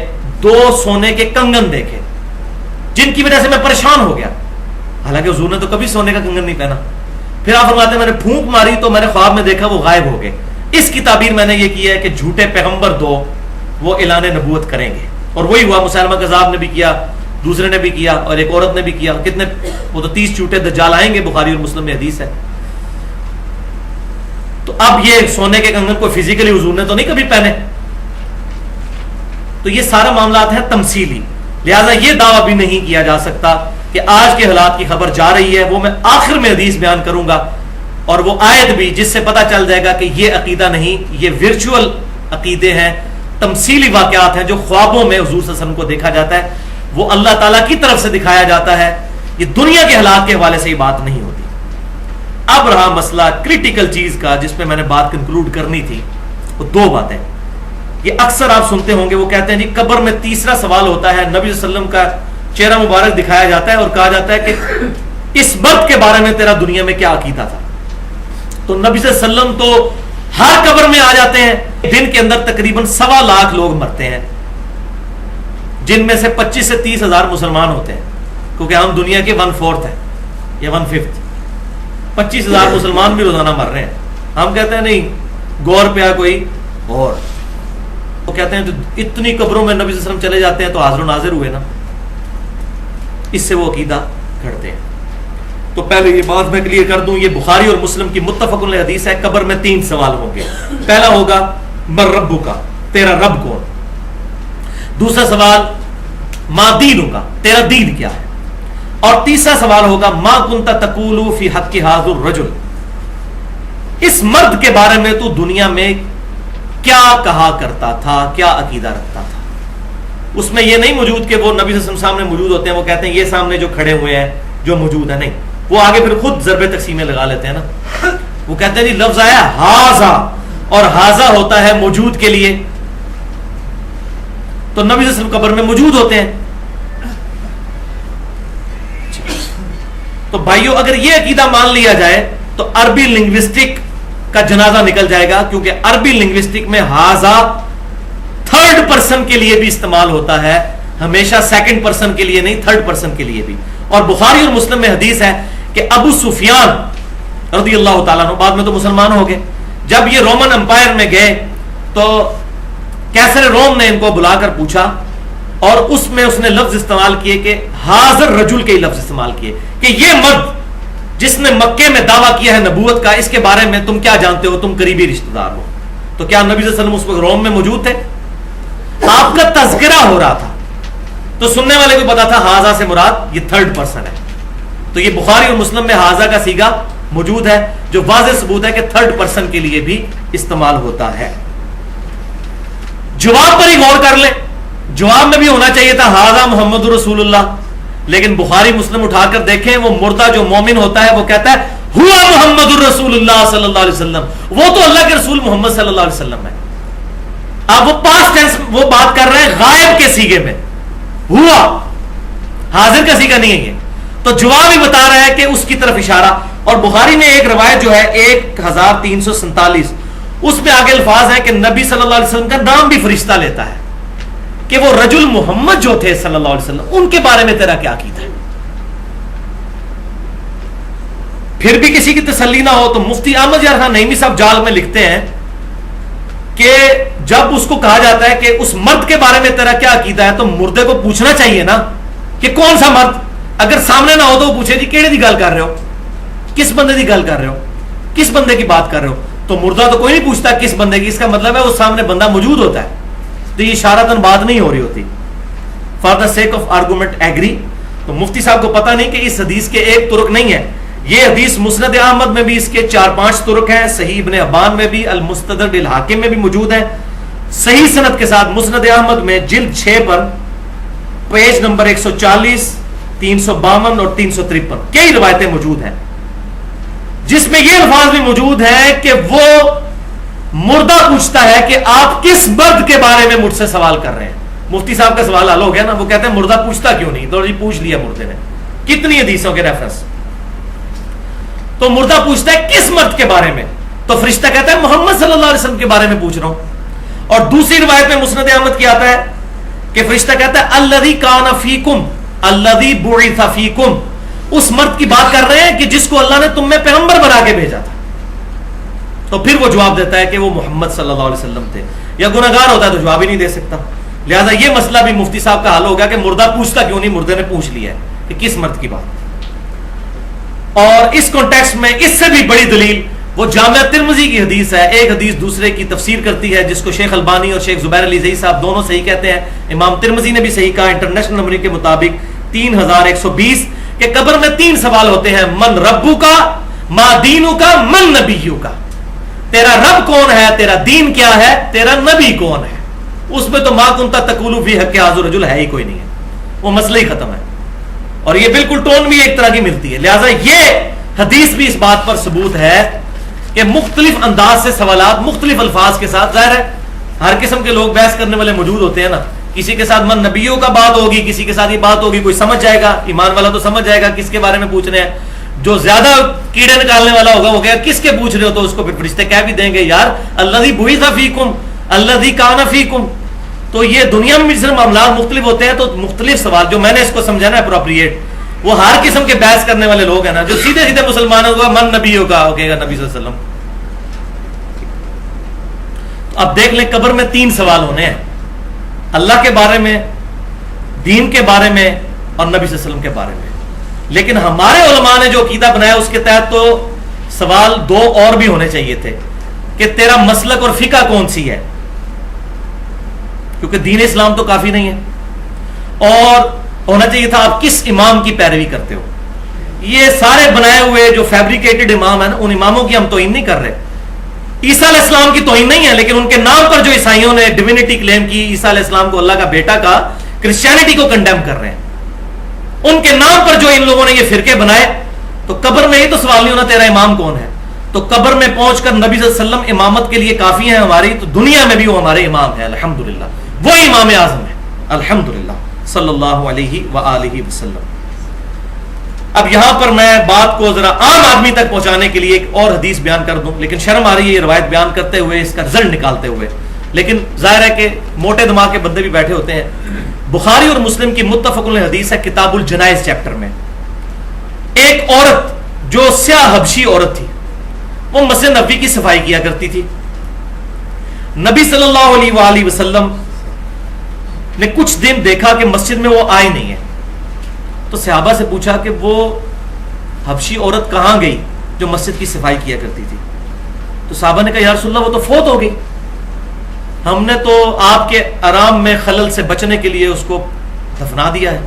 S1: 2 سونے کے کنگن دیکھے جن کی وجہ سے میں پریشان ہو گیا. حالانکہ حضور نے تو کبھی سونے کا کنگن نہیں پہنا. پھر آپ فرماتے ہیں میں نے پھونک ماری تو میں نے خواب میں دیکھا وہ غائب ہو گئے. اس کی تعبیر میں نے یہ کی ہے کہ جھوٹے پیغمبر 2 وہ اعلان نبوت کریں گے، اور وہی ہوا. مسلمہ کذاب نے بھی کیا، دوسرے نے بھی کیا، اور ایک عورت نے بھی کیا. کتنے، وہ تو 30 جھوٹے دجال آئیں گے، بخاری اور مسلم میں حدیث ہے. تو اب یہ سونے کے کنگن کو فزیکلی حضور نے تو نہیں کبھی پہنے. تو یہ سارا معاملات ہے تمثیلی. لہذا یہ دعویٰ بھی نہیں کیا جا سکتا کہ آج کے حالات کی خبر جا رہی ہے، وہ میں آخر میں حدیث بیان کروں گا، اور وہ آیت بھی جس سے پتہ چل جائے گا کہ یہ عقیدہ نہیں، یہ ورچوئل عقیدے ہیں، تمثیلی واقعات ہیں جو خوابوں میں حضور صلی اللہ علیہ وسلم کو دیکھا جاتا ہے، وہ اللہ تعالیٰ کی طرف سے دکھایا جاتا ہے، یہ دنیا کے حالات کے حوالے سے یہ بات نہیں ہوتی۔ اب رہا مسئلہ کریٹیکل چیز کا جس پہ میں نے بات کنکلوڈ کرنی تھی، وہ دو باتیں۔ یہ اکثر آپ سنتے ہوں گے، وہ کہتے ہیں جی قبر میں تیسرا سوال ہوتا ہے، نبی صلی اللہ علیہ وسلم کا چہرہ مبارک دکھایا جاتا ہے اور کہا جاتا ہے کہ اس مرد کے بارے میں تیرا دنیا میں کیا عقیدہ تھا؟ تو نبی صلی اللہ علیہ وسلم تو ہر قبر میں آ جاتے ہیں، دن کے اندر تقریباً 1.25 لاکھ لوگ مرتے ہیں، جن میں سے 25 سے 30 ہزار مسلمان ہوتے ہیں، کیونکہ ہم دنیا کے 1/4 ہیں یا 1/5۔ 25 ہزار مسلمان بھی روزانہ مر رہے ہیں، ہم کہتے ہیں نہیں غور پہ کوئی اور، وہ کہتے ہیں تو اتنی قبروں میں نبی صلی اللہ علیہ وسلم چلے جاتے ہیں تو حاضر و ناظر ہوئے نا، اس سے وہ عقیدہ گھڑتے ہیں۔ تو پہلے یہ بات میں کلیئر کر دوں، یہ بخاری اور مسلم کی متفق علیہ حدیث ہے، قبر میں 3 سوال ہوں گے۔ پہلا ہوگا من ربو کا، تیرا رب کون؟ دوسرا سوال ما دینو کا، تیرا دین کیا ہے؟ اور تیسرا سوال ہوگا ما کنت تقول فی حق ھذا الرجل، اس مرد کے بارے میں تو دنیا میں کیا کہا کرتا تھا، کیا عقیدہ رکھتا تھا؟ اس میں یہ نہیں موجود کہ وہ نبی صلی اللہ علیہ وسلم سامنے موجود ہوتے ہیں، وہ کہتے ہیں یہ سامنے جو کھڑے ہوئے ہیں جو موجود ہے، نہیں، وہ آگے پھر خود ضرب تقسیمیں لگا لیتے ہیں نا، وہ کہتے ہیں جی لفظ آیا ہاذا، اور ہاذا ہوتا ہے موجود کے لیے، تو نبی صلی اللہ علیہ وسلم قبر میں موجود ہوتے ہیں۔ تو بھائیو اگر یہ عقیدہ مان لیا جائے تو عربی لنگوسٹک کا جنازہ نکل جائے گا، کیونکہ عربی لنگوسٹک میں ہاذا 3rd پرسن کے لیے بھی استعمال ہوتا ہے، ہمیشہ 2nd پرسن کے لیے نہیں، 3rd پرسن کے لیے بھی۔ اور بخاری اور مسلم میں حدیث ہے کہ ابو سفیان رضی اللہ تعالیٰ عنہ، بعد میں تو مسلمان ہو گئے، جب یہ رومن امپائر میں گئے تو کیسر روم نے ان کو بلا کر پوچھا، اور اس میں اس نے لفظ استعمال کیے کہ حاضر رجل کے لفظ استعمال کیے کہ یہ مرد جس نے مکے میں دعویٰ کیا ہے نبوت کا، اس کے بارے میں تم کیا جانتے ہو، تم قریبی رشتہ دار ہو۔ تو کیا نبی صلی اللہ علیہ وسلم اس وقت روم میں موجود تھے؟ آپ کا تذکرہ ہو رہا تھا، تو سننے والے کو پتا تھا ہاذا سے مراد یہ 3rd پرسن ہے، تو یہ بخاری اور مسلم میں ہاذا کا صیغہ موجود ہے، جو واضح ثبوت ہے کہ 3rd پرسن کے لیے بھی استعمال ہوتا ہے۔ جواب پر ہی غور کر لیں، جواب میں بھی ہونا چاہیے تھا ہاذا محمد رسول اللہ، لیکن بخاری مسلم اٹھا کر دیکھیں، وہ مردہ جو مومن ہوتا ہے وہ کہتا ہے ہوا محمد الرسول اللہ صلی اللہ علیہ وسلم، وہ تو اللہ کے رسول محمد صلی اللہ علیہ وسلم ہے۔ اب وہ پاسٹ ٹینس وہ بات کر رہے ہیں غائب کے سیغے میں، ہوا، حاضر کا سیغہ نہیں ہے یہ، تو جواب ہی بتا رہا ہے کہ اس کی طرف اشارہ۔ اور بخاری میں ایک روایت جو ہے 1347، اس میں آگے الفاظ ہیں کہ نبی صلی اللہ علیہ وسلم کا نام بھی فرشتہ لیتا ہے کہ وہ رجل محمد جو تھے صلی اللہ علیہ وسلم، ان کے بارے میں تیرا کیا عقیدہ ہے؟ پھر بھی کسی کی تسلی نہ ہو تو مفتی احمد یار خان نعیمی صاحب جال میں لکھتے ہیں کہ جب اس کو کہا جاتا ہے کہ اس مرد کے بارے میں تیرا کیا عقیدہ ہے، تو مردے کو پوچھنا چاہیے نا کہ کون سا مرد، اگر سامنے نہ ہو تو وہ پوچھے جی کیڑے دی گل کر رہے ہو، کس بندے دی گل کر رہے ہو، کس بندے کی بات کر رہے ہو؟ تو مردہ تو کوئی نہیں پوچھتا کس بندے کی، اس کا مطلب ہے وہ سامنے بندہ موجود ہوتا ہے، تو یہ اشارتاً بات نہیں ہو رہی ہوتی۔ For the sake of argument agree, تو مفتی صاحب کو پتہ نہیں کہ اس حدیث کے ایک طرق نہیں ہے، یہ حدیث مسند احمد میں بھی اس کے 4-5 طرق ہیں، صحیح ابن حبان میں بھی، المستدرک للحاکم میں بھی موجود ہے، صحیح سند کے ساتھ مسند احمد میں جلد 6 پر پیج نمبر 140، 352 اور 353 کئی روایتیں موجود ہیں، جس میں یہ الفاظ بھی موجود ہیں کہ وہ مردہ پوچھتا ہے کہ آپ کس مرد کے بارے میں مجھ سے سوال کر رہے ہیں۔ مفتی صاحب کا سوال حل ہو گیا نا، وہ کہتے ہیں مردہ پوچھتا کیوں نہیں، تو جی پوچھ لیا مردے نے، کتنی حدیثوں کے ریفرنس، تو مردہ پوچھتا ہے کس مرد کے بارے میں، تو فرشتہ کہتا ہے محمد صلی اللہ علیہ وسلم کے بارے میں پوچھ رہا ہوں۔ اور دوسری روایت میں مسند احمد کی آتا ہے کہ فرشتہ کہتا ہے الذی کان فیکم الذی بعث فیکم، اس مرد کی بات کر رہے ہیں کہ جس کو اللہ نے تم میں پیغمبر بنا کے بھیجا تھا، تو پھر وہ جواب دیتا ہے کہ وہ محمد صلی اللہ علیہ وسلم تھے، یا گناہگار ہوتا ہے تو جواب ہی نہیں دے سکتا۔ لہذا یہ مسئلہ بھی مفتی صاحب کا حل ہو گیا کہ مردہ پوچھتا کیوں نہیں، مردے نے پوچھ لیا ہے کہ کس مرد کی بات۔ اور اس کانٹیکسٹ میں اس سے بھی بڑی دلیل وہ جامعہ ترمذی کی حدیث ہے، ایک حدیث دوسرے کی تفسیر کرتی ہے، جس کو شیخ البانی اور شیخ زبیر علی زئی صاحب دونوں صحیح کہتے ہیں، امام ترمذی نے بھی صحیح کہا انٹرنیشنل نمبر کے مطابق 3120، کہ قبر میں 3 سوال ہوتے ہیں، من ربو کا، ما دینو کا، من نبیو کا. تیرا رب کون ہے، تیرا دین کیا ہے، تیرا نبی کون ہے. اس میں تو ما کنتا تقولو فی حق ھذا الرجل ہے ہی کوئی نہیں ہے، وہ مسئلہ ہی ختم ہے. اور یہ بالکل ٹون بھی ایک طرح کی ملتی ہے. لہٰذا یہ حدیث بھی اس بات پر ثبوت ہے کہ مختلف انداز سے سوالات مختلف الفاظ کے ساتھ، ظاہر ہے ہر قسم کے لوگ بحث کرنے والے موجود ہوتے ہیں نا. کسی کے ساتھ من نبیوں کا بات ہوگی، کسی کے ساتھ یہ بات ہوگی، کوئی سمجھ جائے گا، ایمان والا تو سمجھ جائے گا کس کے بارے میں پوچھ رہے ہیں. جو زیادہ کیڑے نکالنے والا ہوگا وہ کہے گا کس کے پوچھ رہے ہو، تو اس کو پھر فرشتے کہہ بھی دیں گے یار الذی بعث فیکم الذی کان فیکم. تو یہ دنیا میں بھی صرف معاملات مختلف ہوتے ہیں، تو مختلف سوال جو میں نے اس کو سمجھانا اپروپریٹ، وہ ہر قسم کے بحث کرنے والے لوگ ہیں نا جو سیدھے سیدھے مسلمانوں کو من نبیوں کا کہے گا، نبی صلی اللہ علیہ وسلم. اب دیکھ لیں قبر میں 3 سوال ہونے ہیں، اللہ کے بارے میں، دین کے بارے میں، اور نبی صلی اللہ علیہ وسلم کے بارے میں. لیکن ہمارے علماء نے جو عقیدہ بنایا اس کے تحت تو سوال 2 اور بھی ہونے چاہیے تھے کہ تیرا مسلک اور فقہ کون سی ہے، کیونکہ دین اسلام تو کافی نہیں ہے. اور ہونا چاہیے تھا آپ کس امام کی پیروی کرتے ہو. یہ سارے بنائے ہوئے جو فیبریکیٹڈ امام ہیں ان اماموں کی ہم توہین نہیں کر رہے. عیسیٰ علیہ السلام کی توہین نہیں ہے، لیکن ان کے نام پر جو عیسائیوں نے ڈیوینٹی کلیم کی، عیسیٰ علیہ السلام کو اللہ کا بیٹا کا، کرسچینٹی کو کنڈیم کر رہے ہیں. ان کے نام پر جو ان لوگوں نے یہ فرقے بنائے، تو قبر میں ہی تو سوال نہیں ہونا تیرا امام کون ہے. تو قبر میں پہنچ کر نبی صلی اللہ علیہ وسلم امامت کے لیے کافی ہیں ہماری، تو دنیا میں بھی وہ ہمارے امام ہیں الحمدللہ، وہ امام اعظم ہے الحمدللہ صلی اللہ علیہ وآلہ وسلم. اب یہاں پر میں بات کو ذرا عام آدمی تک پہنچانے کے لیے ایک اور حدیث بیان کر دوں، لیکن شرم آ رہی ہے یہ روایت بیان کرتے ہوئے، اس کا رزلٹ نکالتے ہوئے. لیکن ظاہر ہے کہ موٹے دماغ کے بندے بھی بیٹھے ہوتے ہیں. بخاری اور مسلم کی متفق علیہ حدیث ہے کتاب الجنائز چیپٹر میں. ایک عورت جو سیاہ حبشی عورت تھی، وہ مسجد نبوی کی صفائی کیا کرتی تھی. نبی صلی اللہ علیہ وآلہ وسلم نے کچھ دن دیکھا کہ مسجد میں وہ آئی نہیں ہے، تو صحابہ سے پوچھا کہ وہ حبشی عورت کہاں گئی جو مسجد کی صفائی کیا کرتی تھی. تو صحابہ نے کہا یا رسول اللہ وہ تو فوت ہو گئی، ہم نے تو آپ کے آرام میں خلل سے بچنے کے لیے اس کو دفنا دیا ہے.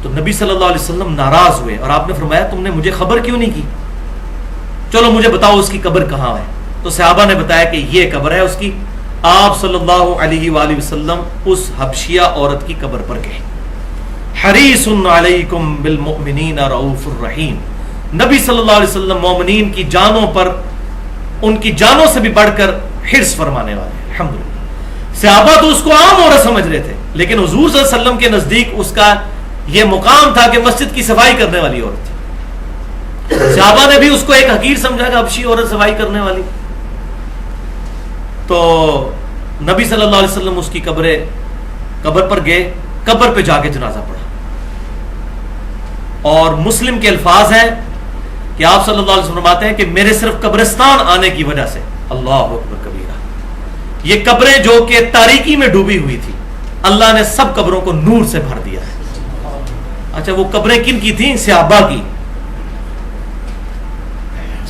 S1: تو نبی صلی اللہ علیہ وسلم ناراض ہوئے اور آپ نے فرمایا تم نے مجھے خبر کیوں نہیں کی، چلو مجھے بتاؤ اس کی قبر کہاں ہے. تو صحابہ نے بتایا کہ یہ قبر ہے اس کی. آپ صلی اللہ علیہ وآلہ وسلم اس حبشیہ عورت کی قبر پر گئے. حریص علیکم بالمؤمنین رؤوف الرحیم. نبی صلی اللہ علیہ وسلم مومنین کی جانوں پر ان کی جانوں سے بھی بڑھ کر حرص فرمانے والے ہیں الحمدللہ. صحابہ تو اس کو عام عورت سمجھ رہے تھے، لیکن حضور صلی اللہ علیہ وسلم کے نزدیک اس کا یہ مقام تھا کہ مسجد کی صفائی کرنے والی عورت تھی. صحابہ نے بھی اس کو ایک حقیر سمجھا کہ حبشی عورت صفائی کرنے والی. تو نبی صلی اللہ علیہ وسلم اس کی قبر پر گئے، قبر پہ جا کے جنازہ پڑھا. اور مسلم کے الفاظ ہیں کہ آپ صلی اللہ علیہ وسلم فرماتے ہیں کہ میرے صرف قبرستان آنے کی وجہ سے، اللہ اکبر کبیرہ، یہ قبریں جو کہ تاریکی میں ڈوبی ہوئی تھی، اللہ نے سب قبروں کو نور سے بھر دیا ہے. اچھا وہ قبریں کن کی تھیں؟ صحابہ کی.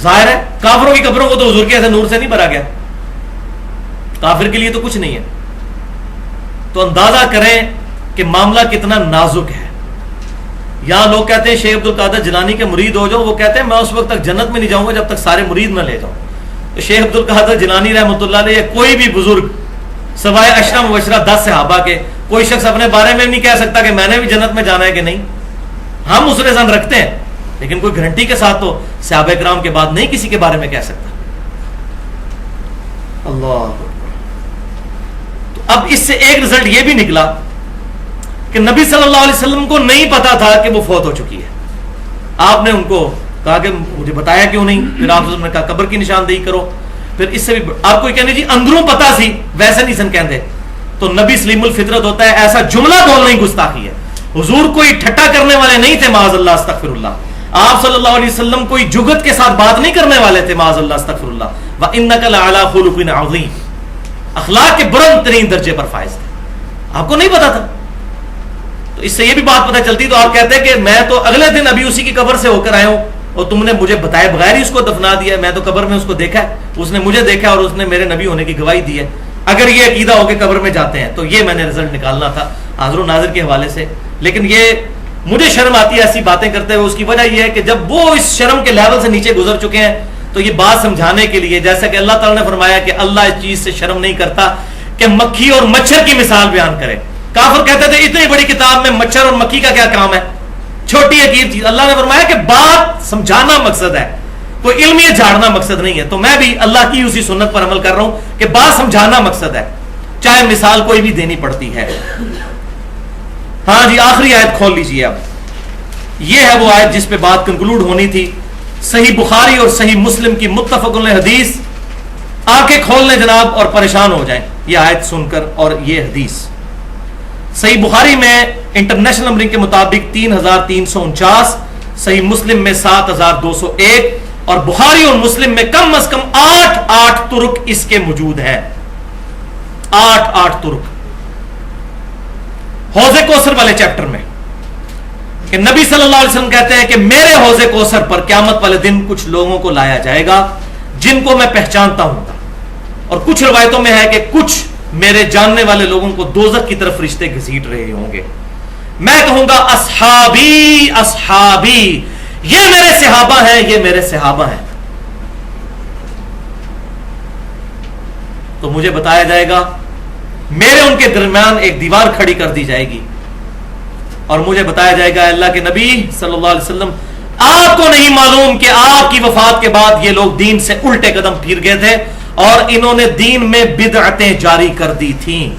S1: ظاہر ہے کافروں کی قبروں کو تو حضور کے ایسے نور سے نہیں بھرا گیا، کافر کے لیے تو کچھ نہیں ہے. تو اندازہ کریں کہ معاملہ کتنا نازک ہے. یہاں لوگ کہتے ہیں شیخ عبد القادر جیلانی کے مرید ہو جاؤ، وہ کہتے ہیں میں اس وقت تک جنت میں نہیں جاؤں گا جب تک سارے مرید نہ لے جاؤں. تو شیخ عبد القادر جیلانی رحمۃ اللہ علیہ کوئی بھی بزرگ سوائے عشرہ مبشرہ 10 صحابہ کے کوئی شخص اپنے بارے میں نہیں کہہ سکتا کہ میں نے بھی جنت میں جانا ہے کہ نہیں. ہم اس رضان رکھتے ہیں، لیکن کوئی گارنٹی کے ساتھ تو صحابہ کرام کے بعد نہیں کسی کے بارے میں کہہ سکتا. اللہ. تو اب اس سے ایک رزلٹ یہ بھی نکلا کہ نبی صلی اللہ علیہ وسلم کو نہیں پتا تھا کہ وہ فوت ہو چکی ہے. آپ نے ان کو کہا کہ مجھے بتایا کیوں نہیں. پھر آپ نے کہا قبر کی نشاندہی کرو. پھر اس سے بھی آپ کو کہنے جی اندروں پتا سی ویسے نہیں سن کہندے. تو نبی سلیم الفطرت ہوتا ہے، ایسا جملہ بولنا ہی گستاخی ہے. حضور کوئی ٹھٹا کرنے والے نہیں تھے معاذ اللہ استغفر اللہ. آپ صلی اللہ علیہ وسلم کوئی جگت کے ساتھ بات نہیں کرنے والے تھے معاذ اللہ استغفر اللہ. وَإِنَّكَ لَعَلَىٰ خُلُقٍ عَظِيمٍ، اخلاق کے بلند ترین درجے پر فائز تھے. آپ کو نہیں پتا تھا. تو اس سے یہ بھی بات پتہ چلتی. تو آپ کہتے ہیں کہ میں تو اگلے دن ابھی اسی کی قبر سے ہو کر آیا ہوں اور تم نے مجھے بتائے بغیر ہی اس کو دفنا دیا. میں تو قبر میں اس کو دیکھا ہے، اس نے مجھے دیکھا اور اس نے میرے نبی ہونے کی گواہی دی ہے. اگر یہ عقیدہ ہو کے قبر میں جاتے ہیں تو یہ میں نے رزلٹ نکالنا تھا حاضر و ناظر کے حوالے سے. لیکن یہ مجھے شرم آتی ہے ایسی باتیں کرتے ہوئے. اس کی وجہ یہ ہے کہ جب وہ اس شرم کے لیول سے نیچے گزر چکے ہیں تو یہ بات سمجھانے کے لیے, جیسا کہ اللہ تعالیٰ نے فرمایا کہ اللہ اس چیز سے شرم نہیں کرتا کہ مکھی اور مچھر کی مثال بیان کرے. کافر کہتے تھے اتنی بڑی کتاب میں مچھر اور مکھی کا کیا کام ہے, چھوٹی عجیب چیز. اللہ نے فرمایا کہ بات سمجھانا مقصد ہے, کوئی علمیت جھاڑنا مقصد نہیں ہے. تو میں بھی اللہ کی اسی سنت پر عمل کر رہا ہوں کہ بات سمجھانا مقصد ہے, چاہے مثال کوئی بھی دینی پڑتی ہے. ہاں جی, آخری آیت کھول لیجیے. اب یہ ہے وہ آیت جس پہ بات کنکلوڈ ہونی تھی. صحیح بخاری اور صحیح مسلم کی متفق علیہ حدیث. آنکھیں کھول لیں جناب اور پریشان ہو جائیں یہ آیت سن کر اور یہ حدیث. صحیح بخاری میں انٹرنیشنل نمبرنگ کے مطابق 3349, صحیح مسلم میں 7201, اور بخاری اور مسلم میں کم از کم 8 طرق اس کے موجود ہیں. 8 طرق حوض کوثر والے چیپٹر میں کہ نبی صلی اللہ علیہ وسلم کہتے ہیں کہ میرے حوض کوثر پر قیامت والے دن کچھ لوگوں کو لایا جائے گا جن کو میں پہچانتا ہوں, اور کچھ روایتوں میں ہے کہ کچھ میرے جاننے والے لوگوں کو دوزخ کی طرف فرشتے گھسیٹ رہے ہوں گے. میں کہوں گا اصحابی اصحابی, یہ میرے صحابہ ہیں, یہ میرے صحابہ ہیں. تو مجھے بتایا جائے گا میرے ان کے درمیان ایک دیوار کھڑی کر دی جائے گی اور مجھے بتایا جائے گا اللہ کے نبی صلی اللہ علیہ وسلم آپ کو نہیں معلوم کہ آپ کی وفات کے بعد یہ لوگ دین سے الٹے قدم پھیر گئے تھے اور انہوں نے دین میں بدعتیں جاری کر دی تھیں.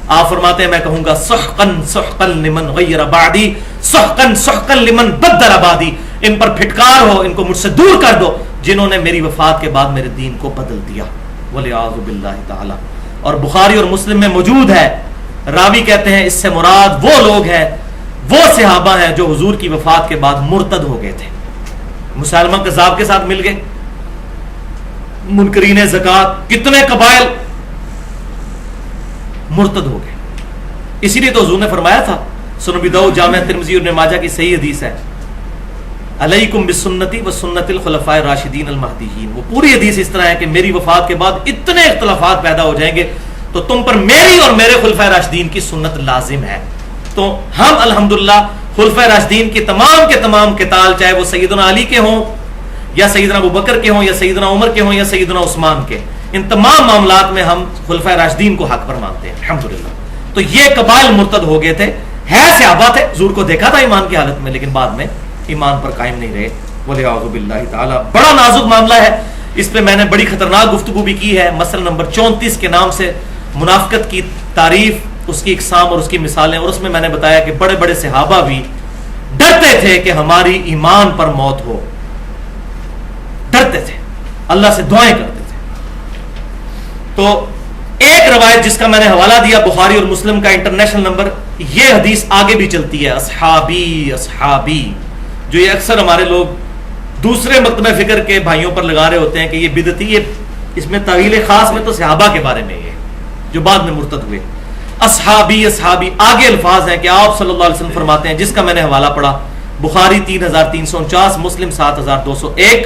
S1: آپ فرماتے ہیں میں کہوں گا سحقن سحقن لمن غیر بعدی, سحقن سحقن لمن بدل بعدی. ان پر پھٹکار ہو, ان کو مجھ سے دور کر دو جنہوں نے میری وفات کے بعد میرے دین کو بدل دیا. والعیاذ باللہ تعالی. اور بخاری اور مسلم میں موجود ہے, راوی کہتے ہیں اس سے مراد وہ لوگ ہیں, وہ صحابہ ہیں جو حضور کی وفات کے بعد مرتد ہو گئے تھے, مسلمہ کذاب کے ساتھ مل گئے, منکرین زکات, کتنے قبائل مرتد ہو گئے. اسی لیے تو حضور نے فرمایا تھا, سنن ابی داؤد, جامع ترمذی اور ابن ماجہ کی صحیح حدیث ہے, علیکم بسنتی و سنت الخلفاء الراشدین المہدیین. وہ پوری حدیث اس طرح ہے کہ میری وفات کے بعد اتنے اختلافات پیدا ہو جائیں گے تو تم پر میری اور میرے خلفاء راشدین کی سنت لازم ہے. تو ہم الحمدللہ خلفاء راشدین کی تمام کے تمام قتال, چاہے وہ سیدنا علی کے ہوں یا سیدنا ابو بکر کے ہوں یا سیدنا عمر کے ہوں یا سیدنا عثمان کے, ان تمام معاملات میں ہم خلفاء راشدین کو حق پر مانتے ہیں الحمدللہ. تو یہ قبائل مرتد ہو گئے تھے, ہے صحابہ تھے, حضور کو دیکھا تھا ایمان کی حالت میں, لیکن بعد میں ایمان پر قائم نہیں رہے. والعیاذ باللہ تعالی. بڑا نازک معاملہ ہے, اس پہ میں نے بڑی خطرناک گفتگو بھی کی ہے. مسئلہ نمبر 34 کے نام سے منافقت کی تعریف, اس کی اقسام اور اس کی مثالیں, اور اس میں نے بتایا کہ بڑے بڑے صحابہ بھی ڈرتے تھے کہ ہماری ایمان پر موت ہو, ڈرتے تھے, اللہ سے دعائیں کرتے تھے. تو ایک روایت جس کا میں نے حوالہ دیا بخاری اور مسلم کا انٹرنیشنل نمبر, یہ حدیث آگے بھی چلتی ہے, اصحابی اصحابی, جو یہ اکثر ہمارے لوگ دوسرے مکتبہ فکر کے بھائیوں پر لگا رہے ہوتے ہیں کہ یہ بدعتی, یہ اس میں طویل خاص میں تو صحابہ کے بارے میں یہ جو بعد میں مرتد ہوئے. اصحابی اصحابی, آگے الفاظ ہیں کہ آپ صلی اللہ علیہ وسلم فرماتے ہیں, جس کا میں نے حوالہ پڑھا بخاری 3349, مسلم 7201,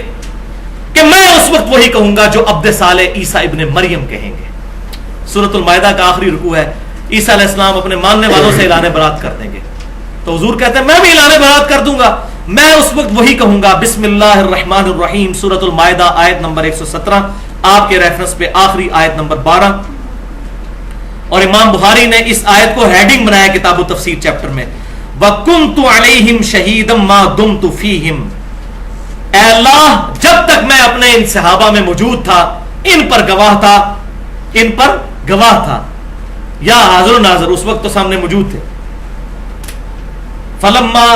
S1: کہ میں اس وقت وہی کہوں گا جو عبد صالح عیسیٰ ابن مریم کہیں گے. سورۃ المائدہ کا آخری رکوع ہے, عیسیٰ علیہ السلام اپنے ماننے والوں سے اعلان برات کر دیں گے, تو حضور کہتے ہیں میں بھی اعلان برات کر دوں گا, میں اس وقت وہی کہوں گا بسم اللہ الرحمن الرحیم, سورۃ المائدہ آیت نمبر 117, آپ کے ریفرنس پہ آخری آیت نمبر 12. اور امام بخاری نے اس آیت کو ہیڈنگ بنایا کتاب التفسیر چیپٹر میں, وَكُنْتُ عَلَيْهِمْ شَهِيدًا مَا دُمْتُ فِيهِمْ. اے اللہ جب تک میں اپنے ان صحابہ میں موجود تھا ان پر گواہ تھا, ان پر گواہ تھا, یا حاضر و ناظر, اس وقت تو سامنے موجود تھے. فَلَمَّا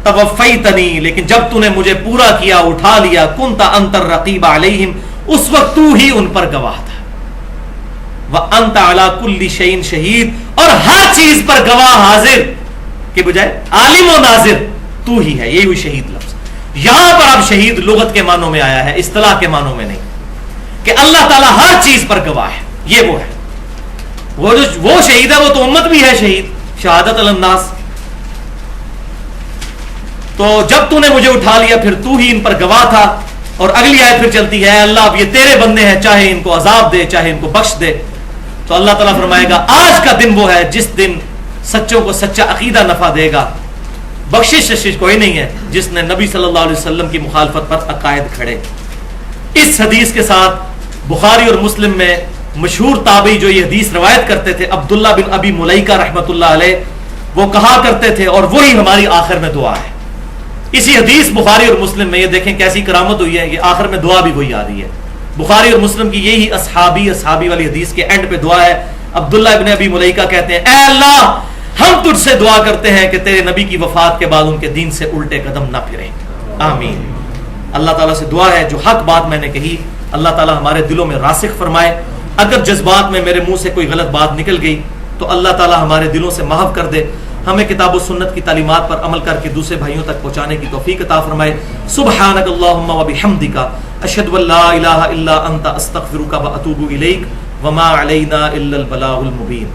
S1: تَوَفَّيْتَنِي, لیکن جب تو نے مجھے پورا کیا, اٹھا لیا, كُنْتَ أَنْتَ الرَّقِيبَ عَلَيْهِمْ, اس وقت تو ہی ان پر گواہ تھا. وَأَنْتَ عَلَى كُلِّ شَيْءٍ شَهِيدٌ, اور ہر چیز پر گواہ حاضر کے بجائے عالم و ناظر تو ہی ہے, یہی ہوئی شہید لفظ. یہاں پر اب شہید لغت کے معنوں میں آیا ہے, اصطلاح کے معنوں میں نہیں, کہ اللہ تعالیٰ ہر چیز پر گواہ ہے. یہ وہ ہے, وہ شہید ہے, وہ تو امت بھی ہے شہید, شہادت علی الناس. تو جب تو نے مجھے اٹھا لیا پھر تو ہی ان پر گواہ تھا. اور اگلی آیت پھر چلتی ہے, اللہ اب یہ تیرے بندے ہیں, چاہے ان کو عذاب دے چاہے ان کو بخش دے. تو اللہ تعالیٰ فرمائے گا آج کا دن وہ ہے جس دن سچوں کو سچا عقیدہ نفع دے گا, بخشش کوئی نہیں ہے جس نے نبی صلی اللہ علیہ وسلم کی مخالفت پر عقائد کھڑے۔ اس حدیث کے ساتھ بخاری اور مسلم میں مشہور تابعی جو یہ حدیث روایت کرتے تھے عبداللہ بن ابی ملیکہ رحمۃ اللہ علیہ، وہ کہا کرتے تھے، اور وہی ہماری آخر میں دعا ہے۔ اسی حدیث بخاری اور مسلم میں، یہ دیکھیں کیسی کرامت ہوئی ہے، یہ آخر میں دعا بھی وہی آ رہی ہے۔ بخاری اور مسلم کی یہی اصحابی والی حدیث کے اینڈ پہ دعا ہے۔ عبداللہ ابن ابی ملیکہ کہتے ہیں، اے اللہ ہم تجھ سے دعا کرتے ہیں کہ تیرے نبی کی وفات کے بعد ان کے دین سے الٹے قدم نہ پھریں، آمین۔ اللہ تعالیٰ سے دعا ہے جو حق بات میں نے کہی اللہ تعالیٰ ہمارے دلوں میں راسخ فرمائے۔ اگر جذبات میں میرے منہ سے کوئی غلط بات نکل گئی تو اللہ تعالیٰ ہمارے دلوں سے محو کر دے، ہمیں کتاب و سنت کی تعلیمات پر عمل کر کے دوسرے بھائیوں تک پہنچانے کی توفیق عطا فرمائے۔ سبحانک اللہم و بحمدک، اشہد ان لا الہ الا انت، استغفرک و اتوب الیک، وما علینا الا البلاغ المبین۔